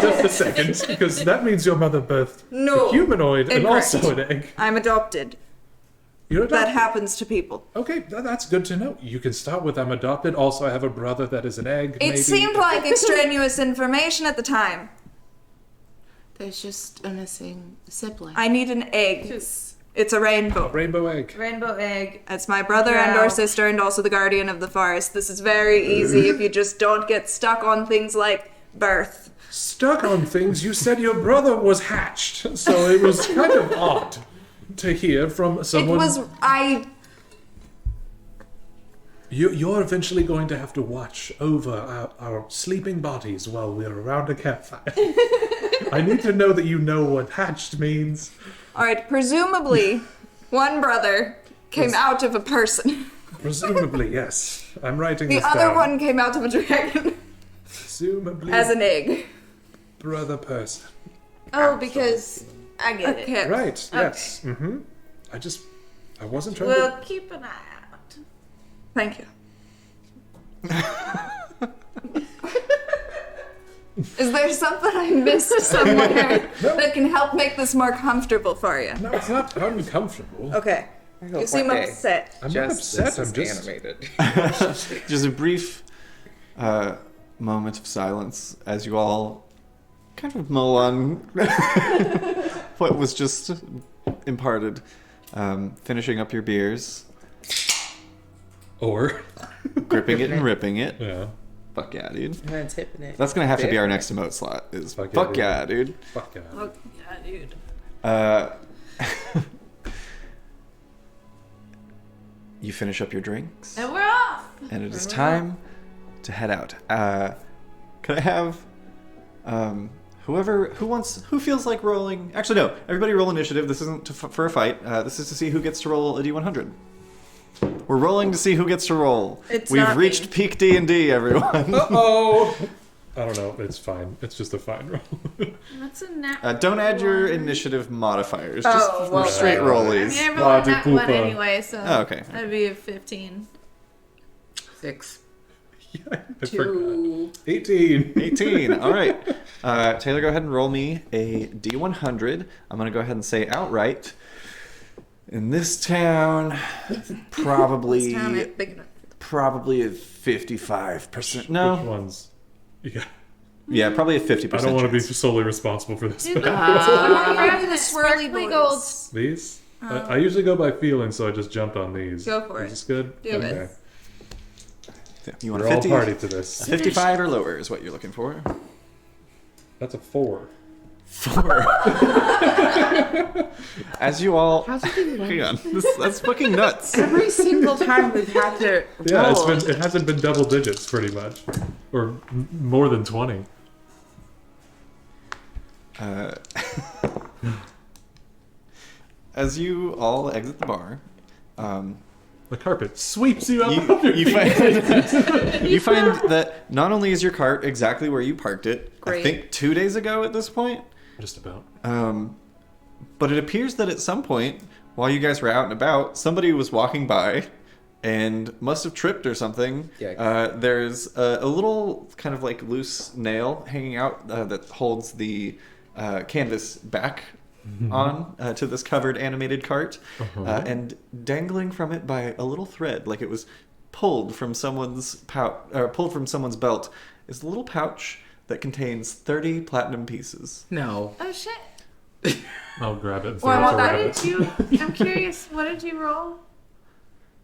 Just a second. Because that means your mother birthed No. a humanoid and Incorrect. also an egg. I'm adopted. You're adopted. That happens to people. Okay, that's good to know. You can start with I'm adopted. Also, I have a brother that is an egg. It maybe. seemed like extraneous information at the time. There's just a missing sibling. I need an egg. It's a rainbow. Rainbow egg. Rainbow egg. It's my brother and or sister and also the guardian of the forest. This is very easy if you just don't get stuck on things like birth. Stuck on things? You said your brother was hatched, so it was kind of odd to hear from someone. You're eventually going to have to watch over our sleeping bodies while we're around a campfire. I need to know that you know what hatched means. Alright, presumably, one brother came out of a person. Presumably, yes. I'm writing The this other down. one came out of a dragon. Presumably. As an egg. Brother person. Oh, because I get it. Okay. Right, yes. Mm-hmm. I wasn't trying We'll to... keep an eye out. Thank you. Is there something I missed somewhere that can help make this more comfortable for you? No, it's not uncomfortable. Okay. You seem upset. I'm not upset, I'm just... animated. Just a brief moment of silence as you all kind of mull on what was just imparted. Finishing up your beers. Or... Gripping it and ripping it. Yeah. Fuck yeah, dude. I'm tipping it. That's gonna have to be our next emote slot. Is fuck yeah, dude. Fuck yeah. Oh, yeah, dude. You finish up your drinks, And we're off. and it is time to head out. Could I have who feels like rolling? Actually, no. Everybody roll initiative. This isn't for a fight. This is to see who gets to roll a d100. We're rolling to see who gets to roll. We've not reached me. peak D&D, everyone. Uh-oh! I don't know. It's fine. It's just a fine roll. That's a nat. Don't add your initiative modifiers. Just Oh, well, straight right. rollies. I mean, I rolled a nat one Poopa. anyway, so Oh, okay. that'd be a 15. 6. I forgot. 2. 18. 18. All right. Taylor, go ahead and roll me a D100. I'm going to go ahead and say outright. In this town, probably This town ain't big enough. probably a 55%. No. Which ones? Yeah. Yeah, probably a 50%. I don't want to be chance. solely responsible for this. Dude, look, grab the the swirly swirly boys. golds. These? I usually go by feeling, so I just jumped on these. Go for Is it. this good? Do it. You want We're a all 50? party to this. 55 or lower is what you're looking for. That's a 4. 4. As you all... How's it been Hang on. That's fucking nuts. Every single time we've had to Yeah, roll. it hasn't been double digits pretty much, or more than 20. As you all exit the bar, The carpet sweeps you up. you find you find that not only is your cart exactly where you parked it, I Great. think 2 days ago at this point, Just about. but it appears that at some point, while you guys were out and about, somebody was walking by and must have tripped or something. Yikes. There's a little kind of like loose nail hanging out that holds the canvas back on to this covered animated cart, and dangling from it by a little thread, like it was pulled from someone's pulled from someone's belt, is a little pouch that contains 30 platinum pieces. No. Oh shit. I'll grab it and throw Well, it to what rabbits. What did you? I'm curious. What did you roll?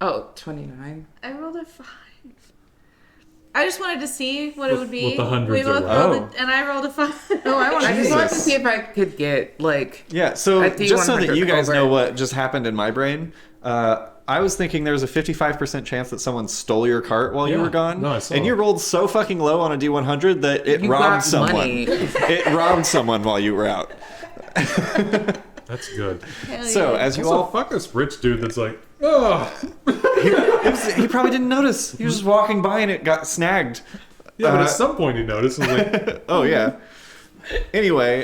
Oh, 29. I rolled a 5. I just wanted to see what it would be. What the hundreds we both are rolled like. it, and I rolled a 5. Oh, I want I to just see wanted to this. see if I could get, like... Yeah, so At just so that D100 you guys over. know what just happened in my brain, I was thinking there was a 55% chance that someone stole your cart while you Yeah. were gone. No, I saw and you it. rolled so fucking low on a D100 that it You robbed got someone. money. It robbed someone while you were out. That's good. So, as you Also, all... fuck this rich dude that's like, oh. He probably didn't notice. He was just walking by and it got snagged. Yeah, but at some point he noticed. And was like, Oh, yeah. Anyway,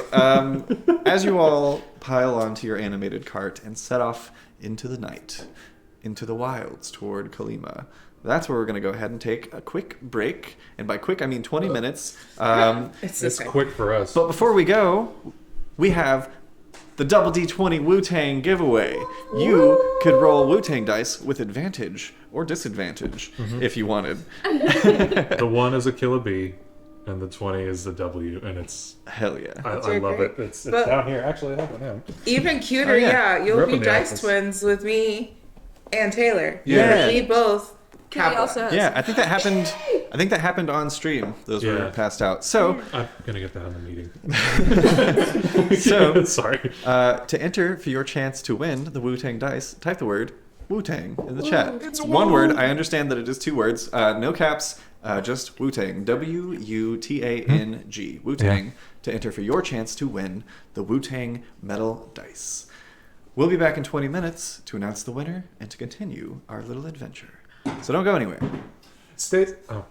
as you all pile onto your animated cart and set off into the night, into the wilds toward Kalima, that's where we're going to go ahead and take a quick break. And by quick, I mean 20 minutes. It's it's okay. quick for us. But before we go, we have the Double D20 WuTang giveaway. You could roll WuTang dice with advantage or disadvantage if you wanted. The 1 is a killer bee, and the 20 is the W, and it's... Hell yeah. I love it. It's down here. Actually, I have it now. Even cuter, Oh, yeah. You'll We're up be in the dice office. twins with me and Taylor. Yeah. We both Can have we also one. have Yeah, I think that happened. I think that happened on stream. Those were Yeah. passed out. So, I'm gonna get that in the meeting. So- Sorry. to enter for your chance to win the WuTang dice, type the word WuTang in the chat. It's one word. I understand that it is 2 words. No caps. Just WuTang. WuTang. WuTang. To enter for your chance to win the WuTang metal dice. We'll be back in 20 minutes to announce the winner and to continue our little adventure. So don't go anywhere. Stay. Oh.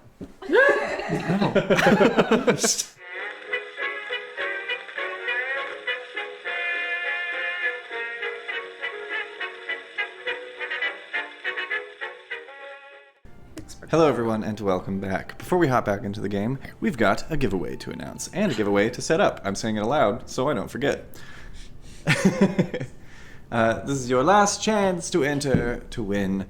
Hello, everyone, and welcome back. Before we hop back into the game, we've got a giveaway to announce and a giveaway to set up. I'm saying it aloud so I don't forget. This is your last chance to enter to win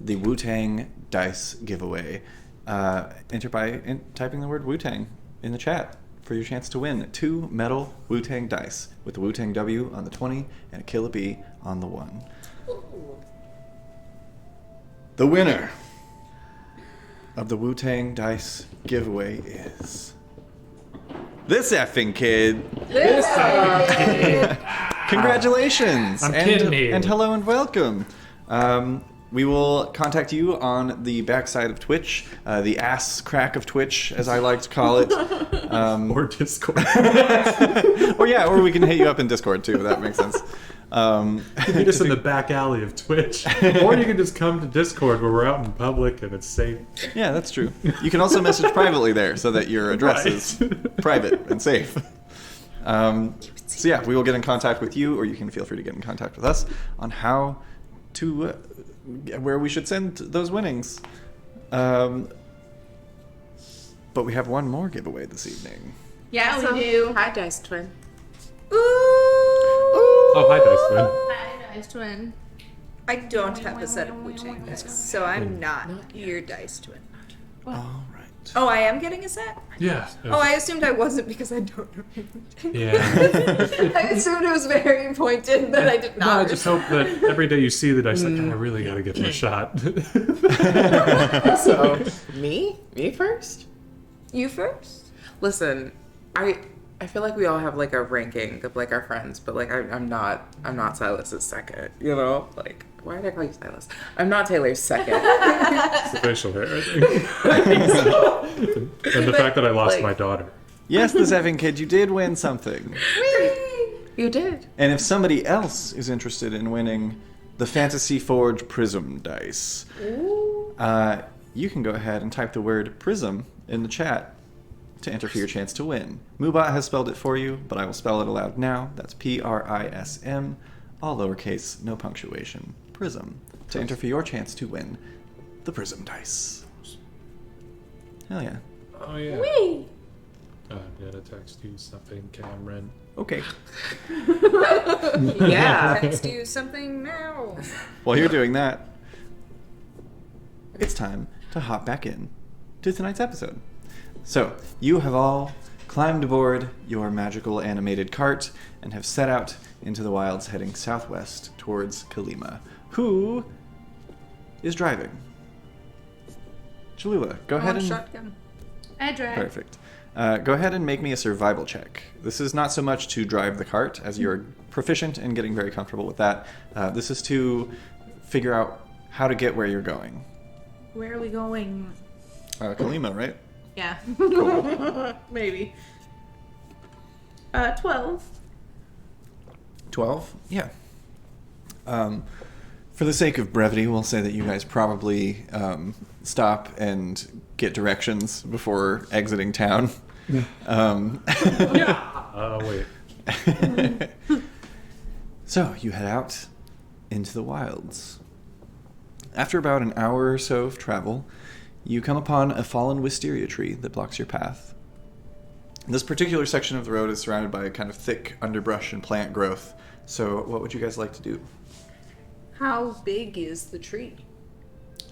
the WuTang Dice giveaway. Enter by typing the word WuTang in the chat for your chance to win 2 metal WuTang Dice with the WuTang W on the 20 and a Killer Bee on the 1. The winner of the WuTang Dice giveaway is this effing kid. Congratulations! I'm kidding you. And hello and welcome. We will contact you on the backside of Twitch, the ass crack of Twitch, as I like to call it. Or Discord. Or we can hit you up in Discord too. That makes sense. You can meet us in the back alley of Twitch, or you can just come to Discord where we're out in public and it's safe. Yeah, that's true. You can also message privately there so that your address is private and safe. So yeah, we will get in contact with you, or you can feel free to get in contact with us on how to where we should send those winnings. But we have one more giveaway this evening. Yeah, we do. Hi, Dice Twin. Oh, hi, Dice Twin. Hi, Dice Twin. I don't have a set of WuTang dice, so I'm not your dice twin. All right. Oh, I am getting a set? Yeah. Oh, I assumed I wasn't because I don't know your WuTang. Yeah. I assumed it was very pointed, but I did No, I not. just hope that every day you see the dice, like, God, I really got to get them a shot. So, me first? You first? Listen, I feel like we all have like a ranking of like our friends, but like I'm not Sylas's second. You know, like why did I call you Sylas? I'm not Taylor's second. It's the facial hair, I think. And the fact that I lost my daughter. Yes, this effing kid, you did win something. You did. And if somebody else is interested in winning the Fantasy Forge Prism dice, you can go ahead and type the word Prism in the chat to enter for your chance to win. Moobot has spelled it for you, but I will spell it aloud now. That's Prism, all lowercase, no punctuation. Prism, to enter for your chance to win the Prism dice. Hell yeah. Oh, yeah. Whee! I'm going to text you something, Cameron. Okay. Yeah. Text you something now. While you're doing that, it's time to hop back in to tonight's episode. So, you have all climbed aboard your magical animated cart and have set out into the wilds heading southwest towards Kalima. Who is driving? Cholula, go ahead and... Shotgun. I drive. Perfect. Go ahead and make me a survival check. This is not so much to drive the cart, as you're proficient and getting very comfortable with that. This is to figure out how to get where you're going. Where are we going? Kalima, right? Yeah. Cool. Maybe. 12. 12? Yeah. For the sake of brevity, we'll say that you guys probably stop and get directions before exiting town. Wait. So, you head out into the wilds. After about an hour or so of travel, you come upon a fallen wisteria tree that blocks your path. This particular section of the road is surrounded by a kind of thick underbrush and plant growth, So, what would you guys like to do? How big is the tree?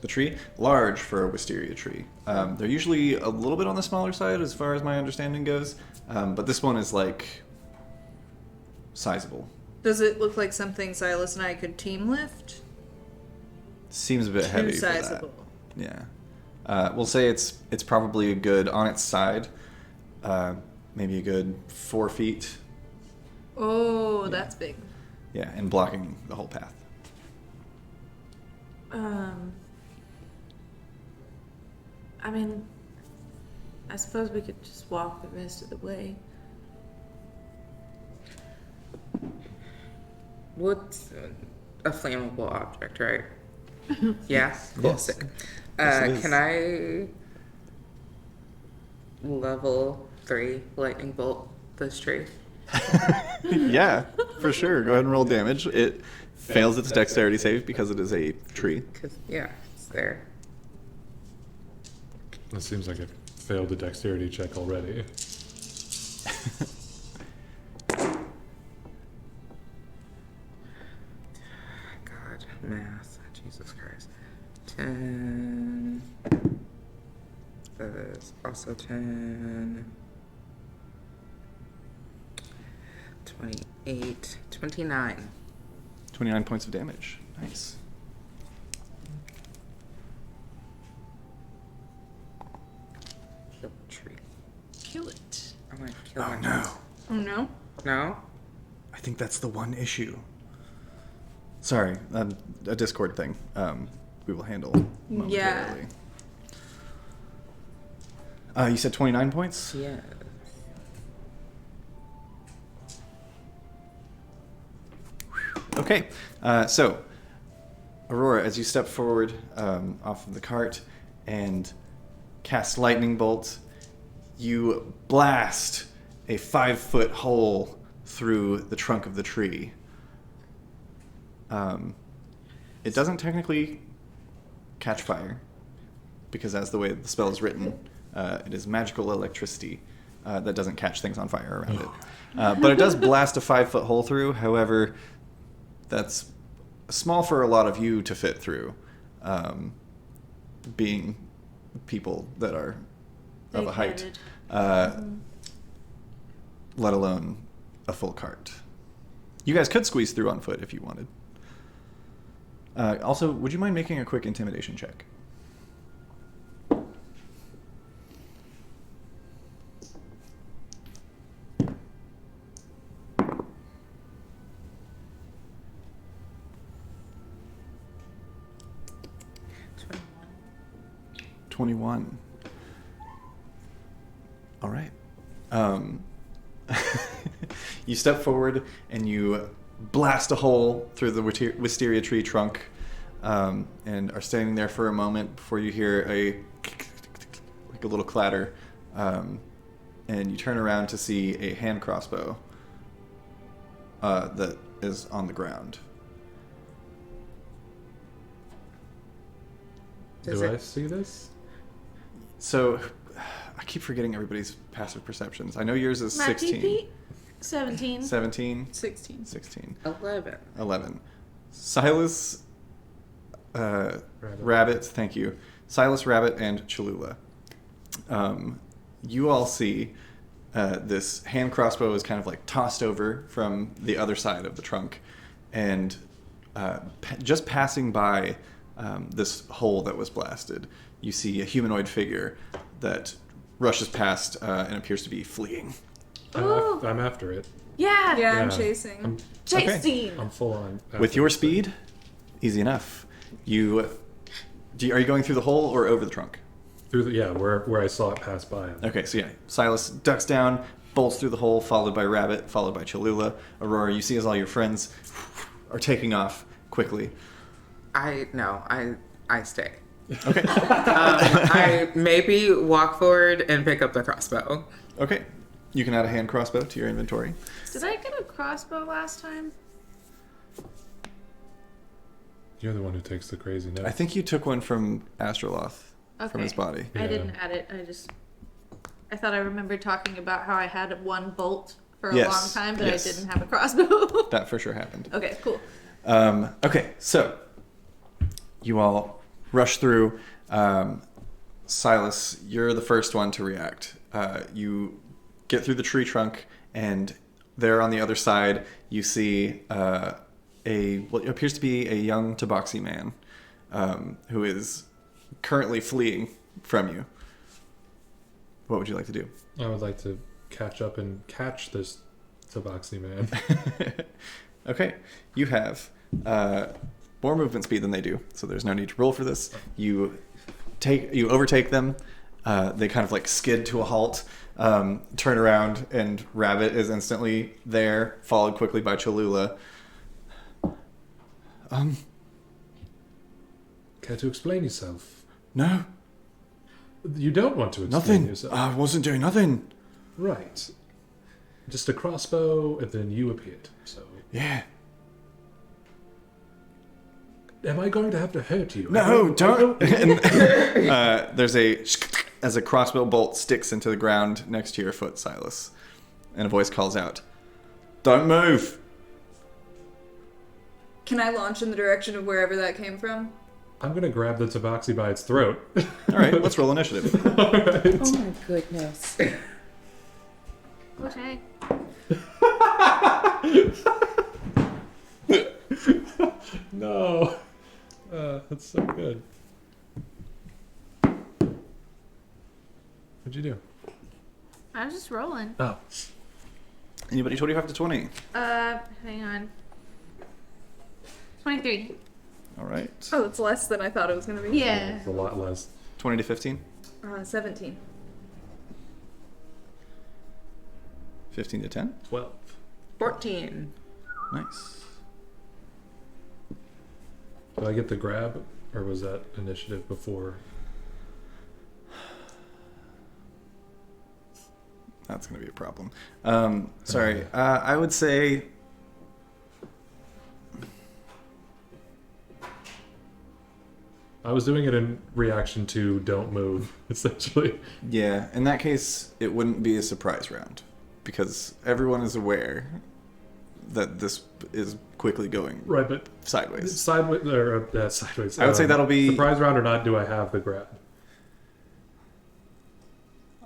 The tree? Large for a wisteria tree. They're usually a little bit on the smaller side as far as my understanding goes, but this one is like sizable. Does it look like something Sylas and I could team lift? Seems a bit Too heavy sizable. for that. Yeah. We'll say it's probably a good, on its side, maybe a good 4 feet. Oh, that's big. Yeah, and blocking the whole path. I mean, I suppose we could just walk the rest of the way. What's a flammable object, right? Yeah? Cool. Yes. Sick. Yes, it is. Can I level 3 lightning bolt this tree? Yeah, for sure. Go ahead and roll damage. It fails its dexterity save because it is a tree. Because, yeah, it's there. That seems like it failed the dexterity check already. God, math. Jesus Christ. 10. That is also 10. 28. 29. 29 points of damage. Nice. Kill the tree. Kill it. I want to kill Oh my no. tree. Oh no? No? I think that's the one issue. Sorry, a Discord thing. We will handle momentarily. You said 29 points? Yeah. Okay, so Aurora, as you step forward off of the cart and cast lightning bolt, you blast a 5-foot hole through the trunk of the tree. It doesn't technically catch fire because, as the way the spell is written, it is magical electricity that doesn't catch things on fire around it. But it does blast a 5-foot hole through. However, that's small for a lot of you to fit through, being people that are of a height, let alone a full cart. You guys could squeeze through on foot if you wanted. Also, would you mind making a quick intimidation check? $21. 21. All right. You step forward and you blast a hole through the wisteria tree trunk, and are standing there for a moment before you hear like a little clatter, and you turn around to see a hand crossbow that is on the ground. Do I see this? So, I keep forgetting everybody's passive perceptions. I know yours is 16. 17. 17? 16. 16. 11. 11. Sylas, Rabbit, thank you. Sylas, Rabbit, and Cholula. You all see this hand crossbow is kind of like tossed over from the other side of the trunk, and just passing by this hole that was blasted, you see a humanoid figure that rushes past and appears to be fleeing. I'm after it. Yeah. Yeah, I'm Yeah. chasing. Chasing. I'm full on. With your speed, easy enough. Are you going through the hole or over the trunk? Through the where I saw it pass by. Okay, so yeah, Sylas ducks down, bolts through the hole, followed by Rabbit, followed by Cholula. Aurora, you see as all your friends are taking off quickly. I stay. Okay. I maybe walk forward and pick up the crossbow. Okay. You can add a hand crossbow to your inventory. Did I get a crossbow last time? You're the one who takes the crazy notes. I think you took one from Astroloth, from his body. I didn't add it. I thought I remembered talking about how I had one bolt for a Yes, long time, but yes. I didn't have a crossbow. That for sure happened. Okay, cool. Okay, so you all rush through. Sylas, you're the first one to react. You get through the tree trunk, and there on the other side, you see what appears to be a young Tabaxi man who is currently fleeing from you. What would you like to do? I would like to catch up and catch this Tabaxi man. Okay, you have more movement speed than they do, so there's no need to roll for this. You overtake them. They kind of like skid to a halt, turn around, and Rabbit is instantly there, followed quickly by Cholula. Care to explain yourself? No, You don't want to explain nothing. yourself. I wasn't doing nothing. Right. Just a crossbow, and then you appeared. So, Yeah. am I going to have to hurt you? No, don't. And, there's as a crossbow bolt sticks into the ground next to your foot, Sylas, and a voice calls out, "Don't move." Can I launch in the direction of wherever that came from? I'm going to grab the Tabaxi by its throat. All right, let's roll initiative. Oh my goodness. Okay. No. That's so good. What'd you do? I was just rolling. Oh. Anybody 25 to 20? Hang on. 23. All right. Oh, it's less than I thought it was going to be. Yeah. It's a lot less. 20 to 15? 17. 15 to 10? 12. 14. Nice. Did I get the grab, or was that initiative before? That's going to be a problem. Sorry. I would say... I was doing it in reaction to don't move, essentially. Yeah, in that case, it wouldn't be a surprise round. Because everyone is aware that this is quickly going Right, but sideways. sideways. Sideways. I would say that'll be... Surprise round or not, do I have the grab?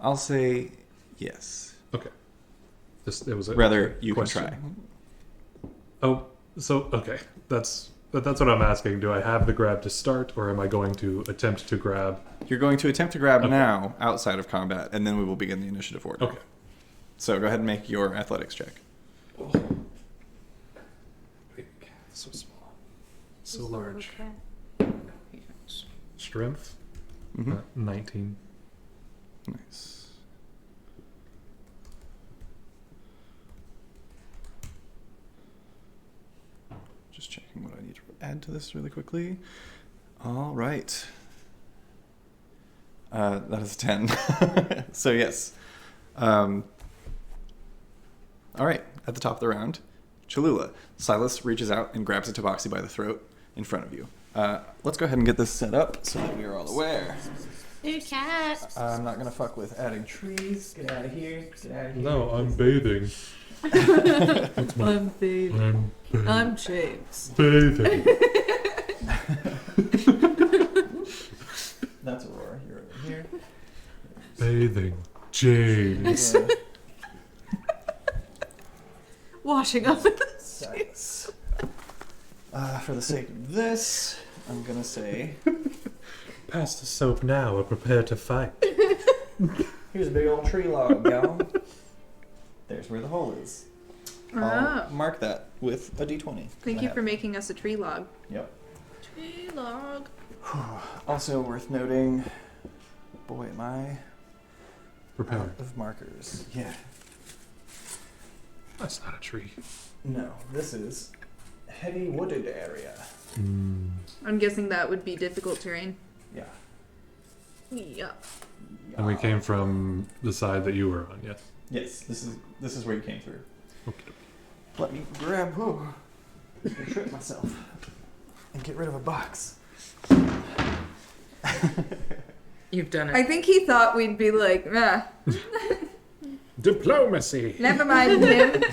I'll say yes. Okay. It was a Rather, you question. can try. Oh, so, okay. That's what I'm asking. Do I have the grab to start, or am I going to attempt to grab? You're going to attempt to grab Okay. now outside of combat, and then we will begin the initiative order. Okay. So go ahead and make your athletics check. So small. So large. Okay. Strength? Mm-hmm. 19. Nice. Just checking what I need to add to this really quickly. All right. That is a 10. So yes. All right. At the top of the round, Cholula. Sylas reaches out and grabs a Tabaxi by the throat in front of you. Let's go ahead and get this set up so that we are all aware. New cat. I'm not gonna fuck with adding trees. Get out of here. Get out of here. No, I'm bathing. I'm bathing. I'm James. Bathing. That's Aurora. You're over here. Bathing. James. Washing up. Size. For the sake of this, I'm gonna say, Pass the soap now or prepare to fight. here's a big old tree log, y'all. There's where the hole is. I'll mark that with a d20. Thank you for making us a tree log. Yep. Tree log. Also worth noting, boy, am I Prepare. out of markers. Yeah. That's not a tree. No, this is heavy wooded area. I'm guessing that would be difficult terrain. Yeah. Yeah. And we came from the side that you were on, yes? Yes, this is where you came through. Okay. Let me grab. I trip myself and get rid of a box. You've done it. I think he thought we'd be like, Diplomacy. Never mind him.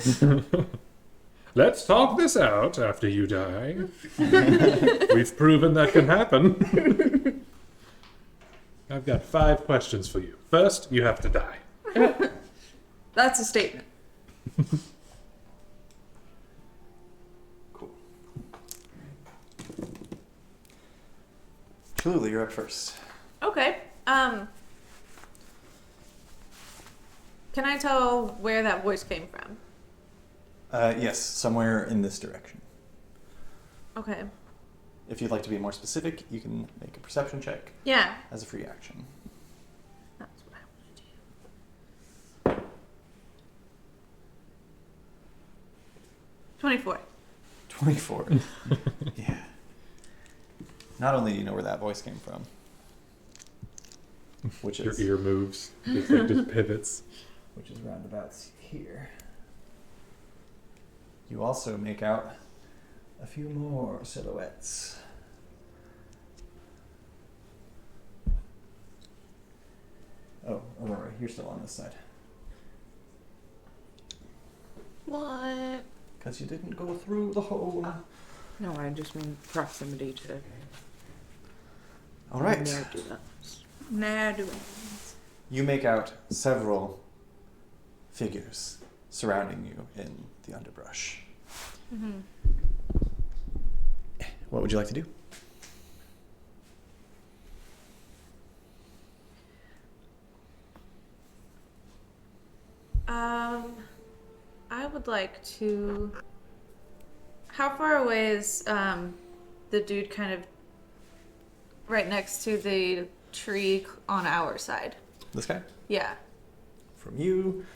Let's talk this out after you die. We've proven that can happen. I've got 5 questions for you. First, you have to die. That's a statement. Cool. Cholula, you're up first. Okay. Can I tell where that voice came from? Yes, somewhere in this direction. Okay. If you'd like to be more specific, you can make a perception check Yeah. as a free action. That's what I want to do. 24. 24. Yeah. Not only do you know where that voice came from, which Your is ear moves. It like just pivots. which is roundabouts here. You also make out a few more silhouettes. Oh, Aurora, you're still on this side. What? Because you didn't go through the hole. No, I just mean proximity to. All right. Nah, do it. You make out several figures surrounding you in the underbrush. Mm-hmm. What would you like to do? I would like to. How far away is the dude kind of right next to the tree on our side? This guy? Yeah. From you?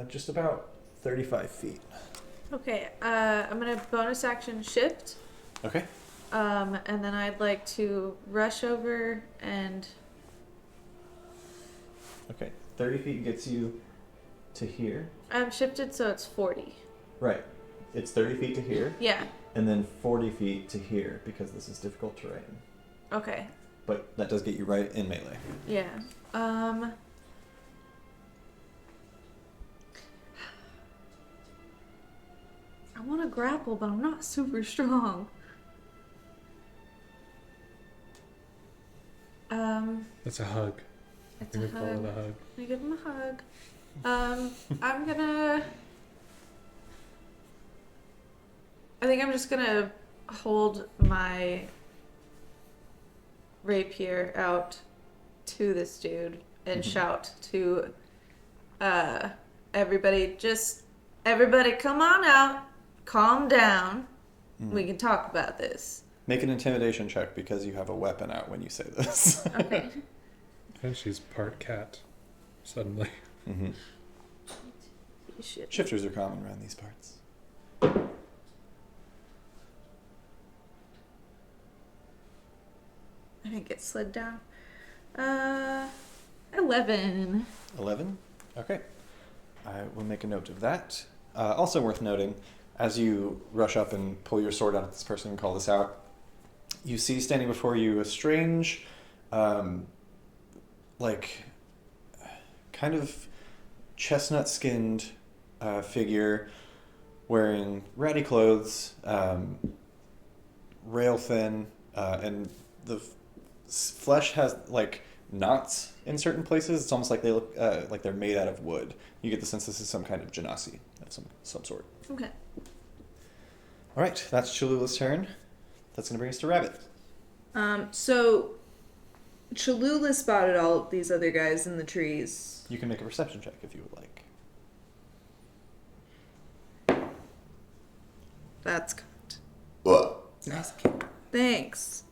Just about 35 feet. Okay. I'm gonna bonus action shift. Okay. And then I'd like to rush over and. Okay. 30 feet gets you to here. I'm shifted, so it's 40. Right. It's 30 feet to here, Yeah. and then 40 feet to here because this is difficult terrain. Okay. But that does get you right in melee. Yeah. I want to grapple, but I'm not super strong. That's a hug. It's You a would call it hug. a hug. I give him a hug. I'm gonna. I think I'm just gonna hold my rapier out to this dude and shout to everybody, everybody come on out, calm down, we can talk about this. Make an intimidation check because you have a weapon out when you say this. Okay. And she's part cat. Suddenly. Mm-hmm. Shit. Shifters are common around these parts. I didn't get slid down. 11. 11? Okay. I will make a note of that. Also worth noting, as you rush up and pull your sword out at this person and call this out, you see standing before you a strange, kind of chestnut-skinned figure wearing ratty clothes, rail thin, and the flesh has knots in certain places. It's almost like they look like they're made out of wood. You get the sense this is some kind of genasi of some sort. Okay. All right, that's Cholula's turn. That's going to bring us to Rabbit. So Cholula spotted all of these other guys in the trees. You can make a perception check if you would like. That's good. Nice. Thanks.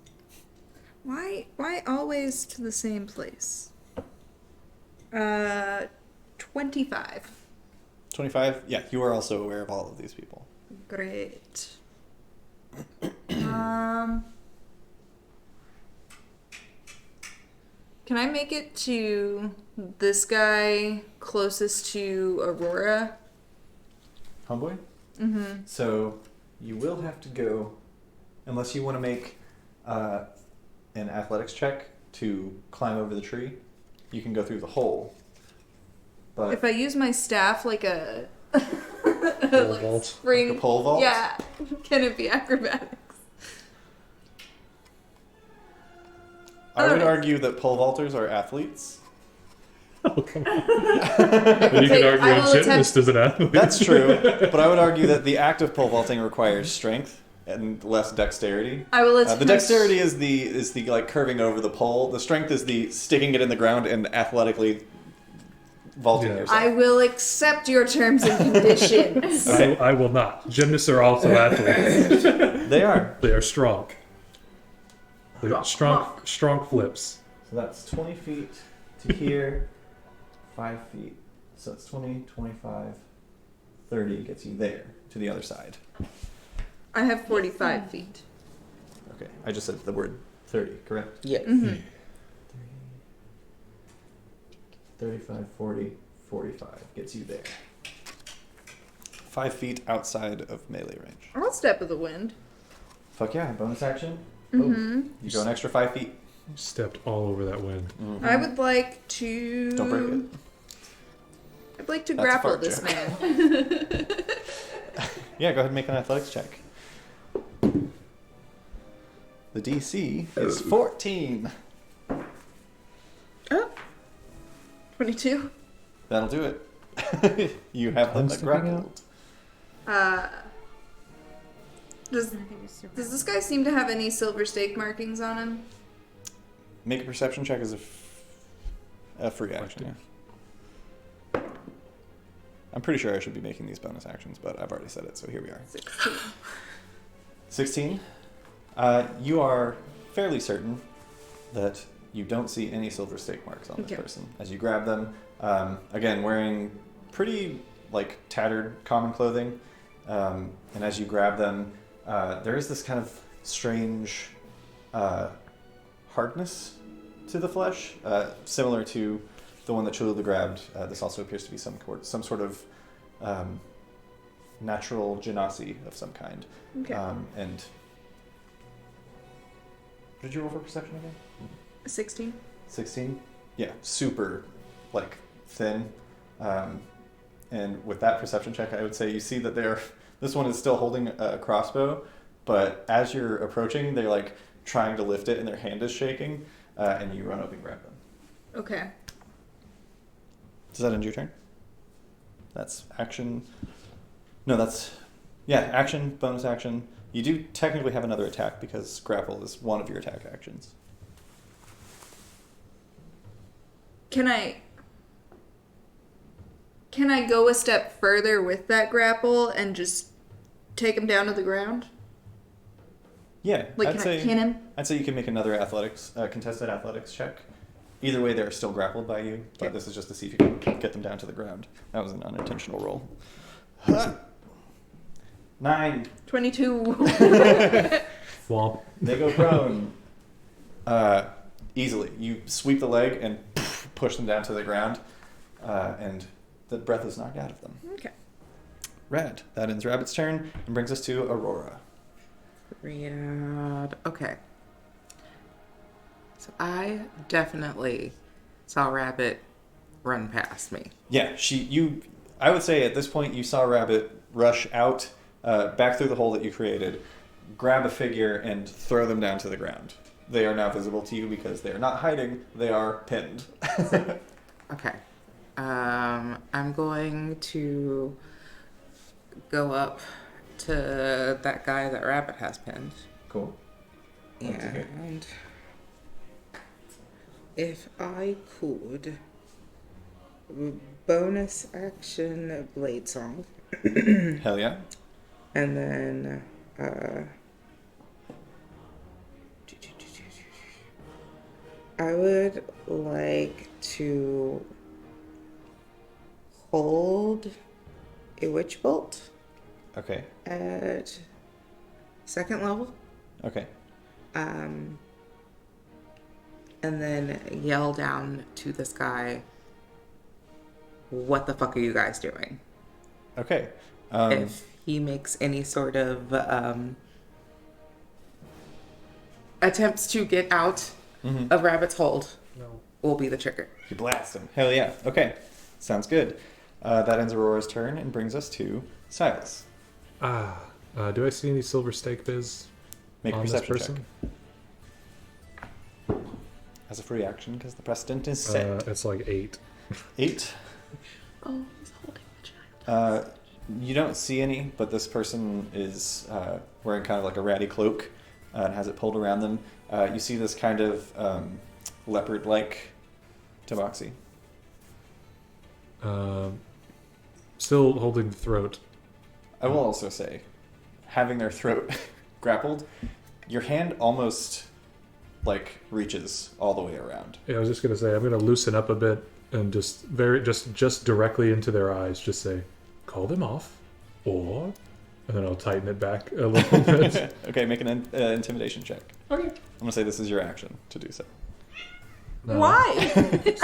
Why always to the same place? 25. 25? Yeah, you are also aware of all of these people. Great. Can I make it to this guy closest to Aurora? Homeboy? Mm-hmm. So you will have to go, unless you want to make an athletics check to climb over the tree. you can go through the hole. But If I use my staff like a Pole vault. spring, Like a pole vault? yeah, can it be acrobatics? I would Alright. argue that pole vaulters are athletes. Oh, come on. And you can argue I a will gymnast is an athlete. That's true, but I would argue that the act of pole vaulting requires strength and less dexterity. I will attempt. The dexterity is the like curving over the pole. The strength is the sticking it in the ground and athletically vaulting Yeah. yourself. I will accept your terms and conditions. I will not. Gymnasts are also athletes. They are. They are strong. They got strong flips. So that's 20 feet to here, 5 feet. So it's 20, 25, 30 gets you there to the other side. I have 45 feet. Okay, I just said the word 30, correct? Yes. 35, 40, 45 gets you there. 5 feet outside of melee range. I'll step of the wind. Fuck yeah, bonus action. Boom. You go an extra 5 feet. Stepped all over that wind. I would like to. Don't break it. I'd like to That's a grapple fart this joke. man. Yeah, go ahead and make an athletics check. The DC is 14. 22. That'll do it. You have them Tongue grappled. Does this guy seem to have any silver stake markings on him? Make a perception check as a free action. Yeah. I'm pretty sure I should be making these bonus actions, but I've already said it, so here we are. 16. 16. You are fairly certain that you don't see any silver stake marks on this Okay. person. As you grab them, again, wearing pretty, like, tattered common clothing, and as you grab them, there is this kind of strange hardness to the flesh, similar to the one that Cholula grabbed. This also appears to be some sort of natural genasi of some kind. Okay. And what did you roll for perception again? 16. 16? Yeah, super, like, thin. And with that perception check, I would say you see that this one is still holding a crossbow, but as you're approaching, they're, like, trying to lift it, and their hand is shaking, and you run up and grab them. Okay. Does that end your turn? That's action. No, that's... Yeah, action, bonus action. You do technically have another attack because grapple is one of your attack actions. Can I go a step further with that grapple and just take him down to the ground? Yeah, Like, can I pin him? I'd say you can make another contested athletics check. Either way, they're still grappled by you, but Okay. this is just to see if you can get them down to the ground. That was an unintentional roll. 9. 22. Womp. They go prone. Easily. You sweep the leg and push them down to the ground, and the breath is knocked out of them. Okay. Rad. That ends Rabbit's turn and brings us to Aurora. Rad. Okay. So I definitely saw Rabbit run past me. Yeah, I would say at this point you saw Rabbit rush out, back through the hole that you created, grab a figure, and throw them down to the ground. They are now visible to you because they are not hiding, they are pinned. Okay. I'm going to go up to that guy that Rabbit has pinned. Cool. That's okay. And if I could, bonus action Blade Song. Hell yeah. And then, I would like to hold a Witch Bolt Okay. at 2nd level. Okay. And then yell down to this guy, what the fuck are you guys doing? Okay. If he makes any sort of attempts to get out of Rabbit's hold, will be the trigger. You blast him. Hell yeah. Okay. Sounds good. That ends Aurora's turn and brings us to Sylas. Do I see any silver stake biz Make a on this perception person? check. As a free action, because the precedent is set. It's like 8. 8. Oh, he's holding the child. You don't see any, but this person is wearing kind of like a ratty cloak and has it pulled around them. You see this kind of leopard-like tabaxi. Still holding the throat. I will also say, having their throat grappled, your hand almost like reaches all the way around. Yeah, I was just gonna say I'm gonna loosen up a bit and just directly into their eyes, just say, call them off, and then I'll tighten it back a little bit. Okay, make an intimidation check. Okay. I'm gonna say this is your action to do so. No, Why?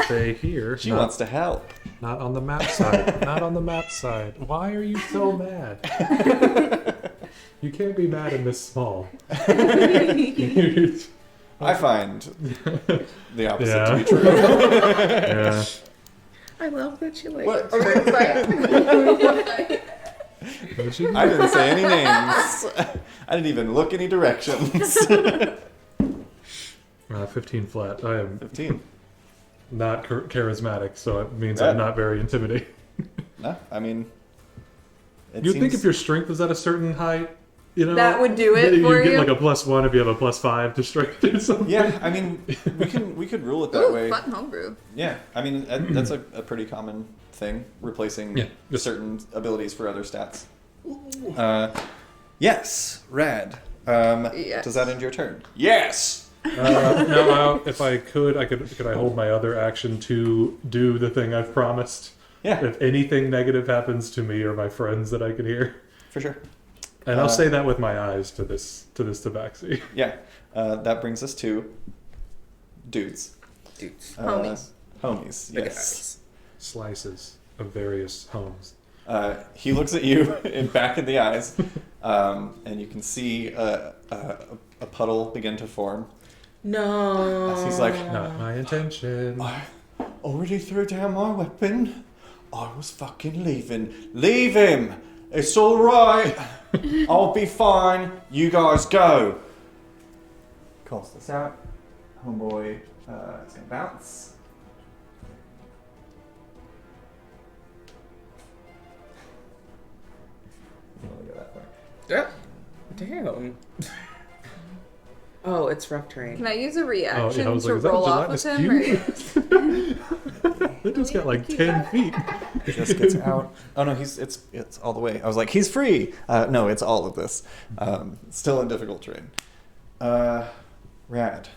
stay here. She wants to help. Not on the map side. Not on the map side. Why are you so mad? You can't be mad in this small. I find the opposite Yeah. to be true. Yeah. I love that you like. What? But you- I didn't say any names. I didn't even look any directions. 15 flat. I am 15. not charismatic, so it means Yeah. I'm not very intimidating. No, I mean, it You'd seems... think if your strength was at a certain height, you know, That would do it for you'd get you? like a +1 if you have a +5 to strength or something. Yeah, I mean, we could rule it that Ooh, way. fun homebrew. Yeah, I mean that's a pretty common thing, replacing Yeah, just- certain abilities for other stats. Yes, rad. Yes. Does that end your turn? Yes. No, if I could I hold my other action to do the thing I've promised? Yeah, If anything negative happens to me or my friends that I can hear, for sure. and I'll say that with my eyes to this tabaxi. Yeah, that brings us to dudes. Dudes. Homies. Homies, Big yes. Slices of various homes. He looks at you back in the eyes, and you can see a puddle begin to form. No. As he's like, Not my intention. I already threw down my weapon. I was fucking leaving. Leave him! It's alright. I'll be fine. You guys go. Calls this out. Homeboy is gonna bounce. Let me go that way. Yeah. Damn. Oh, it's rough terrain. Can I use a reaction I was to like, is that roll off with gelatinous him? It just got like 10 feet. Just gets out. Oh no, it's all the way. I was like, he's free. No, it's all of this. Still in difficult terrain. Rad.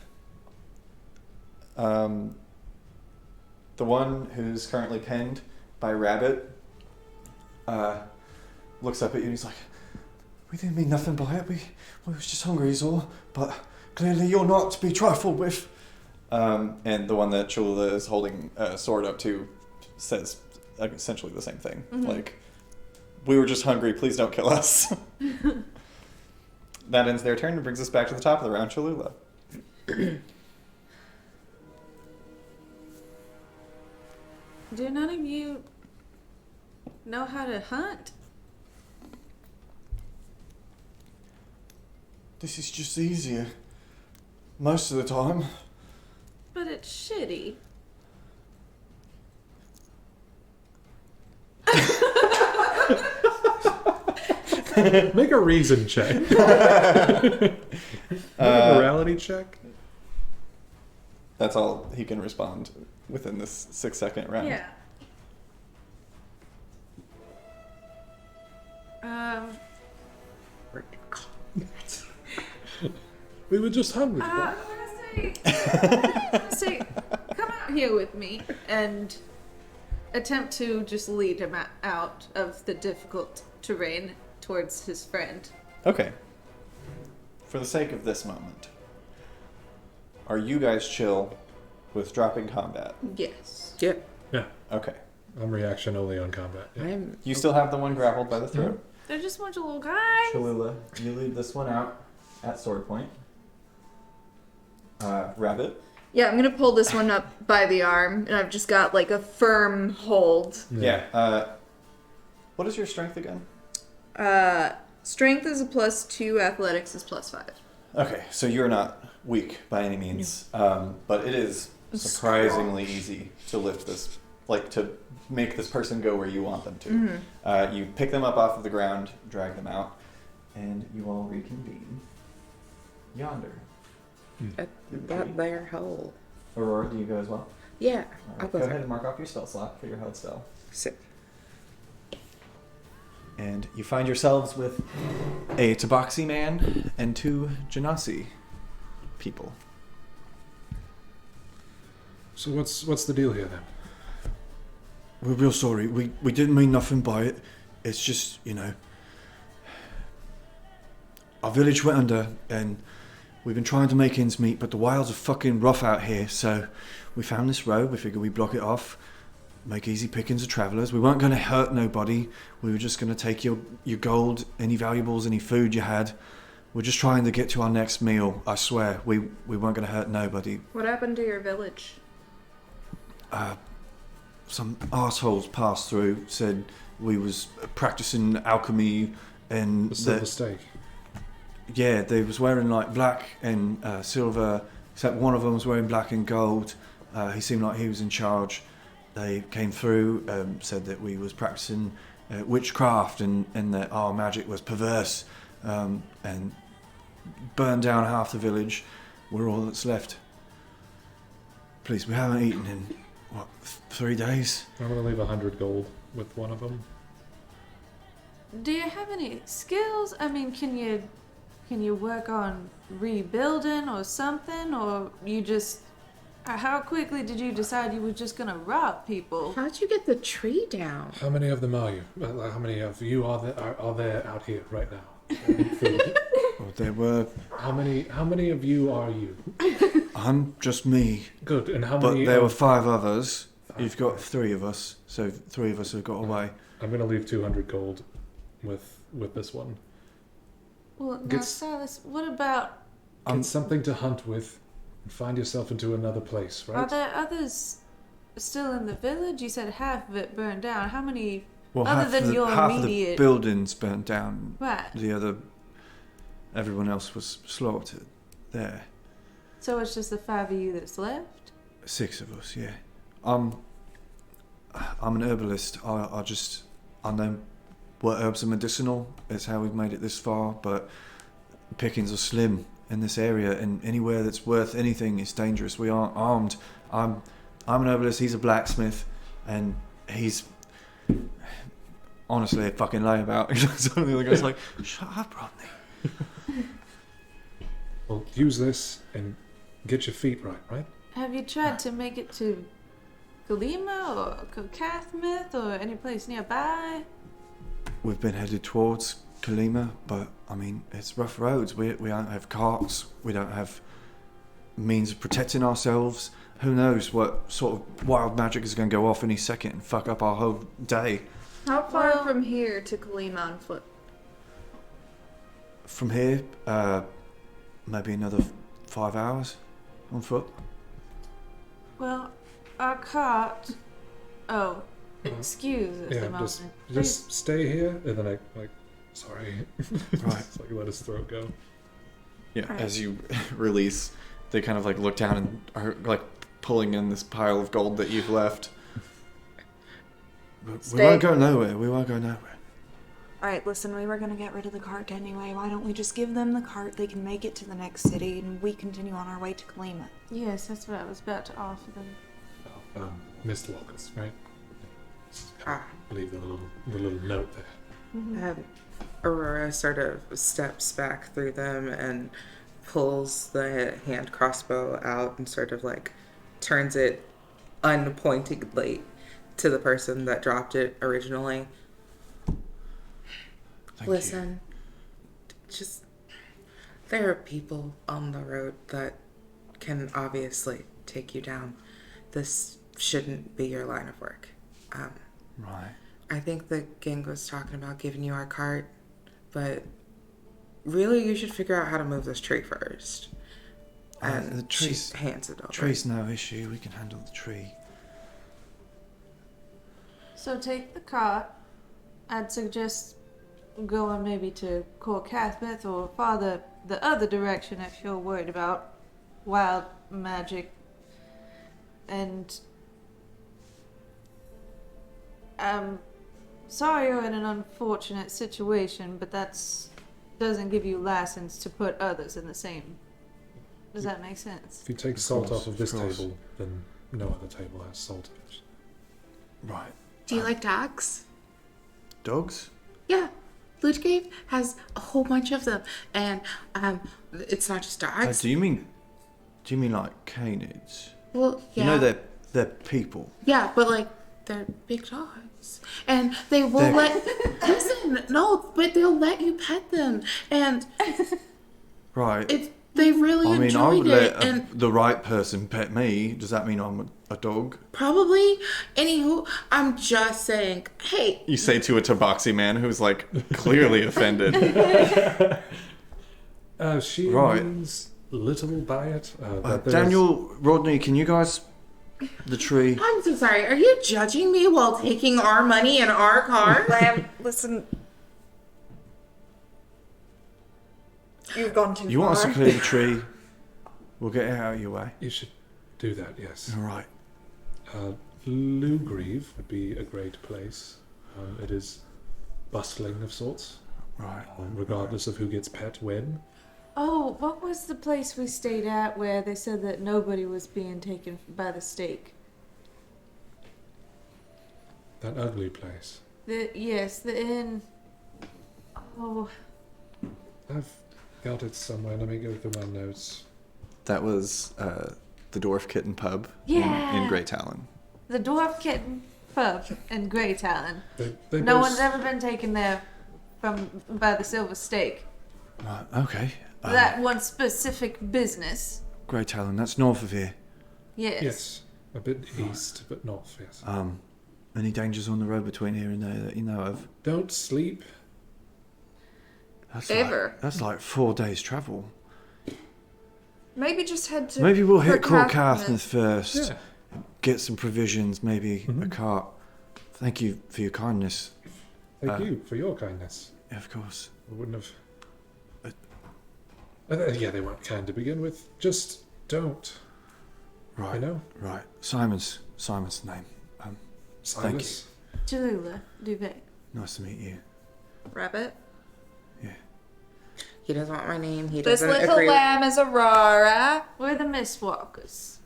The one who's currently pinned by Rabbit looks up at you and he's like, we didn't mean nothing by it. We was just hungry is all. But clearly you're not to be trifled with. And the one that Cholula is holding a sword up to says essentially the same thing. Mm-hmm. Like, we were just hungry, please don't kill us. That ends their turn and brings us back to the top of the round, Cholula. Do none of you know how to hunt? This is just easier. Most of the time. But it's shitty. Make a reason check. Make a morality check. That's all he can respond within this 6-second round. Yeah. We were just hungry. I'm gonna say, come out here with me and attempt to just lead him out of the difficult terrain towards his friend. Okay. For the sake of this moment, are you guys chill with dropping combat? Yes. Yeah. Yeah, Okay. I'm reaction only on combat. Yeah. I'm. You still have the one grappled by the throat. They're just a bunch of little guys. Cholula, you lead this one out at sword point. Rabbit. Yeah, I'm gonna pull this one up by the arm, and I've just got like a firm hold. Yeah. What is your strength again? Strength is a +2, athletics is +5. Okay, so you're not weak by any means, but it is surprisingly easy to lift this, like to make this person go where you want them to. Mm-hmm. You pick them up off of the ground, drag them out, and you all reconvene yonder. At that there hole. Aurora, do you go as well? Yeah. All I'll right, go go there. ahead and mark off your spell slot for your held spell. Sick. And you find yourselves with a Tabaxi man and 2 Genasi people. So what's the deal here then? We're real sorry. We didn't mean nothing by it. It's just, our village went under and we've been trying to make ends meet, but the wilds are fucking rough out here, so we found this road. We figured we'd block it off, make easy pickings of travellers. We weren't going to hurt nobody. We were just going to take your gold, any valuables, any food you had. We're just trying to get to our next meal, I swear. We weren't going to hurt nobody. What happened to your village? Some assholes passed through, said we was practicing alchemy and... The silver stake. Yeah, they was wearing like black and silver, except one of them was wearing black and gold. He seemed like he was in charge. They came through, said that we was practicing witchcraft and that our magic was perverse, and burned down half the village. We're all that's left. Please, we haven't eaten in, 3 days? I'm gonna leave 100 gold with one of them. Do you have any skills? I mean, can you work on rebuilding or something, or you just? How quickly did you decide you were just gonna rob people? How'd you get the tree down? How many of them are you? How many of you are there out here right now? Well, there were... How many of you are you? I'm just me. Good. And how But many? there were 5 others. You've got 3 of us, so 3 of us have got away. I'm gonna leave 200 gold with this one. Well, now, Get- Sylas, what about? Get something to hunt with, and find yourself into another place, right? Are there others still in the village? You said half of it burned down. How many? Well, Other than your half of the immediate- buildings burnt down. Right. The other... Everyone else was slaughtered there. So it's just the 5 of you that's left? 6 of us, yeah. I'm an herbalist. I know what herbs are medicinal. It's how we've made it this far, but pickings are slim in this area, and anywhere that's worth anything is dangerous. We aren't armed. I'm an herbalist. He's a blacksmith, and he's honestly a fucking layabout. So the other guy's like, "Shut up, Rodney." Well, use this and get your feet right? Have you tried to make it to Kalima or Korcathmyth or any place nearby? We've been headed towards Kalima, but I mean, it's rough roads. We don't have carts. We don't have means of protecting ourselves. Who knows what sort of wild magic is going to go off any second and fuck up our whole day. How far Well- from here to Kalima on foot? From here, maybe another 5 hours on foot. Well, our cart. Oh, excuse us Yeah, a moment. just stay here, and then sorry. Right. It's like let his throat go. Yeah, Right. as you release, they kind of like look down and are like pulling in this pile of gold that you've left. We Stay. won't go nowhere. We won't go nowhere. Alright, listen, we were gonna get rid of the cart anyway. Why don't we just give them the cart? They can make it to the next city, and we continue on our way to Kalima. Yes, that's what I was about to offer them. Mindeloth, right? Ah. Leave the little note there. Aurora sort of steps back through them and pulls the hand crossbow out and sort of like turns it unpointedly to the person that dropped it originally. Thank Listen, just there are people on the road that can obviously take you down. This shouldn't be your line of work. you. Right. I think the gang was talking about giving you our cart, but really you should figure out how to move this tree first. And the tree's, she hands it over. tree's no issue. We can handle the tree. So take the cart. I'd suggest going maybe to Korcathmyth or farther the other direction if you're worried about wild magic. And I'm sorry you're in an unfortunate situation, but that's doesn't give you license to put others in the same. Does that make sense? If you take salt course, off of this of course. table, then no other table has salt in it. Right. Do you like dogs? Dogs? Yeah. Loot Cave has a whole bunch of them. And it's not just dogs. Do you mean like canids? Well, yeah. You know they're people. Yeah, but like they're big dogs. And they will listen, no, but they'll let you pet them. And Right. they really I mean, I enjoyed would it. let And the right person pet me. Does that mean I'm a dog? probably, anywho, I'm just saying, hey, You say to a tabaxi man who's like clearly offended. She Right. means little by it. That there's- Daniel, Rodney, can you guys the tree? I'm so sorry. Are you judging me while taking our money and our car? Lamb, listen. You've gone too You far. want us to clear the tree? We'll get it out of your way. You should do that, yes. All right. Lugrieve would be a great place. It is bustling of sorts, Right. regardless of who gets pet when. Oh, what was the place we stayed at where they said that nobody was being taken by the stake? That ugly place. The inn. Oh, I've got it somewhere. Let me go through my notes. That was the Dwarf Kitten Pub Yeah. in Grey Talon. the Dwarf Kitten Pub in Grey Talon. They No both- one's ever been taken there by the Silver Stake. Right. Okay. That one specific business. Grey Talon. That's north of here. Yes. Yes, a bit east, but north, yes. Any dangers on the road between here and there that you know of? Don't sleep. That's like 4 days travel. Maybe just head to. Maybe we'll hit Korkathmyth. Korkathmyth first. Yeah. Get some provisions, maybe a Mhm. cart. Thank you for your kindness. Thank you for your kindness. Yeah, of course. I wouldn't have... yeah, they weren't kind to begin with. Just don't. Right. You know? Right. Simon's the name. Thank Sylas. Tallulah Duvet. Nice to meet you. Rabbit. He doesn't want my name. He This doesn't little agree. lamb is Aurora. We're the Mistwalkers.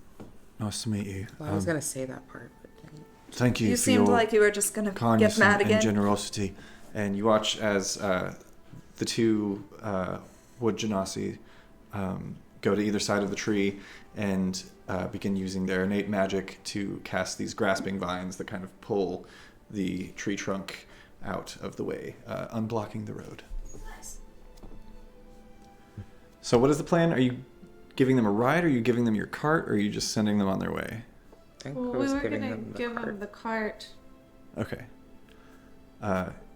Nice to meet you. Well, I was gonna say that part, but didn't. Thank you You for seemed your like you were just gonna kindness get mad and again. generosity. And you watch as the two wood genasi go to either side of the tree and begin using their innate magic to cast these grasping vines that kind of pull the tree trunk out of the way, unblocking the road. Nice. So what is the plan? Are you giving them a ride, or are you giving them your cart, or are you just sending them on their way? I think Well, I we was were giving gonna them the give card. them the cart. Okay.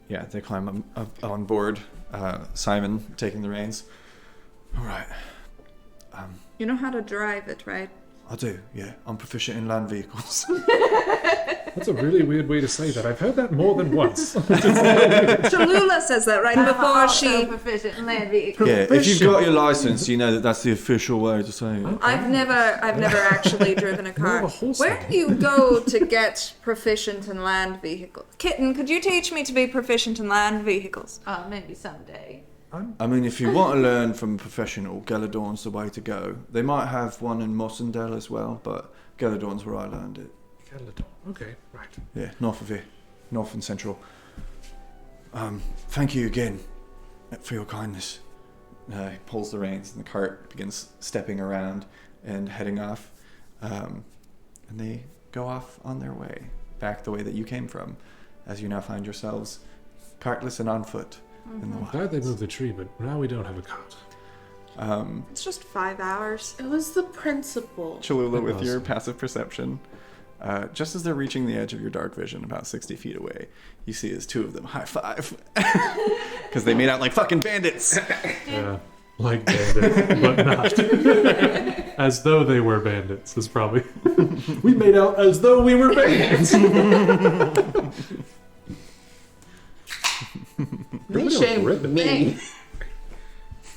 Yeah, they climb up on board. Simon taking the reins. All right. You know how to drive it, right? I do, yeah. I'm proficient in land vehicles. That's a really weird way to say that. I've heard that more than once. Tallulah says that right I'm before also she. proficient in land vehicles. Yeah, if you've got your license, you know that that's the official way to say it. I've never actually driven a More car. of a horse Where now. do you go to get proficient in land vehicles? Kitten, could you teach me to be proficient in land vehicles? Maybe someday. I mean, if you want to learn from a professional, Geladorn's the way to go. They might have one in Mossendale as well, but Geladorn's where I learned it. Okay, right. Yeah, north of here. North and central. Thank you again for your kindness. He pulls the reins and the cart begins stepping around and heading off. And they go off on their way, back the way that you came from, as you now find yourselves cartless and on foot in the I'm wild. glad they moved the tree, but now we don't have a cart. It's just 5 hours. It was the principal. Cholula, It with was. your passive perception, just as they're reaching the edge of your dark vision, about 60 feet away, you see as two of them high five. Because they made out like fucking bandits. Yeah. like bandits, but not. As though they were bandits is probably. We made out as though we were bandits. They shamed me.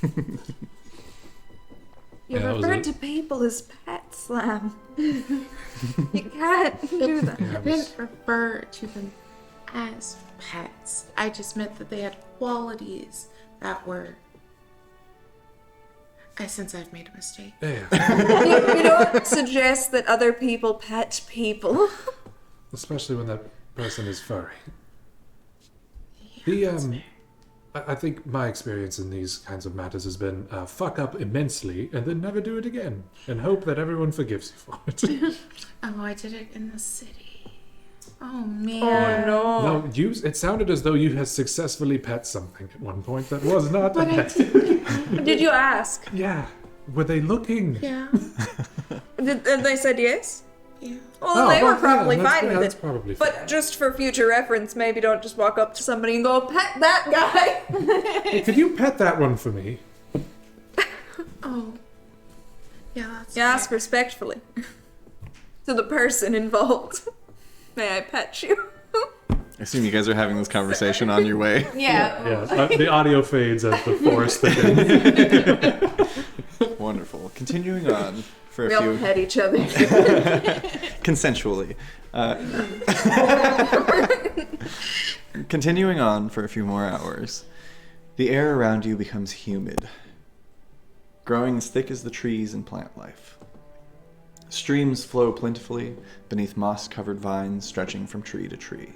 You Yeah, that was referred it. to people as pets, Slam. You can't do that. I didn't refer to them as pets. I just meant that they had qualities that were. I sense I've made a mistake. Yeah. You don't suggest that other people pet people. Especially when that person is furry. Yeah, I think my experience in these kinds of matters has been fuck up immensely and then never do it again and hope that everyone forgives you for it. Oh, I did it in the city. Oh man. no. No, it sounded as though you had successfully pet something at one point that was not a But I pet. did. Did you ask? Yeah. Were they looking? Yeah. And they said yes? Yeah. Well, they were probably that's- fine yeah, with that's it. probably But fine. just for future reference, maybe don't just walk up to somebody and go, pet that guy. Hey, could you pet that one for me? Oh. Yeah, that's You ask respectfully to the person involved. May I pet you? I assume you guys are having this conversation on your way. Yeah. Yeah. The audio fades as the forest thickens. Wonderful. Continuing on for We a all few pet each other. consensually. Continuing on for a few more hours, the air around you becomes humid, growing as thick as the trees and plant life. Streams flow plentifully beneath moss-covered vines stretching from tree to tree.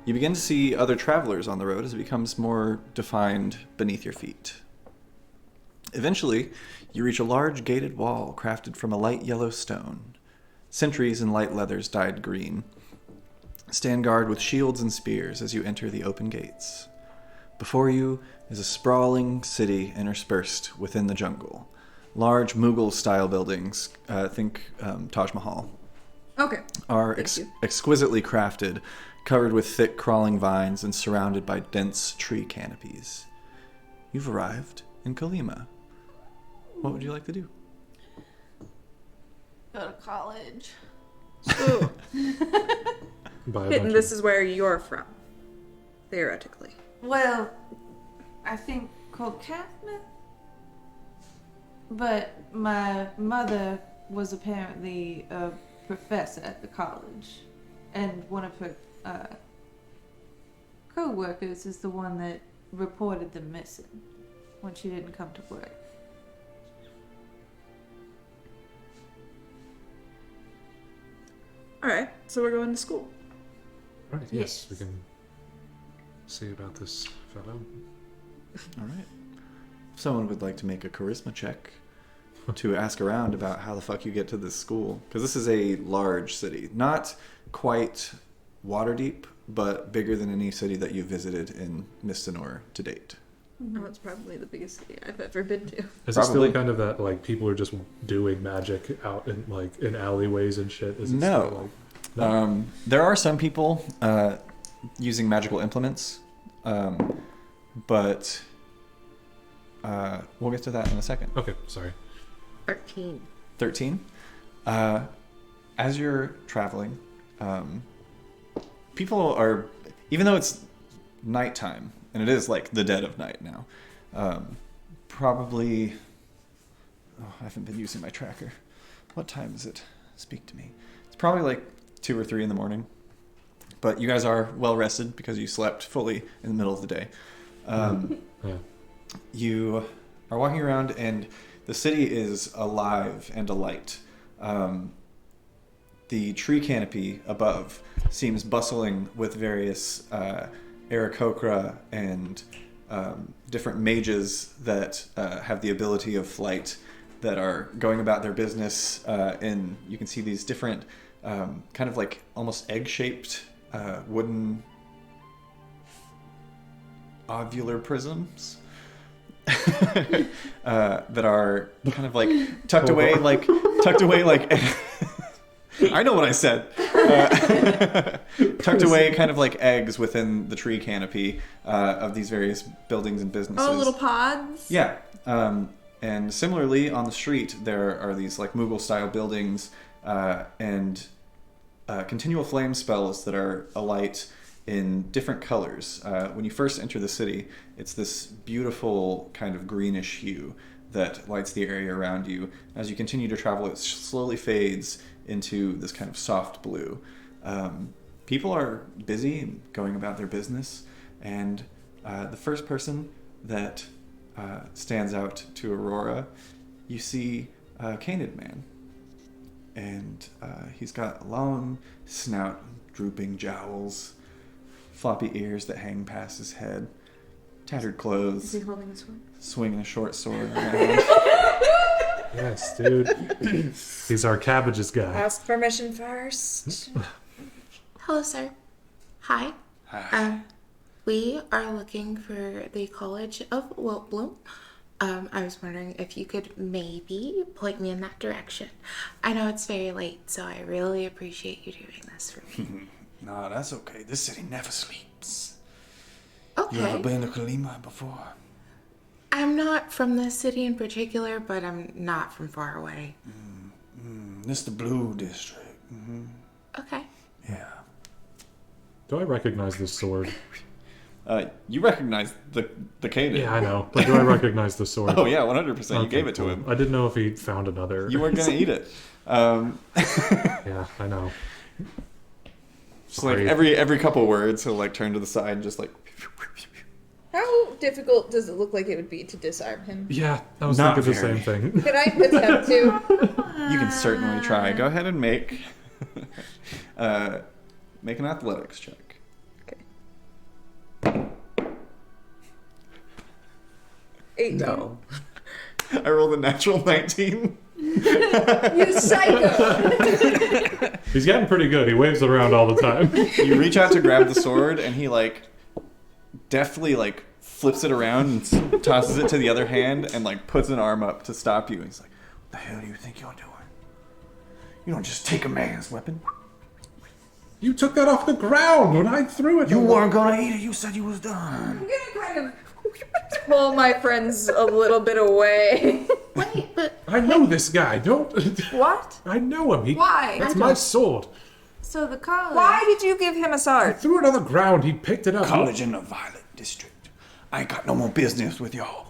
You begin to see other travelers on the road as it becomes more defined beneath your feet. Eventually, you reach a large gated wall crafted from a light yellow stone. Sentries in light leathers dyed green stand guard with shields and spears as you enter the open gates. Before you is a sprawling city interspersed within the jungle. Large Mughal-style buildings, think Taj Mahal, Okay. are Thank you. exquisitely crafted, covered with thick crawling vines and surrounded by dense tree canopies. You've arrived in Kalima. What would you like to do? Go to college. Ooh. By a Hidden, bunch this of- is where you're from. Theoretically. Well, I think Korcathmyth. But my mother was apparently a professor at the college, and one of her co-workers is the one that reported them missing when she didn't come to work. Alright, so we're going to school. Right, yes, Yes. we can see about this fellow. All right. If someone would like to make a charisma check to ask around about how the fuck you get to this school, because this is a large city, not quite Waterdeep, but bigger than any city that you've visited in Mistinor to date. Oh, it's probably the biggest city I've ever been to. Is it Probably. still kind of that like people are just doing magic out in like in alleyways and shit? Is it No. still, like, There are some people using magical implements, but we'll get to that in a second. Okay, sorry. 13. 13. As you're traveling, people are, even though it's nighttime, and it is like the dead of night now, probably, I haven't been using my tracker. What time is it? Speak to me. It's probably like 2 or 3 in the morning, but you guys are well rested because you slept fully in the middle of the day. Yeah. You are walking around and the city is alive and alight. The tree canopy above seems bustling with various Aarakocra and different mages that have the ability of flight that are going about their business. And you can see these different kind of like almost egg-shaped wooden ovular prisms that are kind of like tucked away like I know what I said. tucked away kind of like eggs within the tree canopy of these various buildings and businesses. Oh, little pods? Yeah. And similarly, on the street, there are these like Mughal-style buildings and continual flame spells that are alight in different colors. When you first enter the city, it's this beautiful kind of greenish hue that lights the area around you. As you continue to travel, it slowly fades into this kind of soft blue. People are busy and going about their business, and the first person that stands out to Aurora, you see a Canid man. And he's got a long snout, drooping jowls, floppy ears that hang past his head, tattered clothes. Is he holding a sword? Swinging a short sword around. Yes, dude. He's our cabbages guy. Ask permission first. Hello, sir. Hi. Hi. We are looking for the College of Wiltbloom. I was wondering if you could maybe point me in that direction. I know it's very late, so I really appreciate you doing this for me. No, that's okay. This city never sleeps. Okay. You ever been to Kalima before? I'm not from this city in particular, but I'm not from far away. This is the Blue District. Mm-hmm. Okay. Yeah. Do I recognize this sword? You recognize the Canid. Yeah, I know. But do I recognize the sword? Oh, yeah, 100%. You Okay, gave it to cool. him. I didn't know if he found another. You weren't going to eat it. Yeah, I know. Just like Great. every couple words, he'll like turn to the side and just like... How difficult does it look like it would be to disarm him? Yeah, I was Not thinking the very. same thing. Could I attempt to? You can certainly try. Go ahead and make an athletics check. Okay. 18. No. I rolled a natural 19. You psycho! He's getting pretty good. He waves it around all the time. You reach out to grab the sword, and he like deftly like flips it around and tosses it to the other hand, and like puts an arm up to stop you. And he's like, "What the hell do you think you're doing? You don't just take a man's weapon. You took that off the ground when I threw it. You weren't gonna eat it. You said you was done." I'm gonna kind of pull my friends a little bit away. Wait, but I know this guy. Don't. What? I know him. Why? That's my sword. So the college. Why did you give him a I sword? threw it on the ground. He picked it up. College in the Violet District. I ain't got no more business with y'all.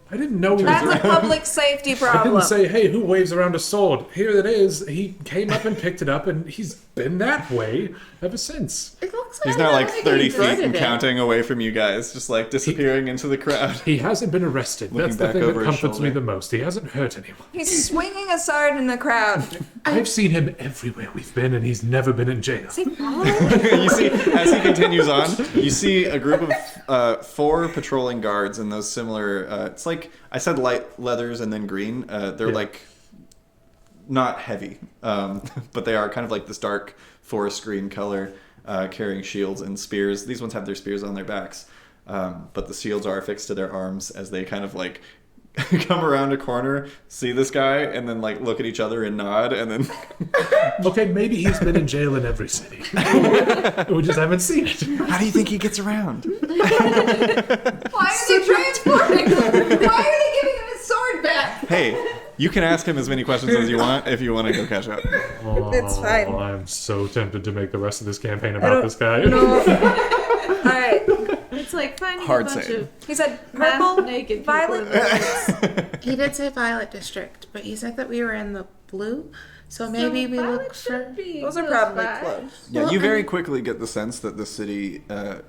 I didn't know he was That's a around. public safety I problem. didn't say, hey, who waves around a sword? Here it is. He came up and picked it up, and he's been that way ever since. it looks like He's now like 30 feet and dreaded it. counting away from you guys, just like disappearing into the crowd. He hasn't been arrested. Looking That's the back thing that over his comforts me shoulder. the most. He hasn't hurt anyone. He's swinging a sword in the crowd. I've seen him everywhere we've been, and he's never been in jail. You see, as he continues on, you see a group of 4 patrolling guards in those similar. It's like I said, light leathers and then green. They're like not heavy, but they are kind of like this dark forest green color, carrying shields and spears. These ones have their spears on their backs, but the shields are affixed to their arms as they kind of like come around a corner, see this guy, and then like look at each other and nod, and then Okay, maybe he's been in jail in every city. We just haven't seen it. how do you think he gets around? Why are they transporting him? Why are they giving him his sword back? Hey, you can ask him as many questions as you want if you want to go catch up. It's fine. Oh, I'm so tempted to make the rest of this campaign about this guy. Alright. It's like finding Hard a bunch save. of He said half purple, naked people violet. in the He did say Violet District, but he said that we were in the blue, so maybe we look for. Those are probably close. Yeah, Well, you very I- quickly get the sense that this city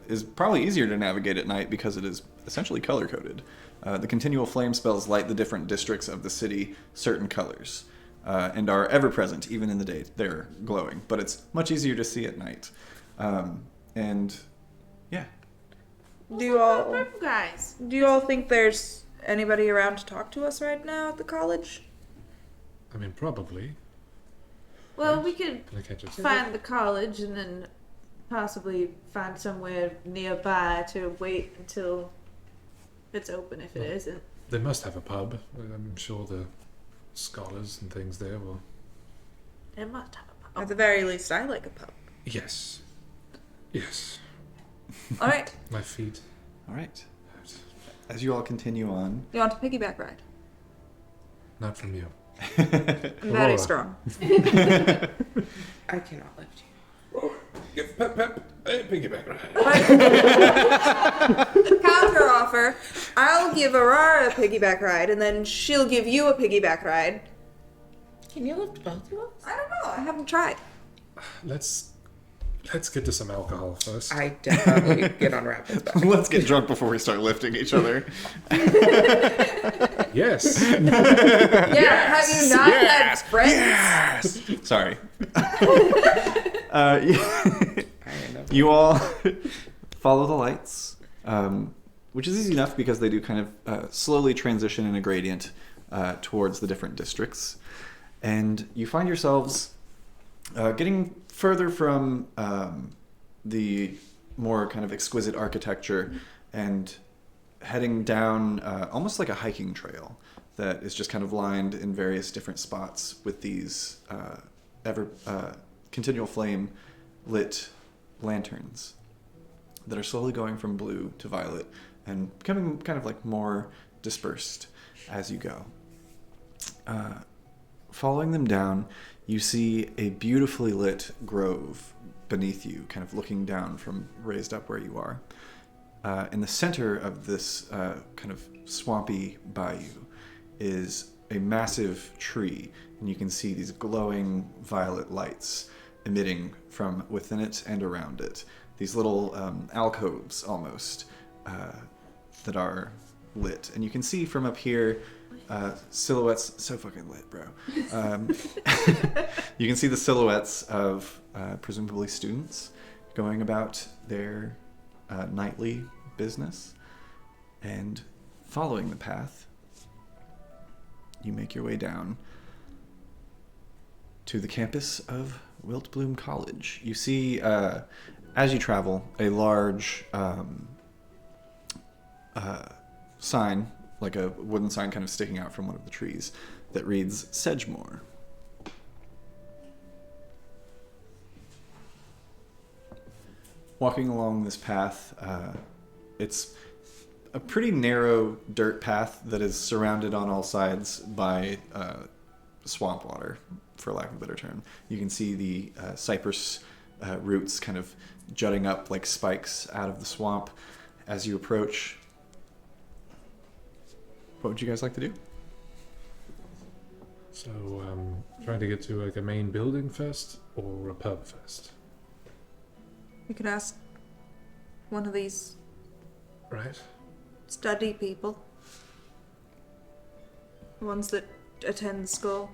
is probably easier to navigate at night because it is essentially color-coded. The continual flame spells light the different districts of the city certain colors and are ever-present, even in the day. They're glowing, but it's much easier to see at night. And yeah. Do you all purple guys. think there's anybody around to talk to us right now at the college? I mean, probably. Well, we could I can't just. find the college and then possibly find somewhere nearby to wait until it's open if it isn't. They must have a pub. I'm sure the scholars and things there will. It must have a pub. At the very least, I like a pub. Yes. Yes. All right. My feet. All right. As you all continue on, You want a piggyback ride? Not from you. I'm very Aurora. strong. I cannot lift you. Give Pep a piggyback ride. Counter offer. I'll give Aurora a piggyback ride, and then she'll give you a piggyback ride. Can you lift both of us? I don't know. I haven't tried. Let's get to some alcohol first. I definitely get on Rapid's back. let's get drunk before we start lifting each other. Yes. Yeah, have you not had friends? Yes! Sorry. I end up You all follow the lights, which is easy enough because they do kind of slowly transition in a gradient towards the different districts. And you find yourselves getting further from the more kind of exquisite architecture and heading down almost like a hiking trail that is just kind of lined in various different spots with these continual flame lit lanterns that are slowly going from blue to violet and becoming kind of like more dispersed as you go. Following them down, you see a beautifully lit grove beneath you, kind of looking down from raised up where you are. In the center of this kind of swampy bayou is a massive tree, and you can see these glowing violet lights emitting from within it and around it. These little alcoves almost that are lit. And you can see from up here silhouettes, so fucking lit, bro. You can see the silhouettes of presumably students going about their nightly business. And following the path, you make your way down to the campus of Wiltbloom College. You see, as you travel, a large sign, like a wooden sign kind of sticking out from one of the trees, that reads Sedgemoor. Walking along this path, it's a pretty narrow dirt path that is surrounded on all sides by swamp water, for lack of a better term. You can see the cypress roots kind of jutting up like spikes out of the swamp as you approach. What would you guys like to do? So, trying to get to like a main building first or a pub first, We could ask one of these right? study people. The ones that attend school.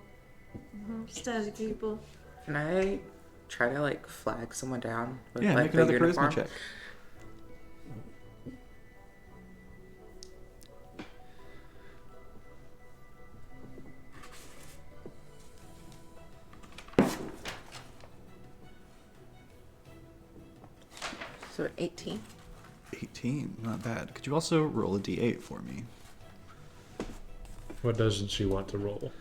Steady people. Can I try to like flag someone down with Yeah, like make the another uniform? charisma check. So 18. 18, not bad. Could you also roll a d8 for me? What doesn't she want to roll?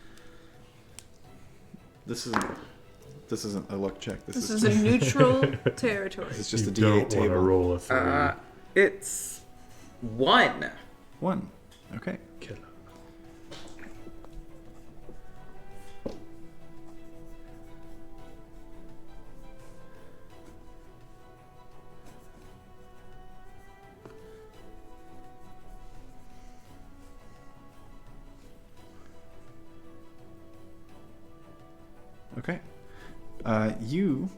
This isn't a luck check. This is a neutral territory. This is just You a d8 don't want to table. roll a 3. It's 1. 1. Okay. Killer. Okay. You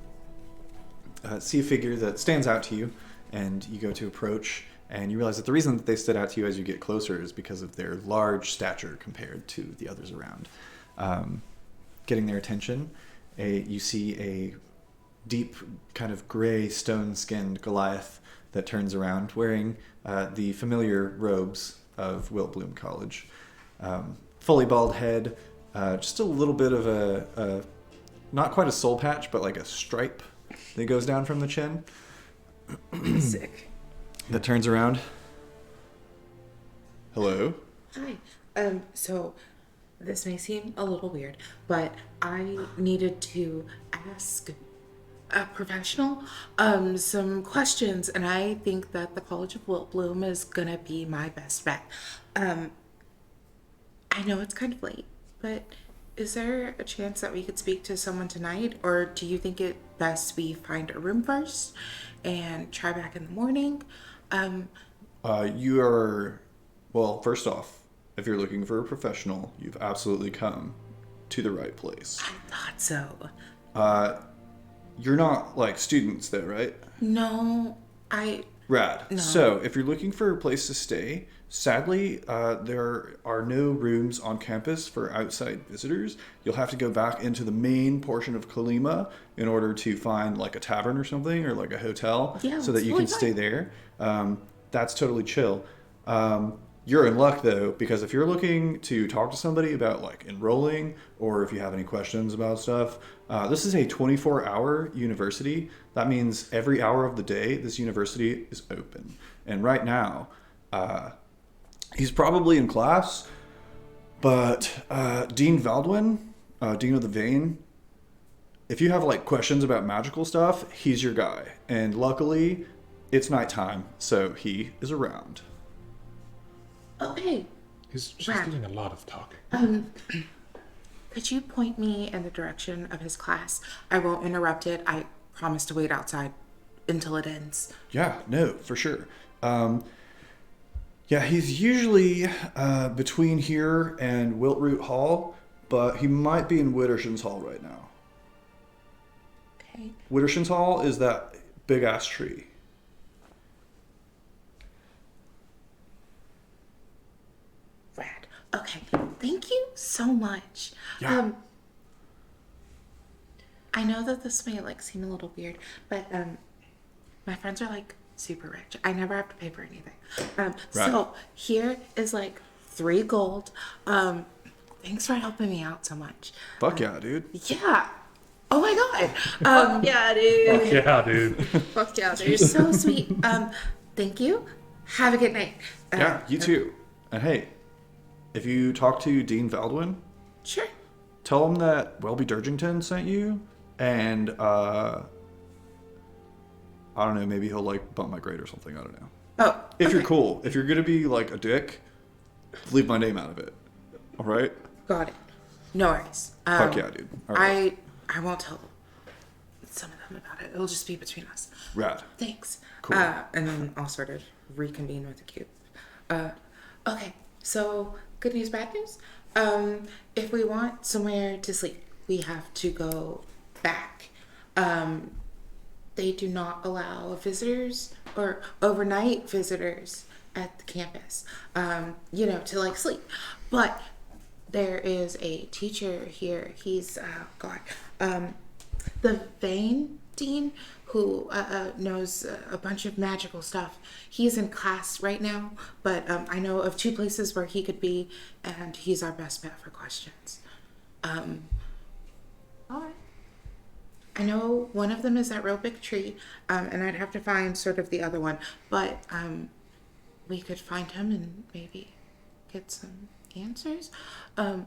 see a figure that stands out to you, and you go to approach, and you realize that the reason that they stood out to you as you get closer is because of their large stature compared to the others around. Getting their attention, you see a deep, kind of gray, stone-skinned Goliath that turns around, wearing the familiar robes of Wiltbloom College. Fully bald head, just a little bit of a not quite a soul patch, but like a stripe that goes down from the chin. Sick. That turns around. Hello? Hi. So this may seem a little weird, but I needed to ask a professional some questions, and I think that the College of Wilt Bloom is gonna be my best bet. I know it's kind of late, but is there a chance that we could speak to someone tonight, or do you think it best we find a room first and try back in the morning? You are, well, first off, if you're looking for a professional, you've absolutely come to the right place. I thought so. You're not like students though, right? No, Rad. No. So, if you're looking for a place to stay, sadly, there are no rooms on campus for outside visitors. You'll have to go back into the main portion of Kalima in order to find like a tavern or something, or like a hotel, so that you can stay there. That's totally chill. You're in luck though, because if you're looking to talk to somebody about like enrolling, or if you have any questions about stuff, this is a 24-hour university. That means every hour of the day, this university is open. And right now, he's probably in class, but Dean Valdwin, Dean of the Vein, if you have like questions about magical stuff, he's your guy. And luckily, it's nighttime, so he is around. Okay. She's Rad. doing a lot of talking. Could you point me in the direction of his class? I won't interrupt it. I promise to wait outside until it ends. Yeah, no, for sure. Yeah, he's usually between here and Wiltroot Hall, but he might be in Witterson's Hall right now. Okay. Witterson's Hall is that big-ass tree. Rad. Okay. Thank you so much. Yeah. I know that this may like seem a little weird, but my friends are like super rich. I never have to pay for anything. So here is like 3 gold. Thanks for helping me out so much. Fuck yeah, dude. Yeah. Oh my god. Yeah, dude. Fuck yeah, dude. Fuck yeah, You're dude. so sweet. Thank you. Have a good night. Yeah, you too. And hey, if you talk to Dean Valdwin, Sure. tell him that Welby Durgington sent you, and I don't know, maybe he'll like bump my grade or something. I don't know. Oh. If you're okay. cool, if you're gonna be like a dick, leave my name out of it. All right? Got it. No worries. Fuck yeah, dude. All right. I won't tell some of them about it. It'll just be between us. Rad. Thanks. Cool. And then I'll sort of reconvene with the cube. Okay. So good news, bad news. If we want somewhere to sleep, we have to go back. They do not allow visitors or overnight visitors at the campus, to like sleep. But there is a teacher here. He's, the Vane Dean, who knows a bunch of magical stuff. He's in class right now, but I know of 2 places where he could be, and he's our best bet for questions. All right. I know one of them is that real big tree, and I'd have to find sort of the other one, but we could find him and maybe get some answers. I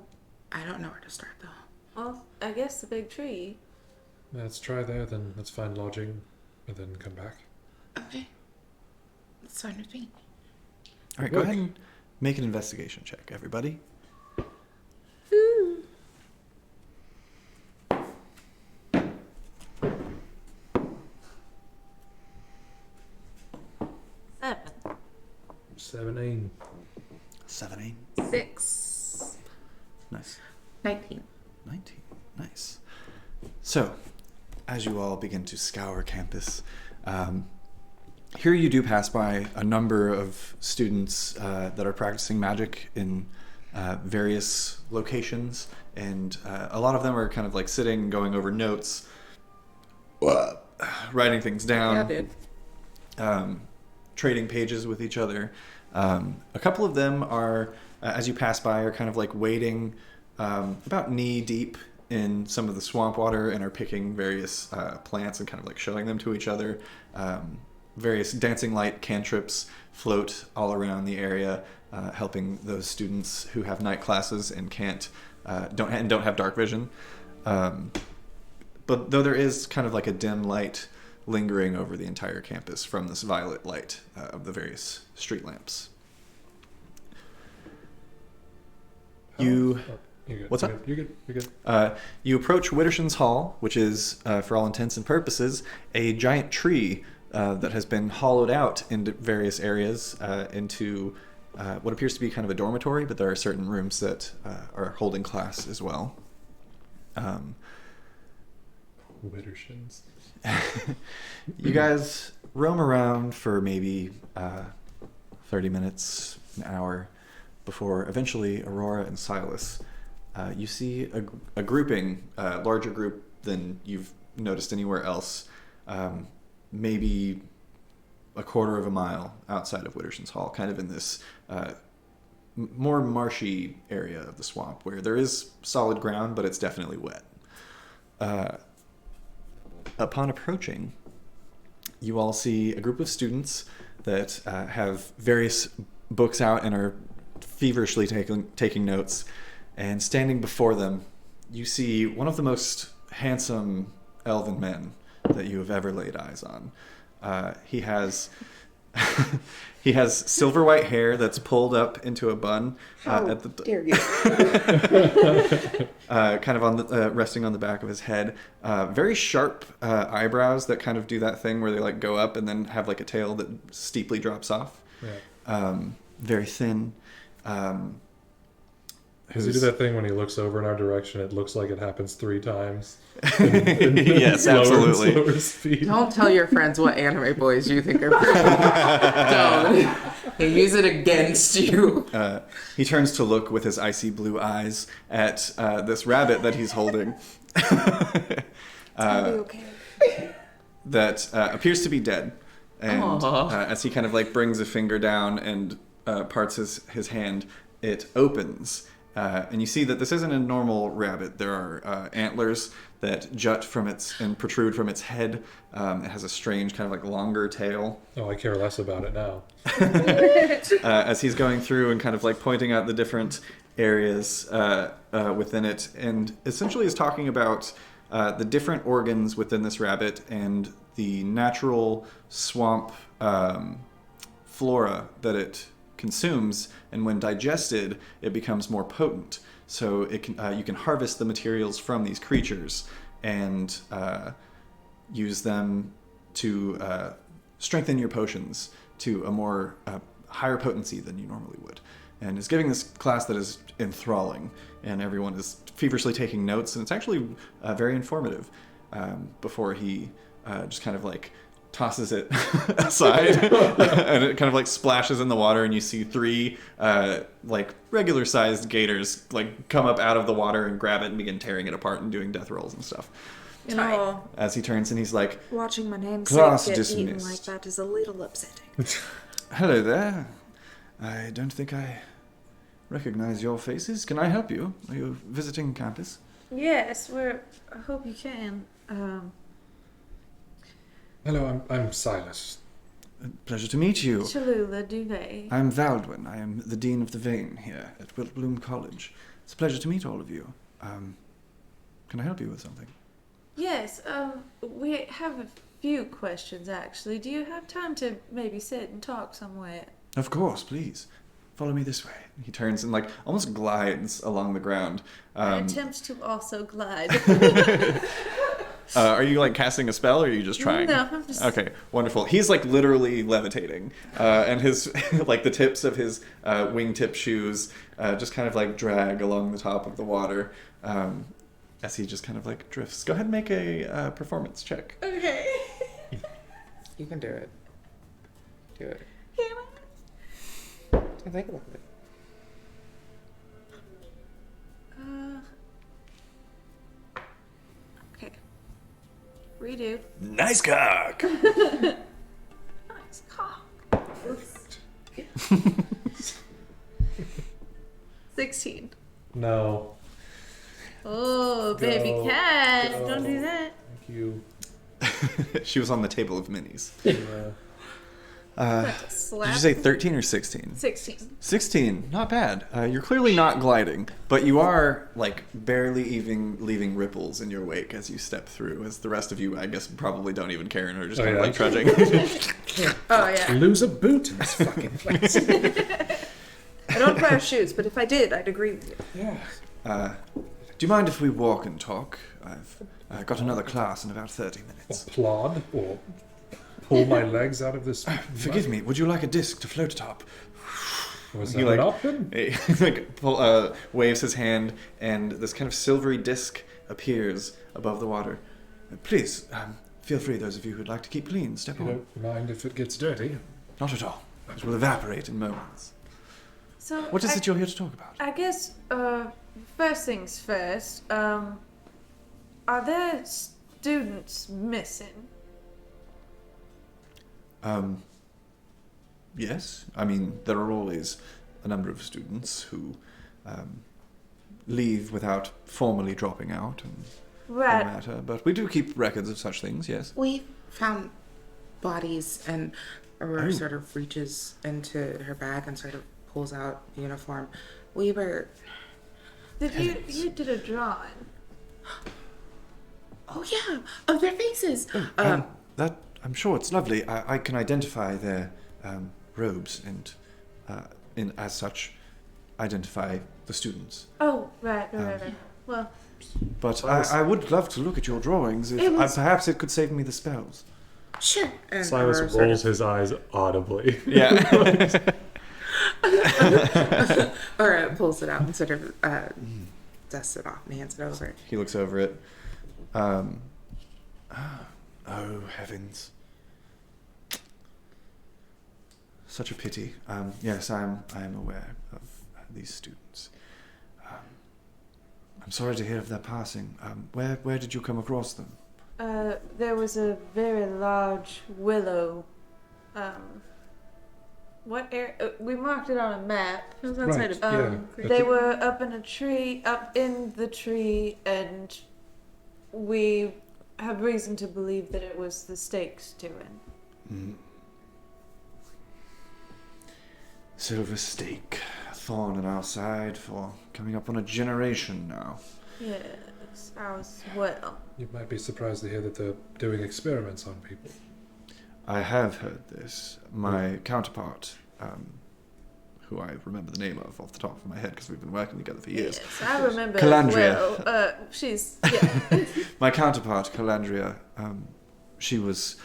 don't know where to start though. Well, I guess the big tree. Let's try there, then let's find lodging, and then come back. Okay. That's fine with me. All right, go ahead and make an investigation check, everybody. Seven. 17. 6. Nice. 19. 19. Nice. So, as you all begin to scour campus, here you do pass by a number of students that are practicing magic in various locations, and a lot of them are kind of like sitting, going over notes, writing things down, trading pages with each other. A couple of them are, as you pass by, are kind of like wading about knee deep in some of the swamp water and are picking various plants and kind of like showing them to each other. Various dancing light cantrips float all around the area. helping those students who have night classes and don't have dark vision. But though there is kind of like a dim light lingering over the entire campus from this violet light of the various street lamps. What's up? You're good. You approach Witterson's Hall, which is, for all intents and purposes, a giant tree that has been hollowed out into various areas into what appears to be kind of a dormitory, but there are certain rooms that are holding class as well. Wittershins. You guys roam around for maybe 30 minutes, an hour, before eventually Aurora and Sylas, you see a grouping, larger group than you've noticed anywhere else, maybe a quarter of a mile outside of Witterson's Hall, kind of in this more marshy area of the swamp where there is solid ground, but it's definitely wet. Upon approaching, you all see a group of students that have various books out and are feverishly taking notes. And standing before them, you see one of the most handsome elven men that you have ever laid eyes on. He has silver white hair that's pulled up into a bun. Dare you? Kind of on the resting on the back of his head. Very sharp eyebrows that kind of do that thing where they like go up and then have like a tail that steeply drops off. Yeah. Very thin. Does he do that thing when he looks over in our direction? It looks like it happens 3 times. Yes, absolutely. Slower speed. Don't tell your friends what anime boys you think are pretty. Don't. They use it against you. He turns to look with his icy blue eyes at this rabbit that he's holding. It'll be okay. That appears to be dead. And as he kind of like brings a finger down and parts his hand, it opens. And you see that this isn't a normal rabbit. There are antlers that jut from and protrude from its head. It has a strange kind of like longer tail. Oh, I care less about it now. As he's going through and kind of like pointing out the different areas within it, and essentially is talking about the different organs within this rabbit and the natural swamp flora that it consumes, and when digested, it becomes more potent. So it can you can harvest the materials from these creatures and use them to strengthen your potions to a more higher potency than you normally would. And is giving this class that is enthralling, and everyone is feverishly taking notes, and it's actually very informative. Before he just kind of like tosses it aside and it kind of like splashes in the water, and you see 3 like regular sized gators like come up out of the water and grab it and begin tearing it apart and doing death rolls and stuff. You know, As he turns and he's like, watching my namesake Class get eaten dismissed. like that is a little upsetting. "Hello there. I don't think I recognize your faces. Can I help you? Are you visiting campus?" Yes, I hope you can. Hello, I'm Sylas. Pleasure to meet you. Cholula Duvet. I'm Valdwin. I am the Dean of the Vane here at Wiltbloom College. It's a pleasure to meet all of you. Can I help you with something? Yes, we have a few questions actually. Do you have time to maybe sit and talk somewhere? Of course, please. Follow me this way. He turns and like almost glides along the ground. I attempt to also glide. Are you like casting a spell, or are you just trying? No, I'm just... Okay, wonderful. He's like literally levitating, and his like the tips of his wingtip shoes just kind of like drag along the top of the water as he just kind of like drifts. Go ahead and make a performance check. Okay. You can do it. Do it. Can Don't think about it. Okay. Redo. Nice cock. Nice cock. 16. No. Oh, baby Go. cat. Go. Don't do that. Thank you. She was on the table of minis. Yeah. Did you say 13 or 16? 16. 16, not bad. You're clearly not gliding, but you are like barely even leaving ripples in your wake as you step through. As the rest of you, I guess, probably don't even care and are just kind of like trudging. Oh, yeah. Lose a boot in this fucking place. I don't wear shoes, but if I did, I'd agree with you. Yeah. Do you mind if we walk and talk? I've got another class in about 30 Or minutes. plod, or pull my legs out of this. Forgive me, would you like a disc to float atop? Was He, that like, an option? He waves his hand, and this kind of silvery disc appears above the water. Please, feel free, those of you who'd like to keep clean, step You on. don't mind if it gets dirty? Not at all. It will evaporate in moments. So What is it you're here to talk about? I guess, first things first, are there students missing? Yes. I mean, there are always a number of students who leave without formally dropping out and Right. no matter. But we do keep records of such things, yes. We found bodies, and Aurora sort of reaches into her bag and sort of pulls out the uniform. We were. You did a drawing. Oh yeah, of their faces. That I'm sure it's lovely. I can identify their robes and, as such, identify the students. Oh, right. Well, But I would love to look at your drawings. If, perhaps it could save me the spells. Sure. And Sylas Aurora sort rolls his eyes audibly. Yeah. Aurora pulls it out and sort of dusts it off and hands it over. He looks over it. Oh heavens! Such a pity. Yes, I am aware of these students. I'm sorry to hear of their passing. Where did you come across them? there was a very large willow. What area? We marked it on a map. It was outside Right, of yeah. They were up in the tree, and we have reason to believe that it was the stakes doing. Silver stake, a thorn in our side for coming up on a generation now. Yes, ours well. You might be surprised to hear that they're doing experiments on people. I have heard this. My counterpart, who I remember the name of off the top of my head because we've been working together for years. Yes, I remember Calandria. well. She's yeah. My counterpart, Calandria, she was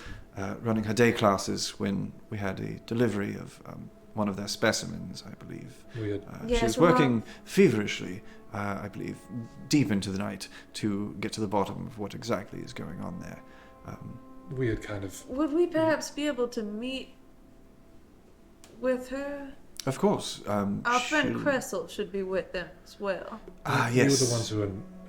running her day classes when we had a delivery of one of their specimens, I believe. Weird. Yes, She was well- working feverishly, I believe, deep into the night to get to the bottom of what exactly is going on there. Weird kind of. Would we perhaps be able to meet with her? Of course. Our friend Cressel should be with them as well. Ah, You yes. were the ones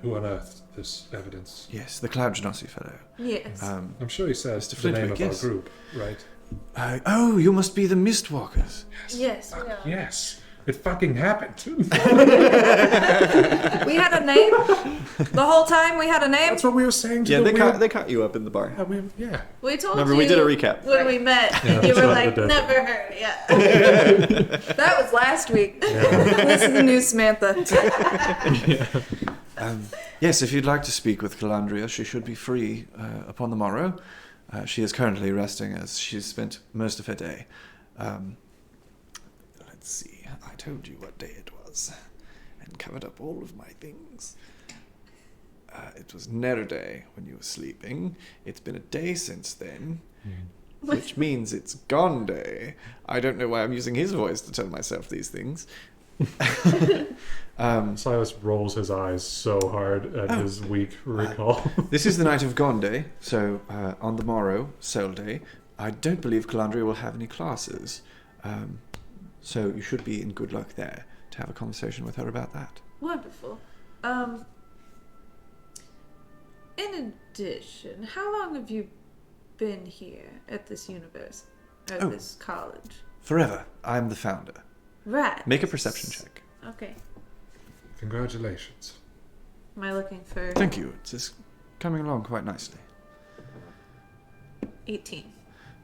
who unearthed this evidence. Yes, the Cloud Genasi fellow. Yes. I'm sure he says Mr. the name of Flintwick, yes. our group, right? Oh, you must be the Mistwalkers. yes. We Fuck, are. yes. It fucking happened. We had a name? The whole time we had a name? That's what we were saying to Yeah, the they weird... caught you up in the bar. Yeah. We told Remember, you. we did a recap. when we met. Yeah, you were so like, the- never heard. Yeah. That was last week. This is the new Samantha. Yes, if you'd like to speak with Calandria, she should be free upon the morrow. She is currently resting as she's spent most of her day. Let's see. I told you what day it was and covered up all of my things. It was Ner Day when you were sleeping. It's been a day since then, which means it's Gone Day. I don't know why I'm using his voice to tell myself these things. Sylas rolls his eyes so hard at his weak recall. This is the night of Gone Day, so on the morrow, Soul Day, I don't believe Calandria will have any classes. So you should be in good luck there to have a conversation with her about that. Wonderful. In addition, how long have you been here at this university, at Oh. this college? Forever, I'm the founder. Right. Make a perception check. Okay. Congratulations. Am I looking for Thank you. It's coming along quite nicely. 18?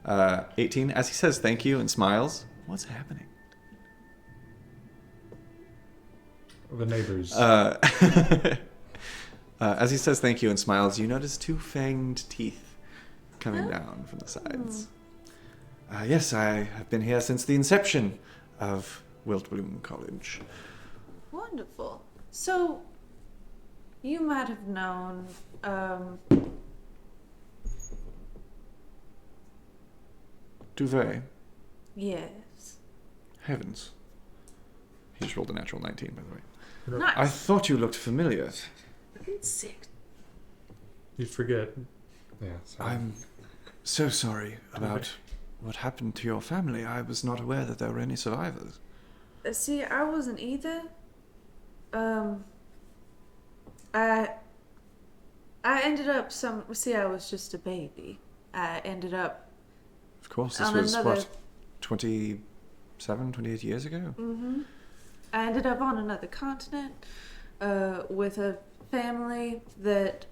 18. As he says thank you and smiles, what's happening? The neighbors. As he says thank you and smiles, you notice 2 fanged teeth coming down from the sides. Yes, I have been here since the inception of Wiltbloom College. Wonderful. So, you might have known, Duvet. yes. Heavens. He just rolled a natural 19, by the way. Nice. I thought you looked familiar. Sick. You'd forget. Yeah, sorry. I'm so sorry about what happened to your family. I was not aware that there were any survivors. See, I wasn't either. I ended up I was just a baby. I ended up Of course, this on was, another... what, 27, 28 years ago? I ended up on another continent, with a family that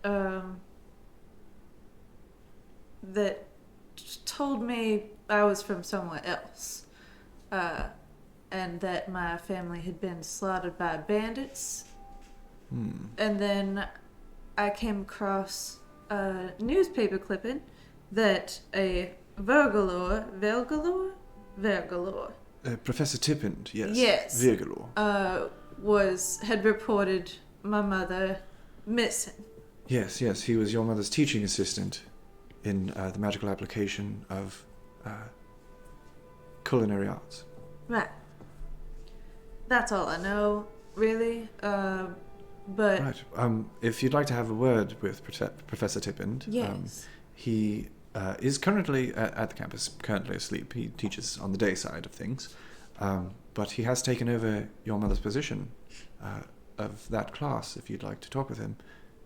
told me I was from somewhere else, and that my family had been slaughtered by bandits. And then I came across a newspaper clipping that a Vergalore, Professor Tippend, yes. Yes. Virgalore. had reported my mother missing. Yes, he was your mother's teaching assistant in the magical application of culinary arts. Right. That's all I know, really. But Right. If you'd like to have a word with Professor Tippend, yes. he is currently at the campus, currently asleep. He teaches on the day side of things, but he has taken over your mother's position of that class. If you'd like to talk with him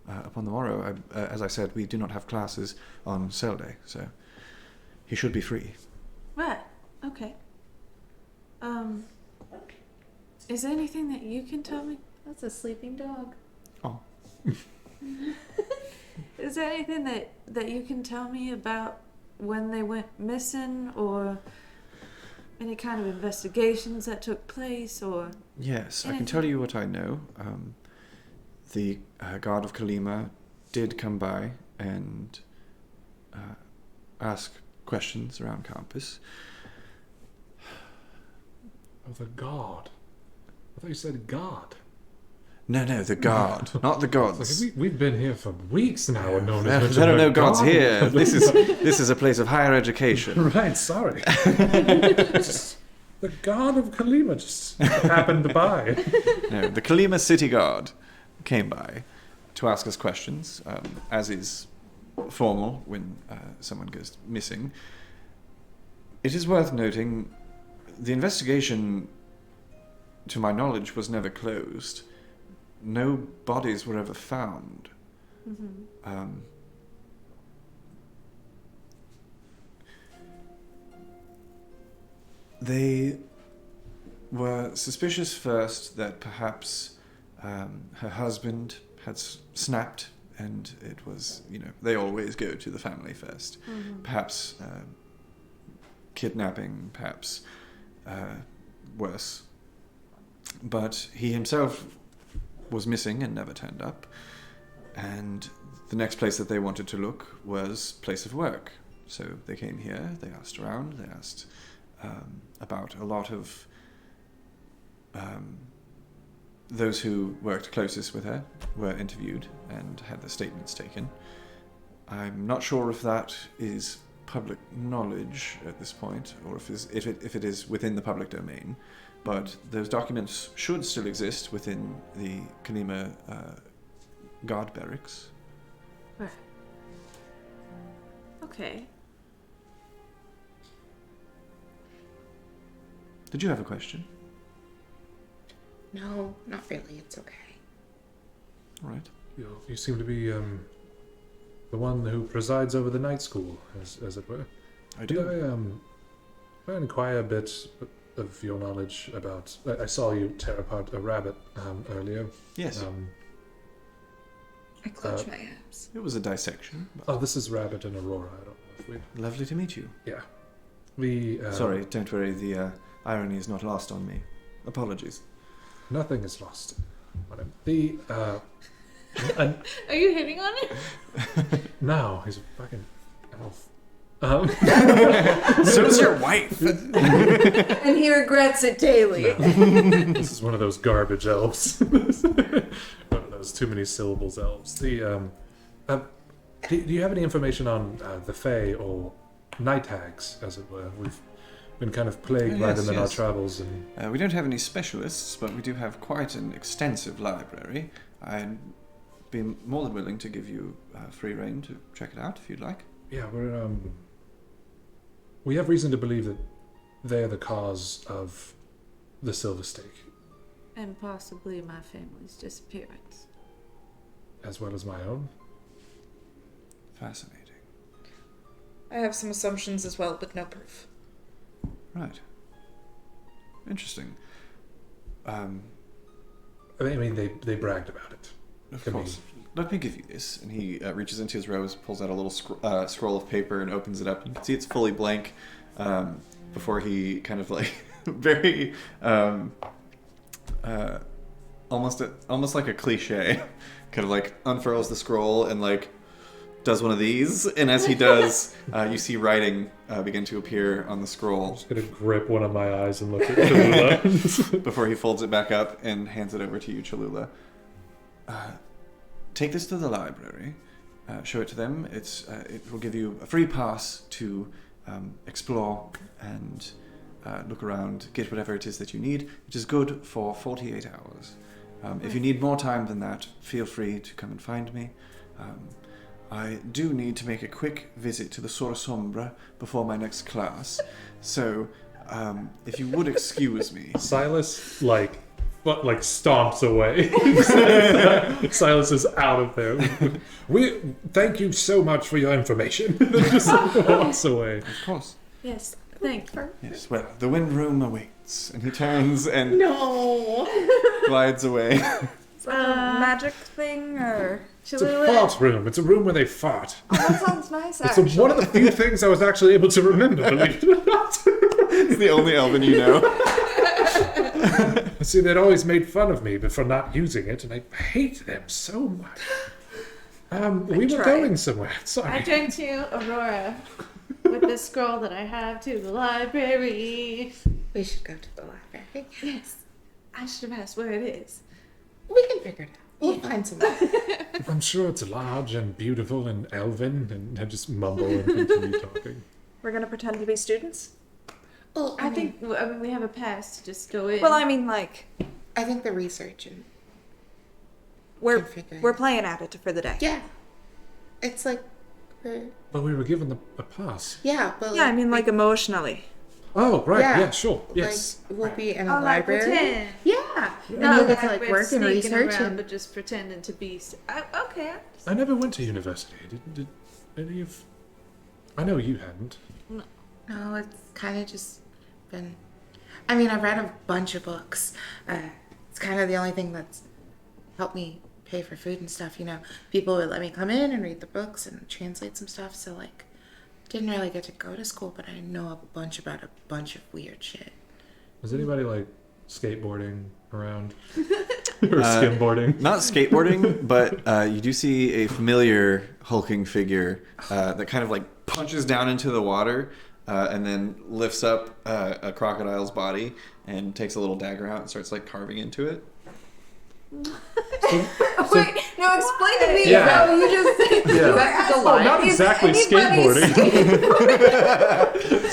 upon the morrow, as I said, we do not have classes on Cell Day, so he should be free. Right. Okay. Is there anything that you can tell me? That's a sleeping dog. Oh. Is there anything that you can tell me about when they went missing, or any kind of investigations that took place, or... Yes, I can tell you what I know. The guard of Kalima did come by and ask questions around campus. Oh, the god. I thought you said god. No, the guard, not the gods. Like, we've been here for weeks now and no one has There mentioned are no the gods god. here. This is a place of higher education. Right, sorry. Just the god of Kalima just happened to by. No, the Kalima City Guard came by to ask us questions, as is formal when someone goes missing. It is worth noting, the investigation, to my knowledge, was never closed. No bodies were ever found. They were suspicious first that perhaps her husband had snapped, and it was, they always go to the family first. Perhaps kidnapping, perhaps worse. But he himself was missing and never turned up. And the next place that they wanted to look was place of work. So they came here, they asked around, they asked about a lot of those who worked closest with her were interviewed and had their statements taken. I'm not sure if that is public knowledge at this point, or if it is within the public domain, but those documents should still exist within the Kalima guard barracks. Right. Okay. Did you have a question? No, not really. It's okay. All right. You seem to be the one who presides over the night school, as it were. I do. I inquire a bit of your knowledge about... I saw you tear apart a rabbit earlier. Yes. I clench my abs. It was a dissection. Oh, this is Rabbit and Aurora. I don't know Lovely to meet you. Yeah. We. Sorry, don't worry. The irony is not lost on me. Apologies. Nothing is lost on him. Are you hitting on it? No, he's a fucking elf. So's your wife. And he regrets it daily. No. This is one of those garbage elves. One of those too many syllables elves. Do you have any information on the Fae or night hags, as it were? We've been kind of plagued by them in our travels. And We don't have any specialists, but we do have quite an extensive library. I'd be more than willing to give you free reign to check it out if you'd like. yeah, we have reason to believe that they're the cause of the Silver Stake, And possibly my family's disappearance. as well as my own. Fascinating. I have some assumptions as well, but no proof. Right. Interesting. I mean, they bragged about it. Of To me. course. Let me give you this. And he reaches into his robes, pulls out a little scroll of paper, and opens it up. You can see it's fully blank. Before he kind of like very almost like a cliche, kind of like unfurls the scroll and like does one of these. And as he does, you see writing begin to appear on the scroll. I'm just gonna grip one of my eyes and look at Cholula. Before he folds it back up and hands it over to you, Cholula. Take this to the library. Show it to them. It will give you a free pass to explore and look around, get whatever it is that you need, which is good for 48 hours. If you need more time than that, feel free to come and find me. I do need to make a quick visit to the Sora Sombra before my next class, so if you would excuse me. Sylas, like stomps away. Sylas is out of there. We thank you so much for your information. Just walks away. Of course. Yes, thank you. Yes, well, the wind room awaits. And he turns and No. glides away. Is that a magic thing, or... It's a fart room. It's a room where they fart. Oh, that sounds nice, It's actually. one of the few things I was actually able to remember, believe it or not. He's the only elven you know. See, they'd always made fun of me for not using it, and I hate them so much. We were going somewhere. I Sorry. turn to Aurora with the scroll that I have to the library. We should go to the library. Yes, I should have asked where it is. We can figure it out. We'll find somewhere. I'm sure it's large and beautiful and elven, and I just mumble and continue talking. We're gonna pretend to be students? Well, I think we have a pass to just go in. Well, I mean, like, I think the research and we're figuring we're it. playing at it for the day. Yeah. It's like But we were given a pass. yeah, but Yeah, I mean, like, emotionally. Oh, right. Yeah. Yeah, sure. Yes. like we'll be in a like library. pretend. Yeah. And Not you'll get to like like we're work and sneaking research around, and but just pretending to be. Okay. I never went to university. Did any of... I know you hadn't. no, it's kind of just been. I mean, I've read a bunch of books. It's kind of the only thing that's helped me pay for food and stuff. You know, people would let me come in and read the books and translate some stuff. So like, didn't really get to go to school, but I know a bunch about a bunch of weird shit. Was anybody like skateboarding around or skimboarding? Not skateboarding, but you do see a familiar hulking figure that kind of like punches down into the water and then lifts up a crocodile's body and takes a little dagger out and starts like carving into it. Wait, no, explain to me Yeah. how you just Yeah. Oh, not exactly skateboarding.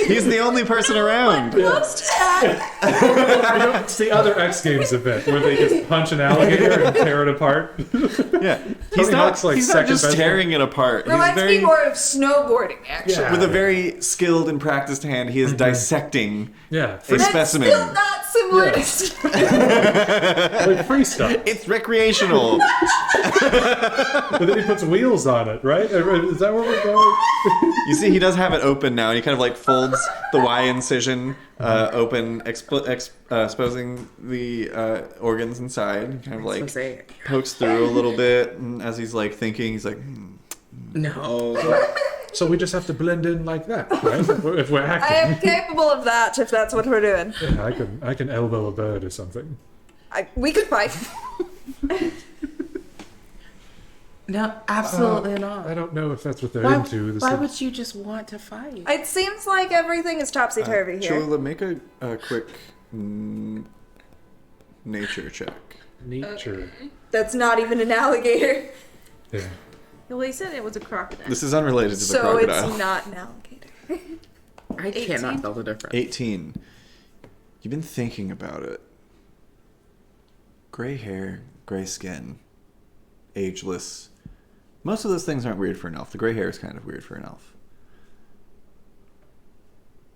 He's the only person around. It's the other X Games event where they just punch an alligator and tear it apart. Yeah, Tony Hawk's, like, he's not second just best tearing it apart. He's reminds very me more of snowboarding, actually. Yeah. with a very skilled and practiced hand. He is dissecting Yeah. a specimen. Still not similar Yeah. to Like free stuff. It's recreational. But then he puts wheels on it, right? Is that where we're going? You see, he does have it open now, and he kind of like folds the Y incision open, exposing the organs inside. He kind of like pokes through a little bit, and as he's like thinking, he's like, No. So we just have to blend in like that, right? If we're I acting. am capable of that if that's what we're doing. Yeah, I can elbow a bird or something. We could fight. No, absolutely not. I don't know if that's what they're Why, into. why would you just want to fight? It seems like everything is topsy-turvy here. Cholula, make a quick nature check. Nature. That's not even an alligator. Yeah. Well, he said it was a crocodile. This is unrelated to the So crocodile. it's not an alligator. I cannot tell the difference. 18. You've been thinking about it. Gray hair, gray skin, ageless. Most of those things aren't weird for an elf. The gray hair is kind of weird for an elf.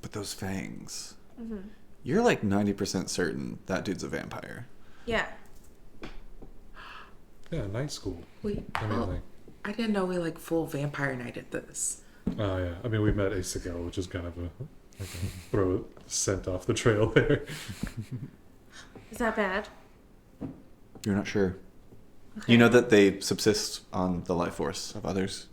But those fangs. Mm-hmm. You're like 90% certain that dude's a vampire. Yeah. Yeah, night school. Wait, I mean, like, I didn't know we like full vampire nighted this. oh yeah. I mean, we met Isagal, which is kind of a throw scent off the trail there. Is that bad? You're not sure. You know that they subsist on the life force of others,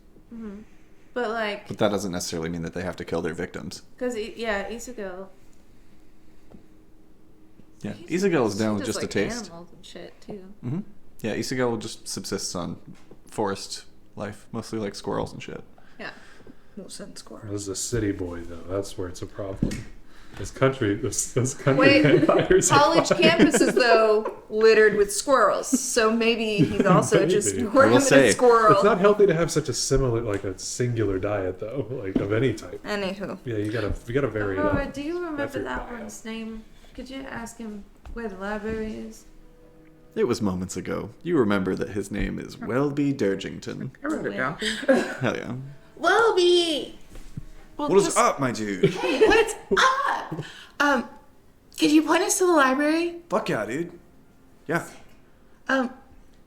But like, but that doesn't necessarily mean that they have to kill their victims. because Isugo. Yeah, Isagal is down with She just does, a taste. Animals and shit too. Hmm. Yeah, Isagal just subsists on forest life, mostly like squirrels and shit. Yeah. Moose and squirrel. This is a city boy, though. That's where it's a problem. This country country Wait, vampires. are college fine. campuses, though, littered with squirrels. So maybe he's also just Maybe. more I will than say, a squirrel. It's not healthy to have such a similar, like a singular diet, though, like of any type. Anywho. Yeah, you gotta vary it Aurora, up. do you remember Every that diet. one's name? Could you ask him where the library is? It was moments ago. You remember that his name is Welby Durgington. I wrote it down. Hell yeah. Welby! Well, What is just- up, my dude? Hey, what's up? Could you point us to the library? Fuck yeah, dude. Yeah.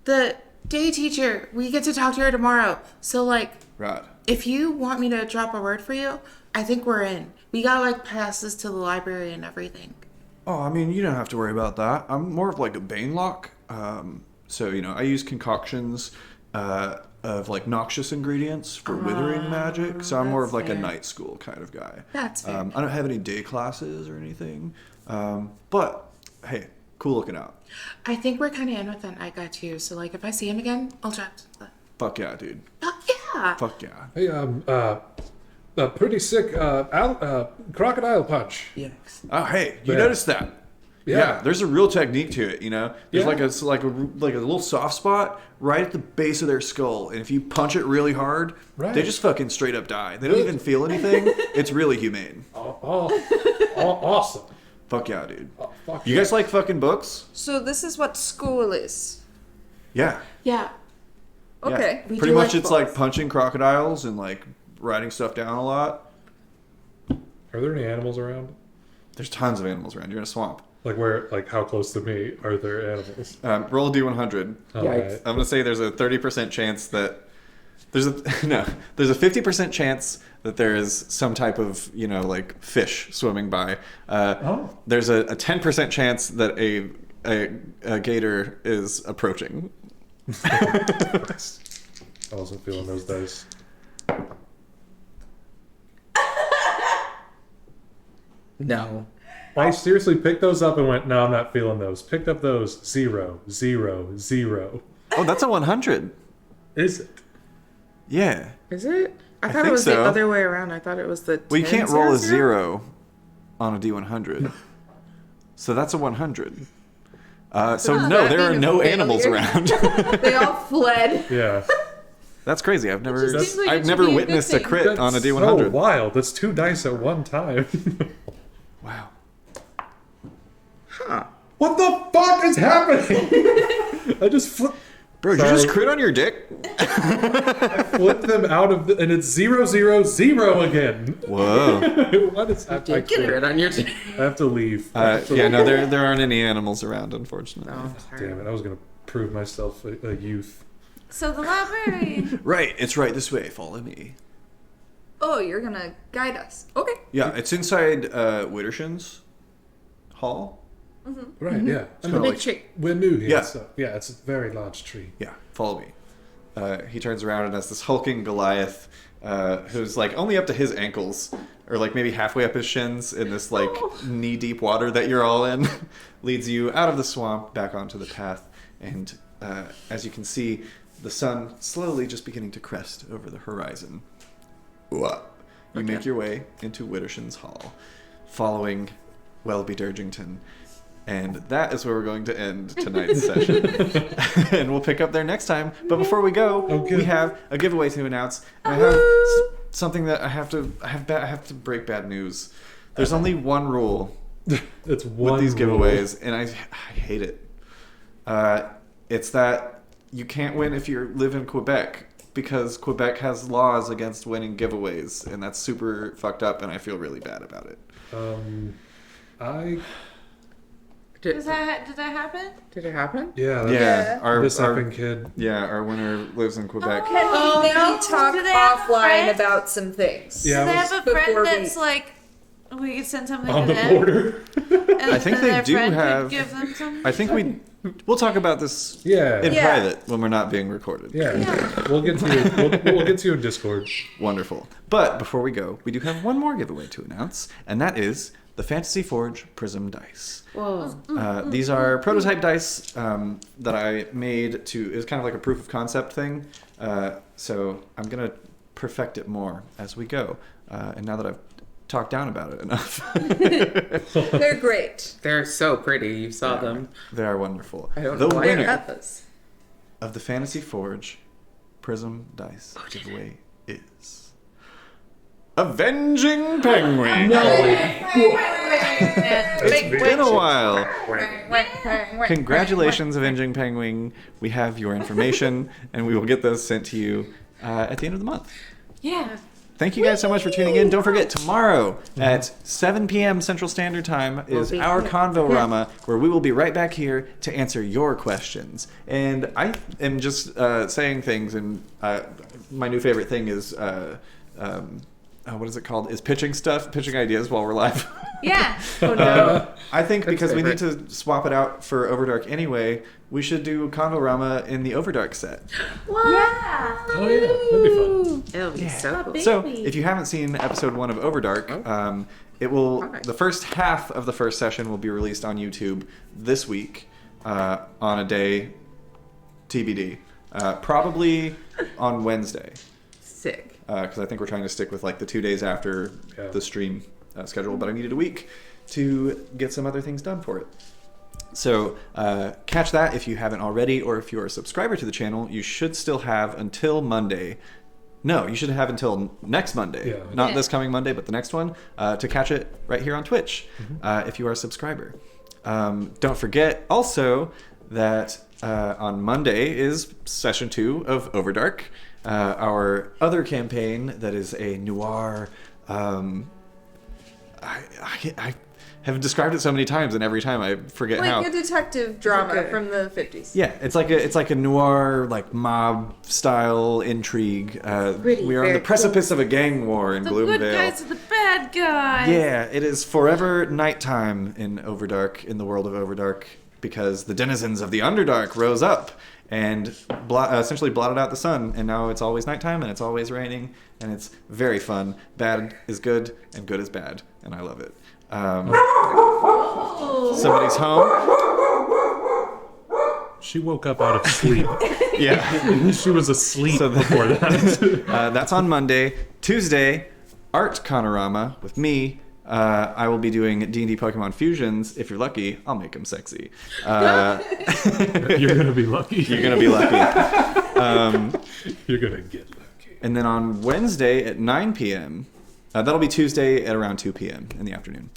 The day teacher, we get to talk to her tomorrow. So, like, Right. if you want me to drop a word for you, I think we're in. We got, like, passes to the library and everything. Oh, I mean, you don't have to worry about that. I'm more of like a Banelock. So, you know, I use concoctions of like noxious ingredients for withering magic. So I'm more of like that's a fair. night school kind of guy. That's fair. I don't have any day classes or anything. But hey, cool looking out. I think we're kind of in with that night guy, too. So, like, if I see him again, I'll drop the... Fuck yeah, dude. Oh, yeah! Fuck yeah. Hey, a pretty sick crocodile punch. Yes. Oh, hey, you Yeah. noticed that? Yeah. There's a real technique to it, you know. There's Yeah. like a little soft spot right at the base of their skull, and if you punch it really hard, Right. they just fucking straight up die. They don't even feel anything. It's really humane. Awesome. Fuck yeah, dude. Oh, fuck You yeah. guys like fucking books? So this is what school is. Yeah. Yeah. Yeah. Okay. We Pretty do much like it's like books. punching crocodiles and like writing stuff down a lot. Are there any animals around? There's tons of animals around. You're in a swamp. Like how close to me are there animals? Roll a d100. Alright. I'm gonna say there's a 30% chance that there's a 50% chance that there is some type of like fish swimming by. There's a 10% chance that a gator is approaching. I wasn't feeling those dice. No. I seriously picked those up and went, no, I'm not feeling those. Picked up those 0, 0, 0. Oh, that's a 100. Is it? Yeah. Is it? I thought think it was so. the other way around. I thought it was the. Well, you 10, can't roll a 0? 0 on a d100. So that's a 100. So no, that there are being a no animals failure? around. They all fled. Yeah. That's crazy. I've never, just seems like it I've should never be a good witnessed a thing. crit That's on a so d100. wild. That's 2 dice at one time. Wow. Huh. What the fuck is happening? I just Bro, did you just crit on your dick? flipped them out of and it's 0, 0, 0 again. Whoa. What is happening? I, Get it on your team. have to leave. I have to Yeah, leave. no, there aren't any animals around, unfortunately. Oh, Damn it! I was gonna prove myself a youth. So the library. Right, it's right this way. Follow me. Oh, you're gonna guide us. Okay. Yeah, it's inside Witterson's hall. Right? Yeah. The big tree. We're new here. Yeah. So, yeah, it's a very large tree. Yeah, follow me. he turns around and as this hulking Goliath, who's like only up to his ankles, or like maybe halfway up his shins in this like knee-deep water that you're all in, leads you out of the swamp back onto the path. And as you can see, the sun slowly just beginning to crest over the horizon. You make your way into Widdershan's Hall, following Welby Durgington. And that is where we're going to end tonight's session. And we'll pick up there next time. But before we go, we have a giveaway to announce. And I have something that I have to break bad news. There's only one rule It's one with these rule. giveaways, and I hate it. It's that you can't win if you live in Quebec, because Quebec has laws against winning giveaways, and that's super fucked up, and I feel really bad about it. Did that happen? Did it happen? Yeah. This effing kid. Yeah, our winner lives in Quebec. Can we maybe talk Do they have a offline friend? about some things? Yeah, Do they I have a before friend we- that's like, we could send something on to the them? border. And I think then they their do friend could have- give them some. I think we'll talk about this Yeah. in Yeah. private when we're not being recorded. Yeah. We'll get to you. We'll get to you in Discord. Wonderful. But before we go, we do have one more giveaway to announce, and that is the Fantasy Forge Prism Dice. Whoa. These are prototype dice that I made to, it's kind of like a proof of concept thing. So I'm going to perfect it more as we go. And now that I've talked down about it enough, They're great. They're so pretty. You saw them. they are wonderful. I don't The know why you winner got those. of the Fantasy Forge Prism Dice giveaway is Avenging Penguin. It's been a while. Congratulations, Avenging Penguin. We have your information, and we will get those sent to you at the end of the month. Yeah. Thank you guys so much for tuning in. Don't forget, tomorrow at 7 p.m. Central Standard Time is be our here. Convorama, where we will be right back here to answer your questions. And I am just saying things, and my new favorite thing is, what is it called? Is pitching stuff, pitching ideas while we're live. Yeah. Oh no. I think That's because we need favorite. to swap it out for Overdark anyway, we should do Convorama in the Overdark set. Yeah. Oh yeah, that'd be fun. It'll be so cool. So, if you haven't seen episode 1 of Overdark, it will. Alright. The first half of the first session will be released on YouTube this week, on a day TBD, probably on Wednesday, Sick. because I think we're trying to stick with like the 2 days after Yeah. the stream schedule. But I needed a week to get some other things done for it. So catch that if you haven't already, or if you're a subscriber to the channel, you should still have until Monday. No, you should have until next Monday. Yeah. Not Yeah. this coming Monday, but the next one, to catch it right here on Twitch, if you are a subscriber. Don't forget also that on Monday is session 2 of Overdark, our other campaign that is a noir. I have described it so many times, and every time I forget how. Like a detective drama Okay. from the 50s. Yeah, it's like a noir, like mob style intrigue. Pretty, we are on the very precipice of a gang war in The Gloomvale. good guys are the bad guys. Yeah, it is forever nighttime in Overdark, in the world of Overdark, because the denizens of the Underdark rose up and essentially blotted out the sun, and now it's always nighttime and it's always raining, and it's very fun. Bad is good, and good is bad, and I love it. Somebody's home. She woke up out of sleep. Yeah. She was asleep So the- before that. That's on Monday. Tuesday, Art Kanorama with me. I will be doing D&D Pokemon Fusions. If you're lucky, I'll make them sexy. You're gonna be lucky. You're going to be lucky. You're gonna get lucky. And then on Wednesday at 9 p.m., that'll be Tuesday at around 2 p.m. in the afternoon.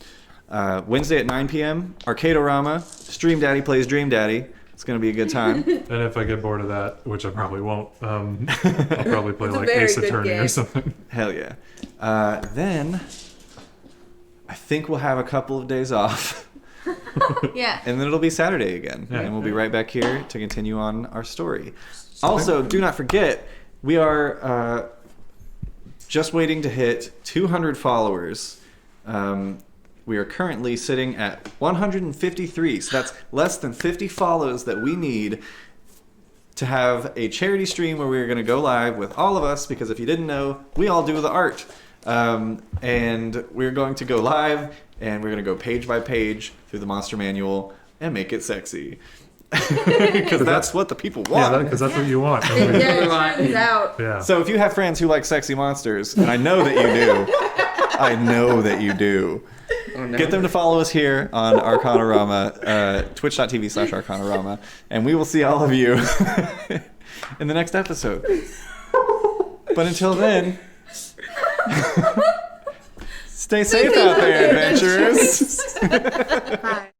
Wednesday at 9 p.m., Arcanarama. Stream Daddy plays Dream Daddy. It's going to be a good time. And if I get bored of that, which I probably won't, I'll probably play It's a like very Ace good Attorney game. or something. Hell yeah. Then I think we'll have a couple of days off. Yeah. And then it'll be Saturday again. Yeah. And we'll be right back here to continue on our story. Also, do not forget, we are just waiting to hit 200 followers. We are currently sitting at 153. So that's less than 50 follows that we need to have a charity stream where we're going to go live with all of us, because if you didn't know, we all do the art. And we're going to go live, and we're going to go page by page through the monster manual and make it sexy. Because that's what the people want. Yeah, because that's what you want. Yeah, it turns out. Yeah. So if you have friends who like sexy monsters, and I know that you do, I know that you do, Oh, no. get them to follow us here on Arcanarama, twitch.tv/Arcanarama, and we will see all of you in the next episode. But until then, stay safe out there, adventurers. Bye.